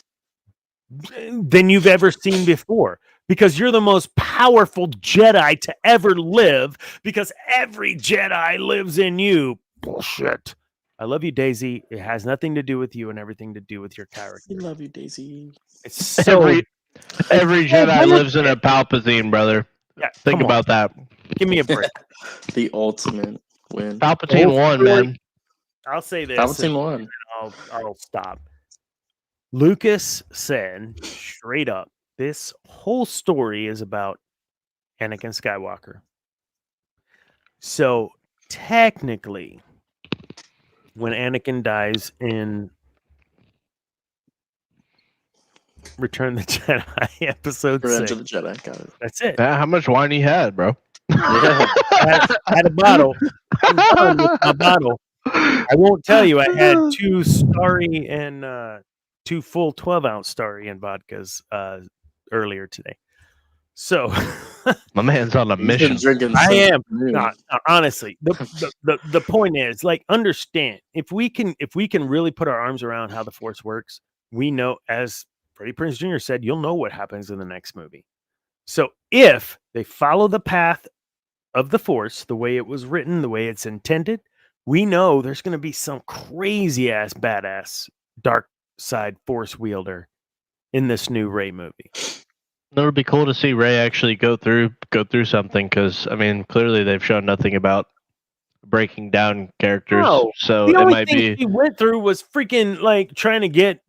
A: than you've ever seen before. Because you're the most powerful Jedi to ever live. Because every Jedi lives in you. Bullshit. I love you, Daisy. It has nothing to do with you and everything to do with your character.
D: We love you, Daisy.
A: It's so
C: every Jedi lives in a Palpatine, brother.
A: Yeah,
C: think about that.
A: Give me a break.
D: The ultimate win.
C: Palpatine won, man.
A: I'll say this.
D: Palpatine won.
A: I'll stop. Lucas said straight up, this whole story is about Anakin Skywalker. So technically, when Anakin dies in Return of the Jedi episode
D: Revenge
A: 6.
D: of the Jedi, got it.
A: That's it.
C: How much wine he had, bro?
D: Yeah.
A: I had a bottle. I'm done with my bottle. I won't tell you. I had 2 Starry and 2 full 12-ounce Starry and vodkas earlier today. So
C: my man's on a mission.
A: I am. No, honestly, the point is, like, understand if we can really put our arms around how the Force works, we know, as Freddie Prinze Jr. said, you'll know what happens in the next movie. So if they follow the path of the Force, the way it was written, the way it's intended, we know there's going to be some crazy ass badass dark side Force wielder in this new Rey movie.
C: It would be cool to see Rey actually go through something, because I mean, clearly they've shown nothing about breaking down characters.
A: No,
C: so
A: the
C: it
A: only
C: might
A: thing
C: be
A: he went through was freaking like trying to get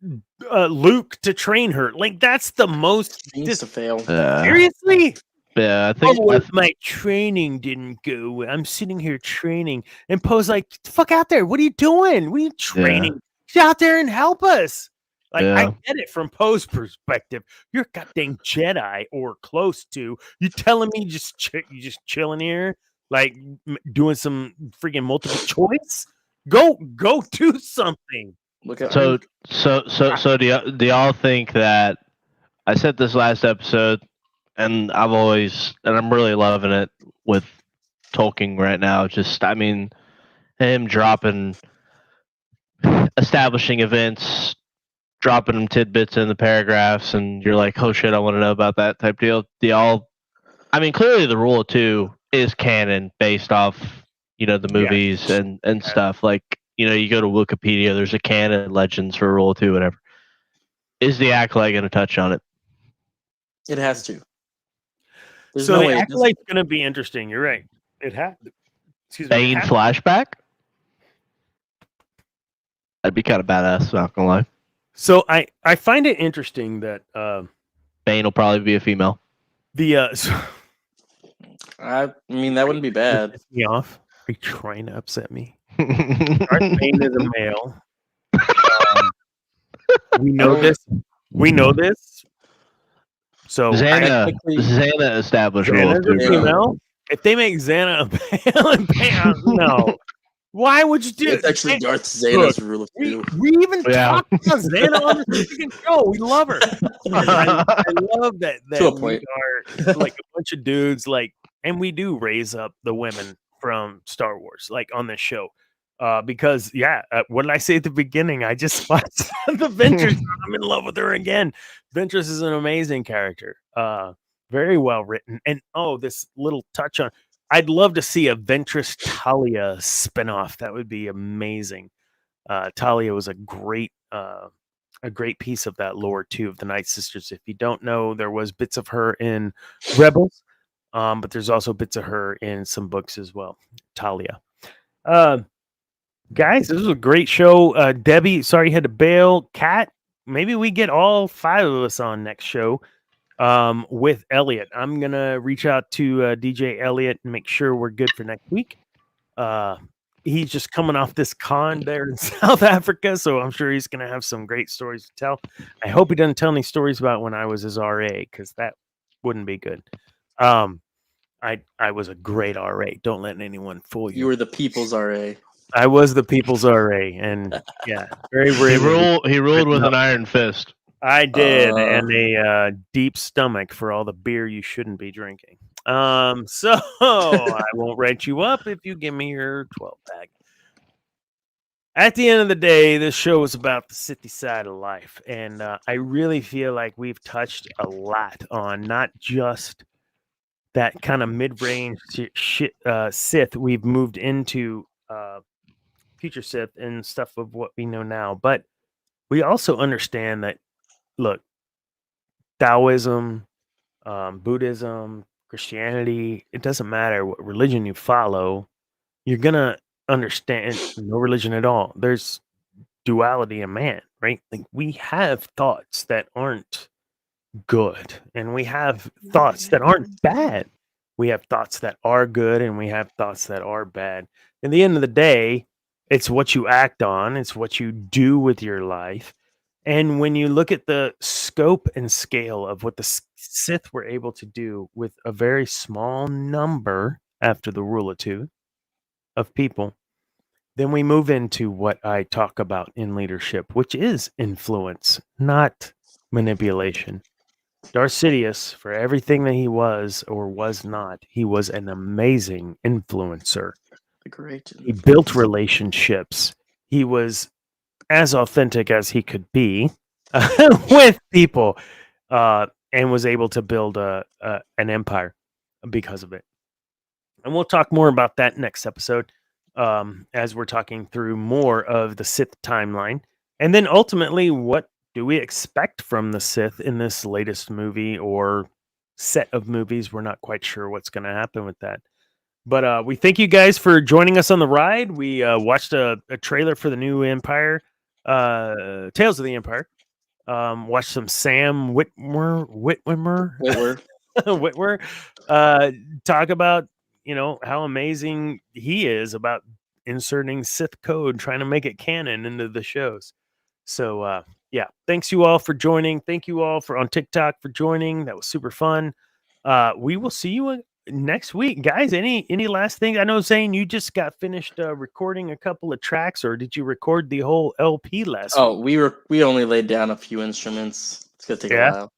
A: Luke to train her. Like, that's the most
D: to fail.
A: Seriously?
C: Yeah, I think
A: my training didn't go. I'm sitting here training, and Poe's like, "Fuck out there! What are you doing? What are you training? Get out there and help us!" Like, I get it from Poe's perspective. You're a goddamn Jedi or close to. You telling me you just chilling here, like doing some freaking multiple choice? Go do something.
D: Look at
C: so do y'all think that, I said this last episode, and I'm really loving it with Tolkien right now. Just, I mean, him establishing events, dropping them tidbits in the paragraphs, and you're like, oh shit, I want to know about that type deal. I mean, clearly the Rule of Two is canon based off, the movies and stuff. Like, you go to Wikipedia, there's a canon legends for Rule of Two, whatever. Is the Acolyte going to touch on it?
D: It has to. There's
A: so
D: no
A: the
D: way
A: Acolyte's going to be interesting. You're right. It has.
C: Bane flashback? That'd be kind of badass, not gonna lie.
A: So I find it interesting that
C: Bane will probably be a female.
D: I mean, that wouldn't be bad.
A: Piss me off. Are you trying to upset me? Darth Bane is a male. We know this. We know this. So
C: Xana established rule of
A: Xana's a
C: two.
A: female. If they make Xana a pale and pale, no. Why would you do
D: It's actually
A: it?
D: Darth Xana's rule of two.
A: We even talked about Xana on the freaking show. We love her. And I love that
D: To a
A: we
D: point.
A: are like a bunch of dudes, like, and we do raise up the women from Star Wars, like on this show. Because what did I say at the beginning? I just watched the Ventress. I'm in love with her again. Ventress is an amazing character. Very well written. And this little touch on, I'd love to see a Ventress Talia spinoff. That would be amazing. Talia was a great piece of that lore too, of the Night Sisters. If you don't know, there was bits of her in Rebels, but there's also bits of her in some books as well. Talia. Guys, this was a great show. Debbie, sorry you had to bail. Kat, maybe we get all 5 of us on next show with Elliot. I'm going to reach out to DJ Elliot and make sure we're good for next week. He's just coming off this con there in South Africa, so I'm sure he's going to have some great stories to tell. I hope he doesn't tell any stories about when I was his RA, because that wouldn't be good. I was a great RA. Don't let anyone fool you.
D: You were the people's RA.
A: I was the people's RA, and very brave.
C: He ruled with an iron fist.
A: I did, and a deep stomach for all the beer you shouldn't be drinking. So I won't write you up if you give me your 12-pack. At the end of the day, this show is about the Sithy side of life, and I really feel like we've touched a lot on not just that kind of mid-range Sith. We've moved into future Sith and stuff of what we know now, but we also understand that, look, Taoism, Buddhism, Christianity, it doesn't matter what religion you follow, you're gonna understand no religion at all. There's duality in man, right? Like, we have thoughts that aren't good, and we have thoughts that aren't bad. We have thoughts that are good, and we have thoughts that are bad. In the end of the day, it's what you act on, it's what you do with your life. And when you look at the scope and scale of what the Sith were able to do with a very small number after the rule of 2 of people, then we move into what I talk about in leadership, which is influence, not manipulation. Darth Sidious, for everything that he was or was not, he was an amazing influencer.
D: Great.
A: He built relationships. He was as authentic as he could be with people, and was able to build an empire because of it. And we'll talk more about that next episode, as we're talking through more of the Sith timeline. And then ultimately, what do we expect from the Sith in this latest movie or set of movies? We're not quite sure what's going to happen with that. But we thank you guys for joining us on the ride. We watched a trailer for the new Empire, Tales of the Empire. Watched some Sam Witwer talk about, how amazing he is about inserting Sith code, trying to make it canon into the shows. So thanks you all for joining. Thank you all on TikTok for joining. That was super fun. We will see you next week, guys. Any last things? I know, Zane, you just got finished recording a couple of tracks, or did you record the whole LP last week?
D: We only laid down a few instruments. It's gonna take a while.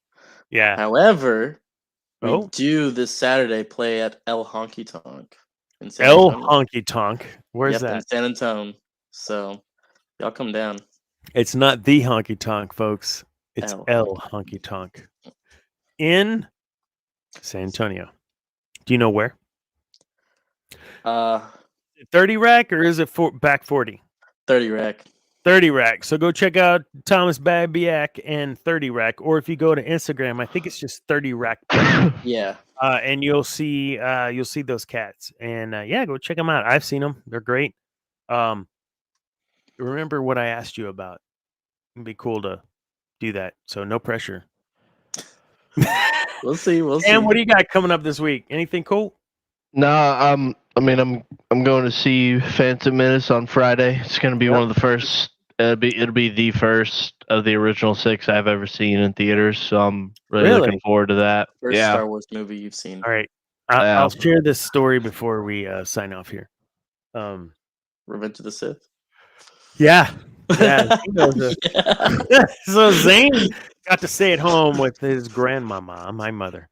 A: Yeah.
D: However, we do this Saturday play at El Honky Tonk in San
A: El
D: Antonio.
A: Honky Tonk. Where's that?
D: In San Antonio. So y'all come down.
A: It's not the Honky Tonk, folks. It's
D: El
A: El Honky Tonk in San Antonio. Do you know where? 30 rack, or is it back 40?
D: 30 rack.
A: 30 rack. So go check out Thomas Babiak and 30 rack, or if you go to Instagram, I think it's just 30 rack.
D: Yeah.
A: And you'll see those cats, and go check them out. I've seen them; they're great. Remember what I asked you about? It'd be cool to do that. So no pressure.
D: We'll see.
A: And what do you got coming up this week? Anything cool?
C: No, I'm going to see Phantom Menace on Friday. It's going to be one of the first It'll be the first of the original 6 I've ever seen in theaters, so I'm really
A: Really?
C: looking forward to that.
D: First
C: Yeah.
D: Star Wars movie you've seen.
A: All right.
C: Yeah.
A: I'll share this story before we sign off here.
D: Revenge of the Sith.
A: Yeah. Yeah.
D: Yeah.
A: So Zane got to stay at home with his grandmama, my mother,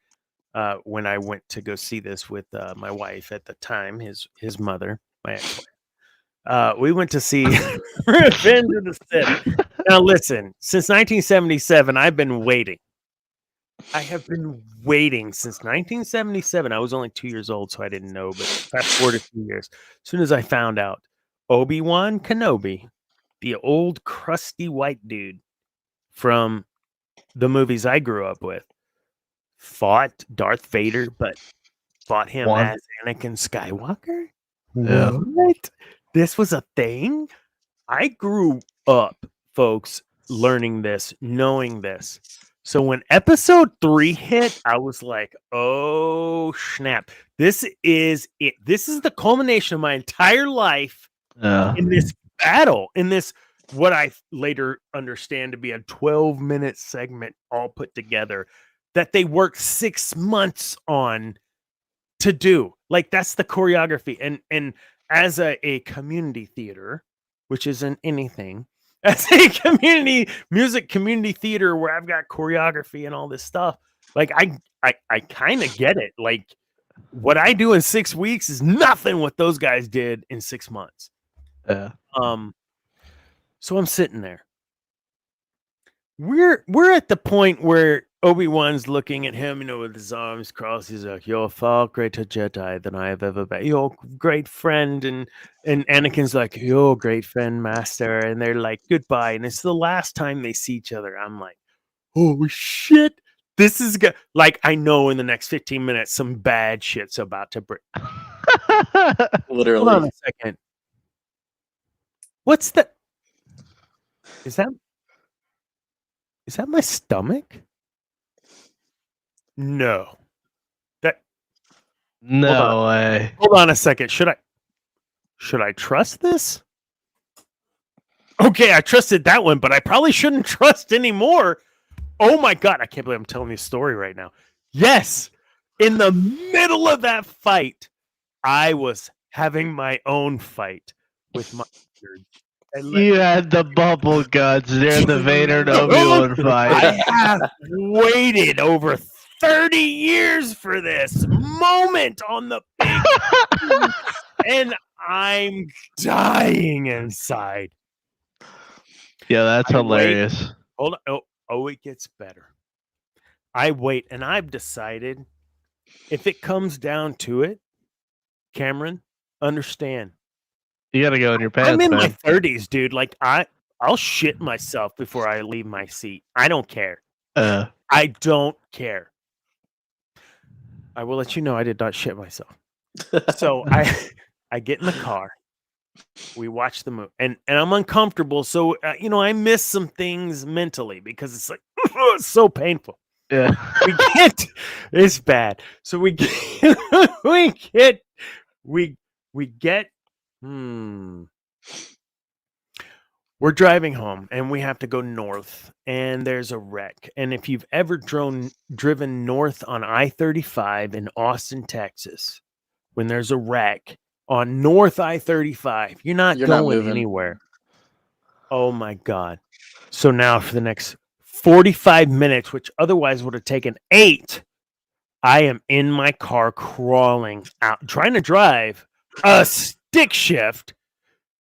A: when I went to go see this with my wife at the time, his mother, my ex-wife. We went to see Revenge of the Sith. Now listen, since 1977, I've been waiting. I have been waiting since 1977. I was only 2 years old, so I didn't know, but fast forward a few years. As soon as I found out Obi-Wan Kenobi, the old crusty white dude from the movies I grew up with, fought Darth Vader, but fought him as Anakin Skywalker?
C: Yeah.
A: What? This was a thing? I grew up, folks, learning this, knowing this. So when episode 3 hit, I was like, oh, snap. This is it. This is the culmination of my entire life in this battle, in this, what I later understand to be a 12-minute segment all put together that they worked 6 months on to do. Like, that's the choreography. And as a community theater, which isn't anything, as a music community theater where I've got choreography and all this stuff, like I kind of get it. Like, what I do in 6 weeks is nothing what those guys did in 6 months.
C: Yeah.
A: So I'm sitting there. We're at the point where Obi-Wan's looking at him, with his arms crossed. He's like, "You're a far greater Jedi than I have ever been. You're a great friend." And Anakin's like, "You're a great friend, Master." And they're like, "Goodbye." And it's the last time they see each other. I'm like, "Oh shit. This is good." Like, I know in the next 15 minutes, some bad shit's about to break.
D: Literally.
A: Hold on a second. What's the... Is that my stomach? No.
C: No way.
A: Hold on a second. Should I trust this? Okay, I trusted that one, but I probably shouldn't trust anymore. Oh my God, I can't believe I'm telling you a story right now. Yes, in the middle of that fight, I was having my own fight with my beard.
C: You had the bubble guts there, the Vader and Obi-Wan fight.
A: I have waited over 30 years for this moment on the big and I'm dying inside.
C: Yeah, that's hilarious.
A: Hold on. Oh, it gets better. I wait, and I've decided if it comes down to it, Cameron, understand.
C: You gotta go in your pants.
A: I'm in
C: man.
A: my 30s, dude. Like, I'll shit myself before I leave my seat. I don't care. I don't care. I will let you know I did not shit myself. So I get in the car. We watch the movie, and I'm uncomfortable. So I miss some things mentally because it's like it's so painful.
C: Yeah,
A: we get it's bad. So we get. We're driving home and we have to go north and there's a wreck. And if you've ever driven north on I-35 in Austin, Texas, when there's a wreck on North I-35, you're not going anywhere. Oh my God. So now for the next 45 minutes, which otherwise would have taken 8, I am in my car crawling out, trying to drive a stick shift.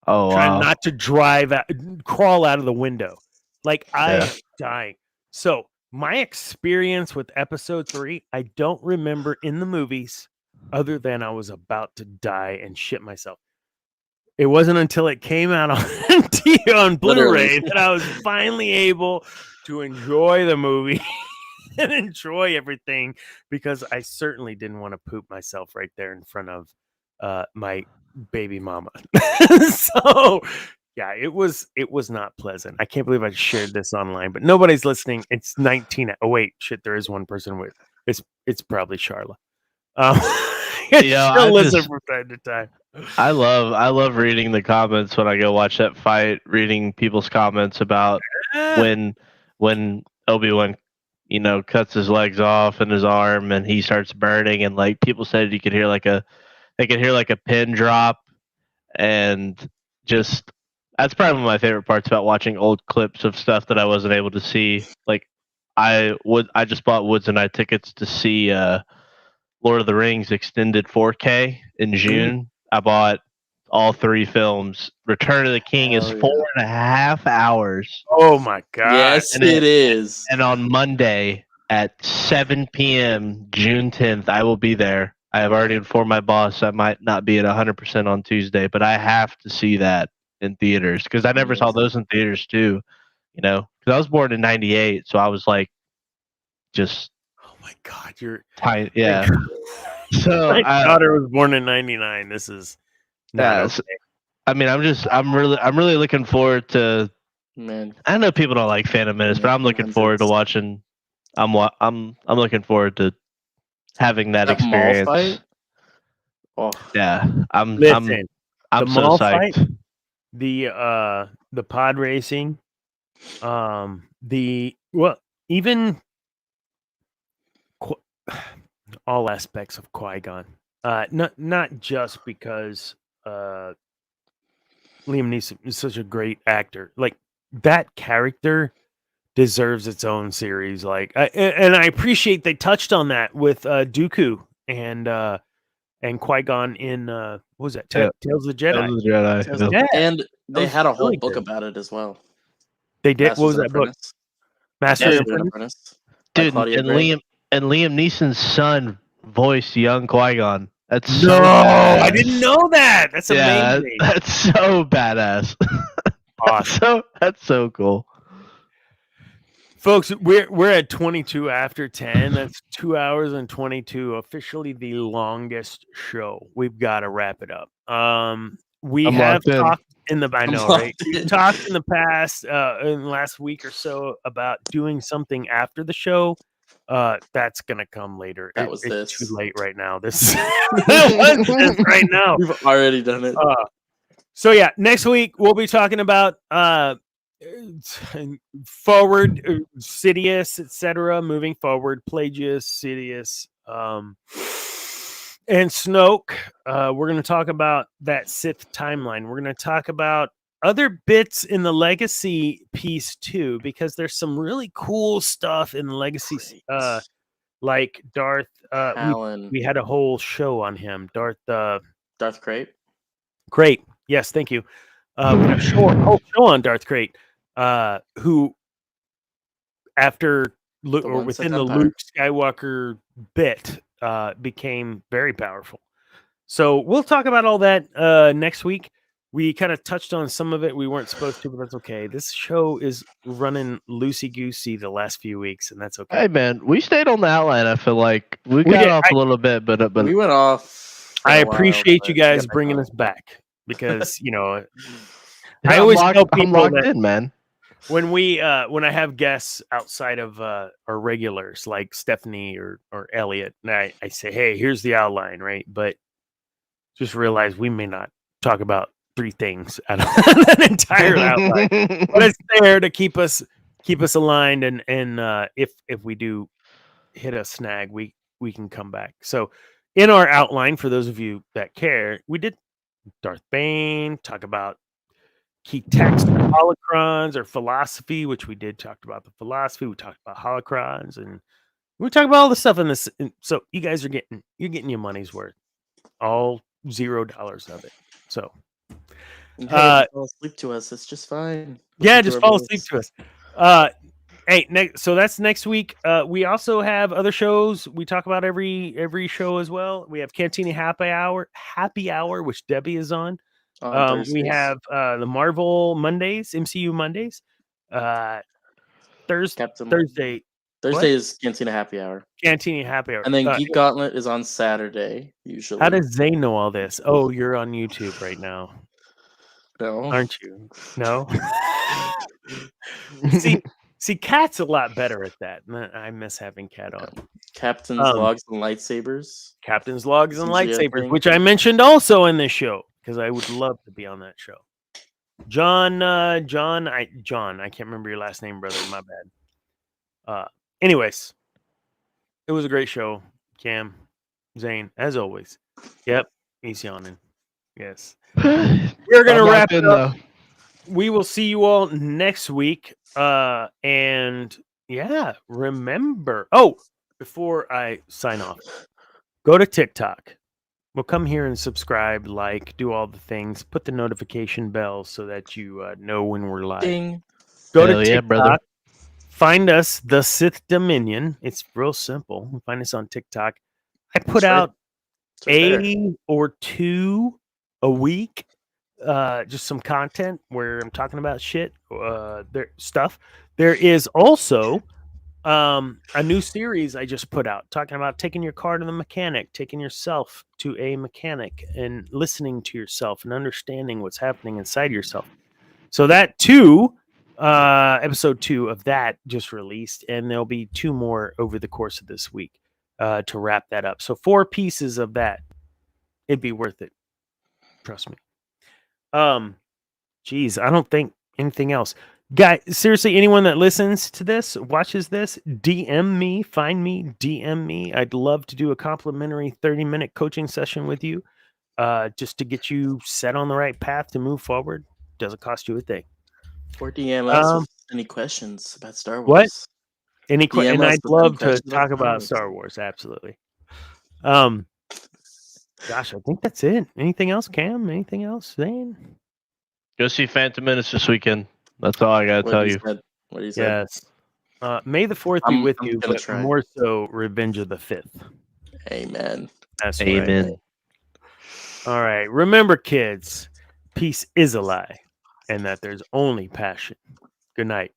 C: Oh,
A: trying not to crawl out of the window. Like, I am dying. So my experience with episode 3, I don't remember in the movies other than I was about to die and shit myself. It wasn't until it came out on Blu-ray that I was finally able to enjoy the movie and enjoy everything, because I certainly didn't want to poop myself right there in front of my baby mama. So yeah, it was not pleasant. I can't believe I shared this online, but nobody's listening. It's 19. Oh wait, shit, there is one person with it's probably Charla.
C: Yeah,
A: She'll
C: I
A: listen
C: just-
A: from time to time.
C: I love reading the comments when I go watch that fight. Reading people's comments about when Obi-Wan, cuts his legs off and his arm, and he starts burning, and like people said, they could hear like a pin drop, and just that's probably one of my favorite parts about watching old clips of stuff that I wasn't able to see. Like I just bought Woods and I tickets to see Lord of the Rings extended 4K in June. I bought all 3 films. Return of the King is 4.5 hours.
A: Oh my god!
D: Yes,
C: And
D: it is.
C: And on Monday at 7 p.m., June 10th, I will be there. I have already informed my boss I might not be at 100% on Tuesday, but I have to see that in theaters because I never saw those in theaters too. Because I was born in '98, so I was like, just
A: Oh my god! You're
C: tiny, yeah. So
A: my daughter was born in '99. This is not okay.
C: I mean, I'm really looking forward to.
D: Man,
C: I know people don't like Phantom Menace, but I'm looking forward to watching. I'm looking forward to having that experience.
D: Mall fight? Oh.
C: Yeah, I'm
A: the
C: so
A: mall
C: psyched.
A: fight, the pod racing, even all aspects of Qui-Gon. Not just because Liam Neeson is such a great actor. Like that character deserves its own series. Like, and I appreciate they touched on that with Dooku and Qui-Gon in what was that? Tales of the Jedi.
C: Tales of the Jedi.
A: Yeah.
D: And they had a whole
A: really
D: book
A: good.
D: about it as well.
A: They did.
D: Masters
A: What was
D: and
A: that book?
D: Apprentice.
A: Master
D: Master
A: and
D: and
A: Apprentice?
D: Apprentice. by
C: Dude,
D: Claudia
C: and
D: Gray.
C: Liam Neeson's son voiced young Qui-Gon. That's
A: No,
C: so badass.
A: I didn't know that. That's
C: Yeah,
A: amazing.
C: that's so badass.
A: Awesome.
C: That's so cool.
A: Folks, we're at 22 after 10. That's 2 hours and 22. Officially the longest show. We've got to wrap it up. We
C: I'm
A: have
C: locked in.
A: talked in the I
D: I'm
A: know,
D: locked
A: right? We've
D: in.
A: talked in the past, in the last week or so about doing something after the show. That's gonna come later.
D: That was
A: it's
D: this.
A: too late right now. This that was this right now.
D: We've already done it.
A: So yeah, next week we'll be talking about forward Sidious, etc. Moving forward, Plagueis, Sidious, and Snoke. We're going to talk about that Sith timeline. We're going to talk about other bits in the Legacy piece too, because there's some really cool stuff in the Legacy, like Darth. We had a whole show on him, Darth
D: Crate.
A: Great. Yes, thank you. We had a whole show on Darth Crate, who, after within the Luke Skywalker bit, became very powerful. So we'll talk about all that next week. We kind of touched on some of it. We weren't supposed to, but that's okay. This show is running loosey-goosey the last few weeks, and that's okay.
C: Hey, man, we stayed on the outline. I feel like we got off a little bit, but
D: we went off.
A: I appreciate you guys bringing us back because, I always tell people
C: I'm locked
A: that
C: in, man.
A: when I have guests outside of our regulars like Stephanie or Elliot, and I say, hey, here's the outline, right? But just realize we may not talk about 3 things out of an entire outline, but it's there to keep us aligned, and if we do hit a snag, we can come back. So in our outline, for those of you that care, we did Darth Bane, talk about key text, holocrons, or philosophy, which we did. Talked about the philosophy. We talked about holocrons, and we talked about all the stuff in this. So you guys are getting your money's worth, all $0 of it. So,
D: fall asleep to us. It's just fine.
A: Yeah, just fall asleep to us. Hey, so that's next week. We also have other shows. We talk about every show as well. We have Cantina Happy Hour, which Debbie is on. We have the Marvel Mondays, MCU Mondays. Thursday.
D: Thursday is Cantina Happy Hour.
A: Cantina Happy Hour.
D: And then Geek Gauntlet is on Saturday, usually.
A: How does Zay know all this? Oh, you're on YouTube right now.
D: No.
A: Aren't you? No? See, Cat's a lot better at that. I miss having Cat on.
D: Captain's Logs and Lightsabers.
A: Captain's Logs and
D: CGI
A: Lightsabers,
D: thing.
A: which I mentioned also in this show because I would love to be on that show. John, I can't remember your last name, brother. My bad. Anyways, it was a great show. Cam, Zane, as always. Yep, he's yawning. Yes. We're gonna wrap it up. We will see you all next week. And yeah, remember. Oh, before I sign off, go to TikTok. We'll come here and subscribe, like, do all the things. Put the notification bell so that you know when we're live.
D: Ding.
A: Go
C: Hell
A: to
C: yeah,
A: TikTok.
C: brother.
A: Find us, the Sith Dominion. It's real simple. Find us on TikTok. I put out a or two a week, just some content where I'm talking about shit, stuff. There is also a new series I just put out talking about taking your car to the mechanic, taking yourself to a mechanic and listening to yourself and understanding what's happening inside yourself. So that too, episode 2 of that just released, and there'll be 2 more over the course of this week to wrap that up. So 4 pieces of that. It'd be worth it. Trust me. Geez, I don't think anything else. Guy, seriously, anyone that listens to this, watches this, DM me, find me, DM me. I'd love to do a complimentary 30-minute coaching session with you, just to get you set on the right path to move forward. Doesn't cost you a thing.
D: Or DM us with any questions about Star Wars.
A: What? Any
D: DM
A: and
D: us
A: I'd
D: with
A: love
D: any
A: to
D: questions
A: talk about
D: Wars.
A: Star Wars. Absolutely. Gosh, I think that's it. Anything else, Cam? Anything else, Zane?
C: Go see Phantom Menace this weekend. That's all I gotta tell you.
D: What he said.
A: Yes. May the 4th be with you,
D: gonna
A: but
D: try.
A: more so Revenge of the 5th.
D: Amen.
A: That's
C: Amen.
A: right. All right. Remember, kids, peace is a lie, and that there's only passion. Good night.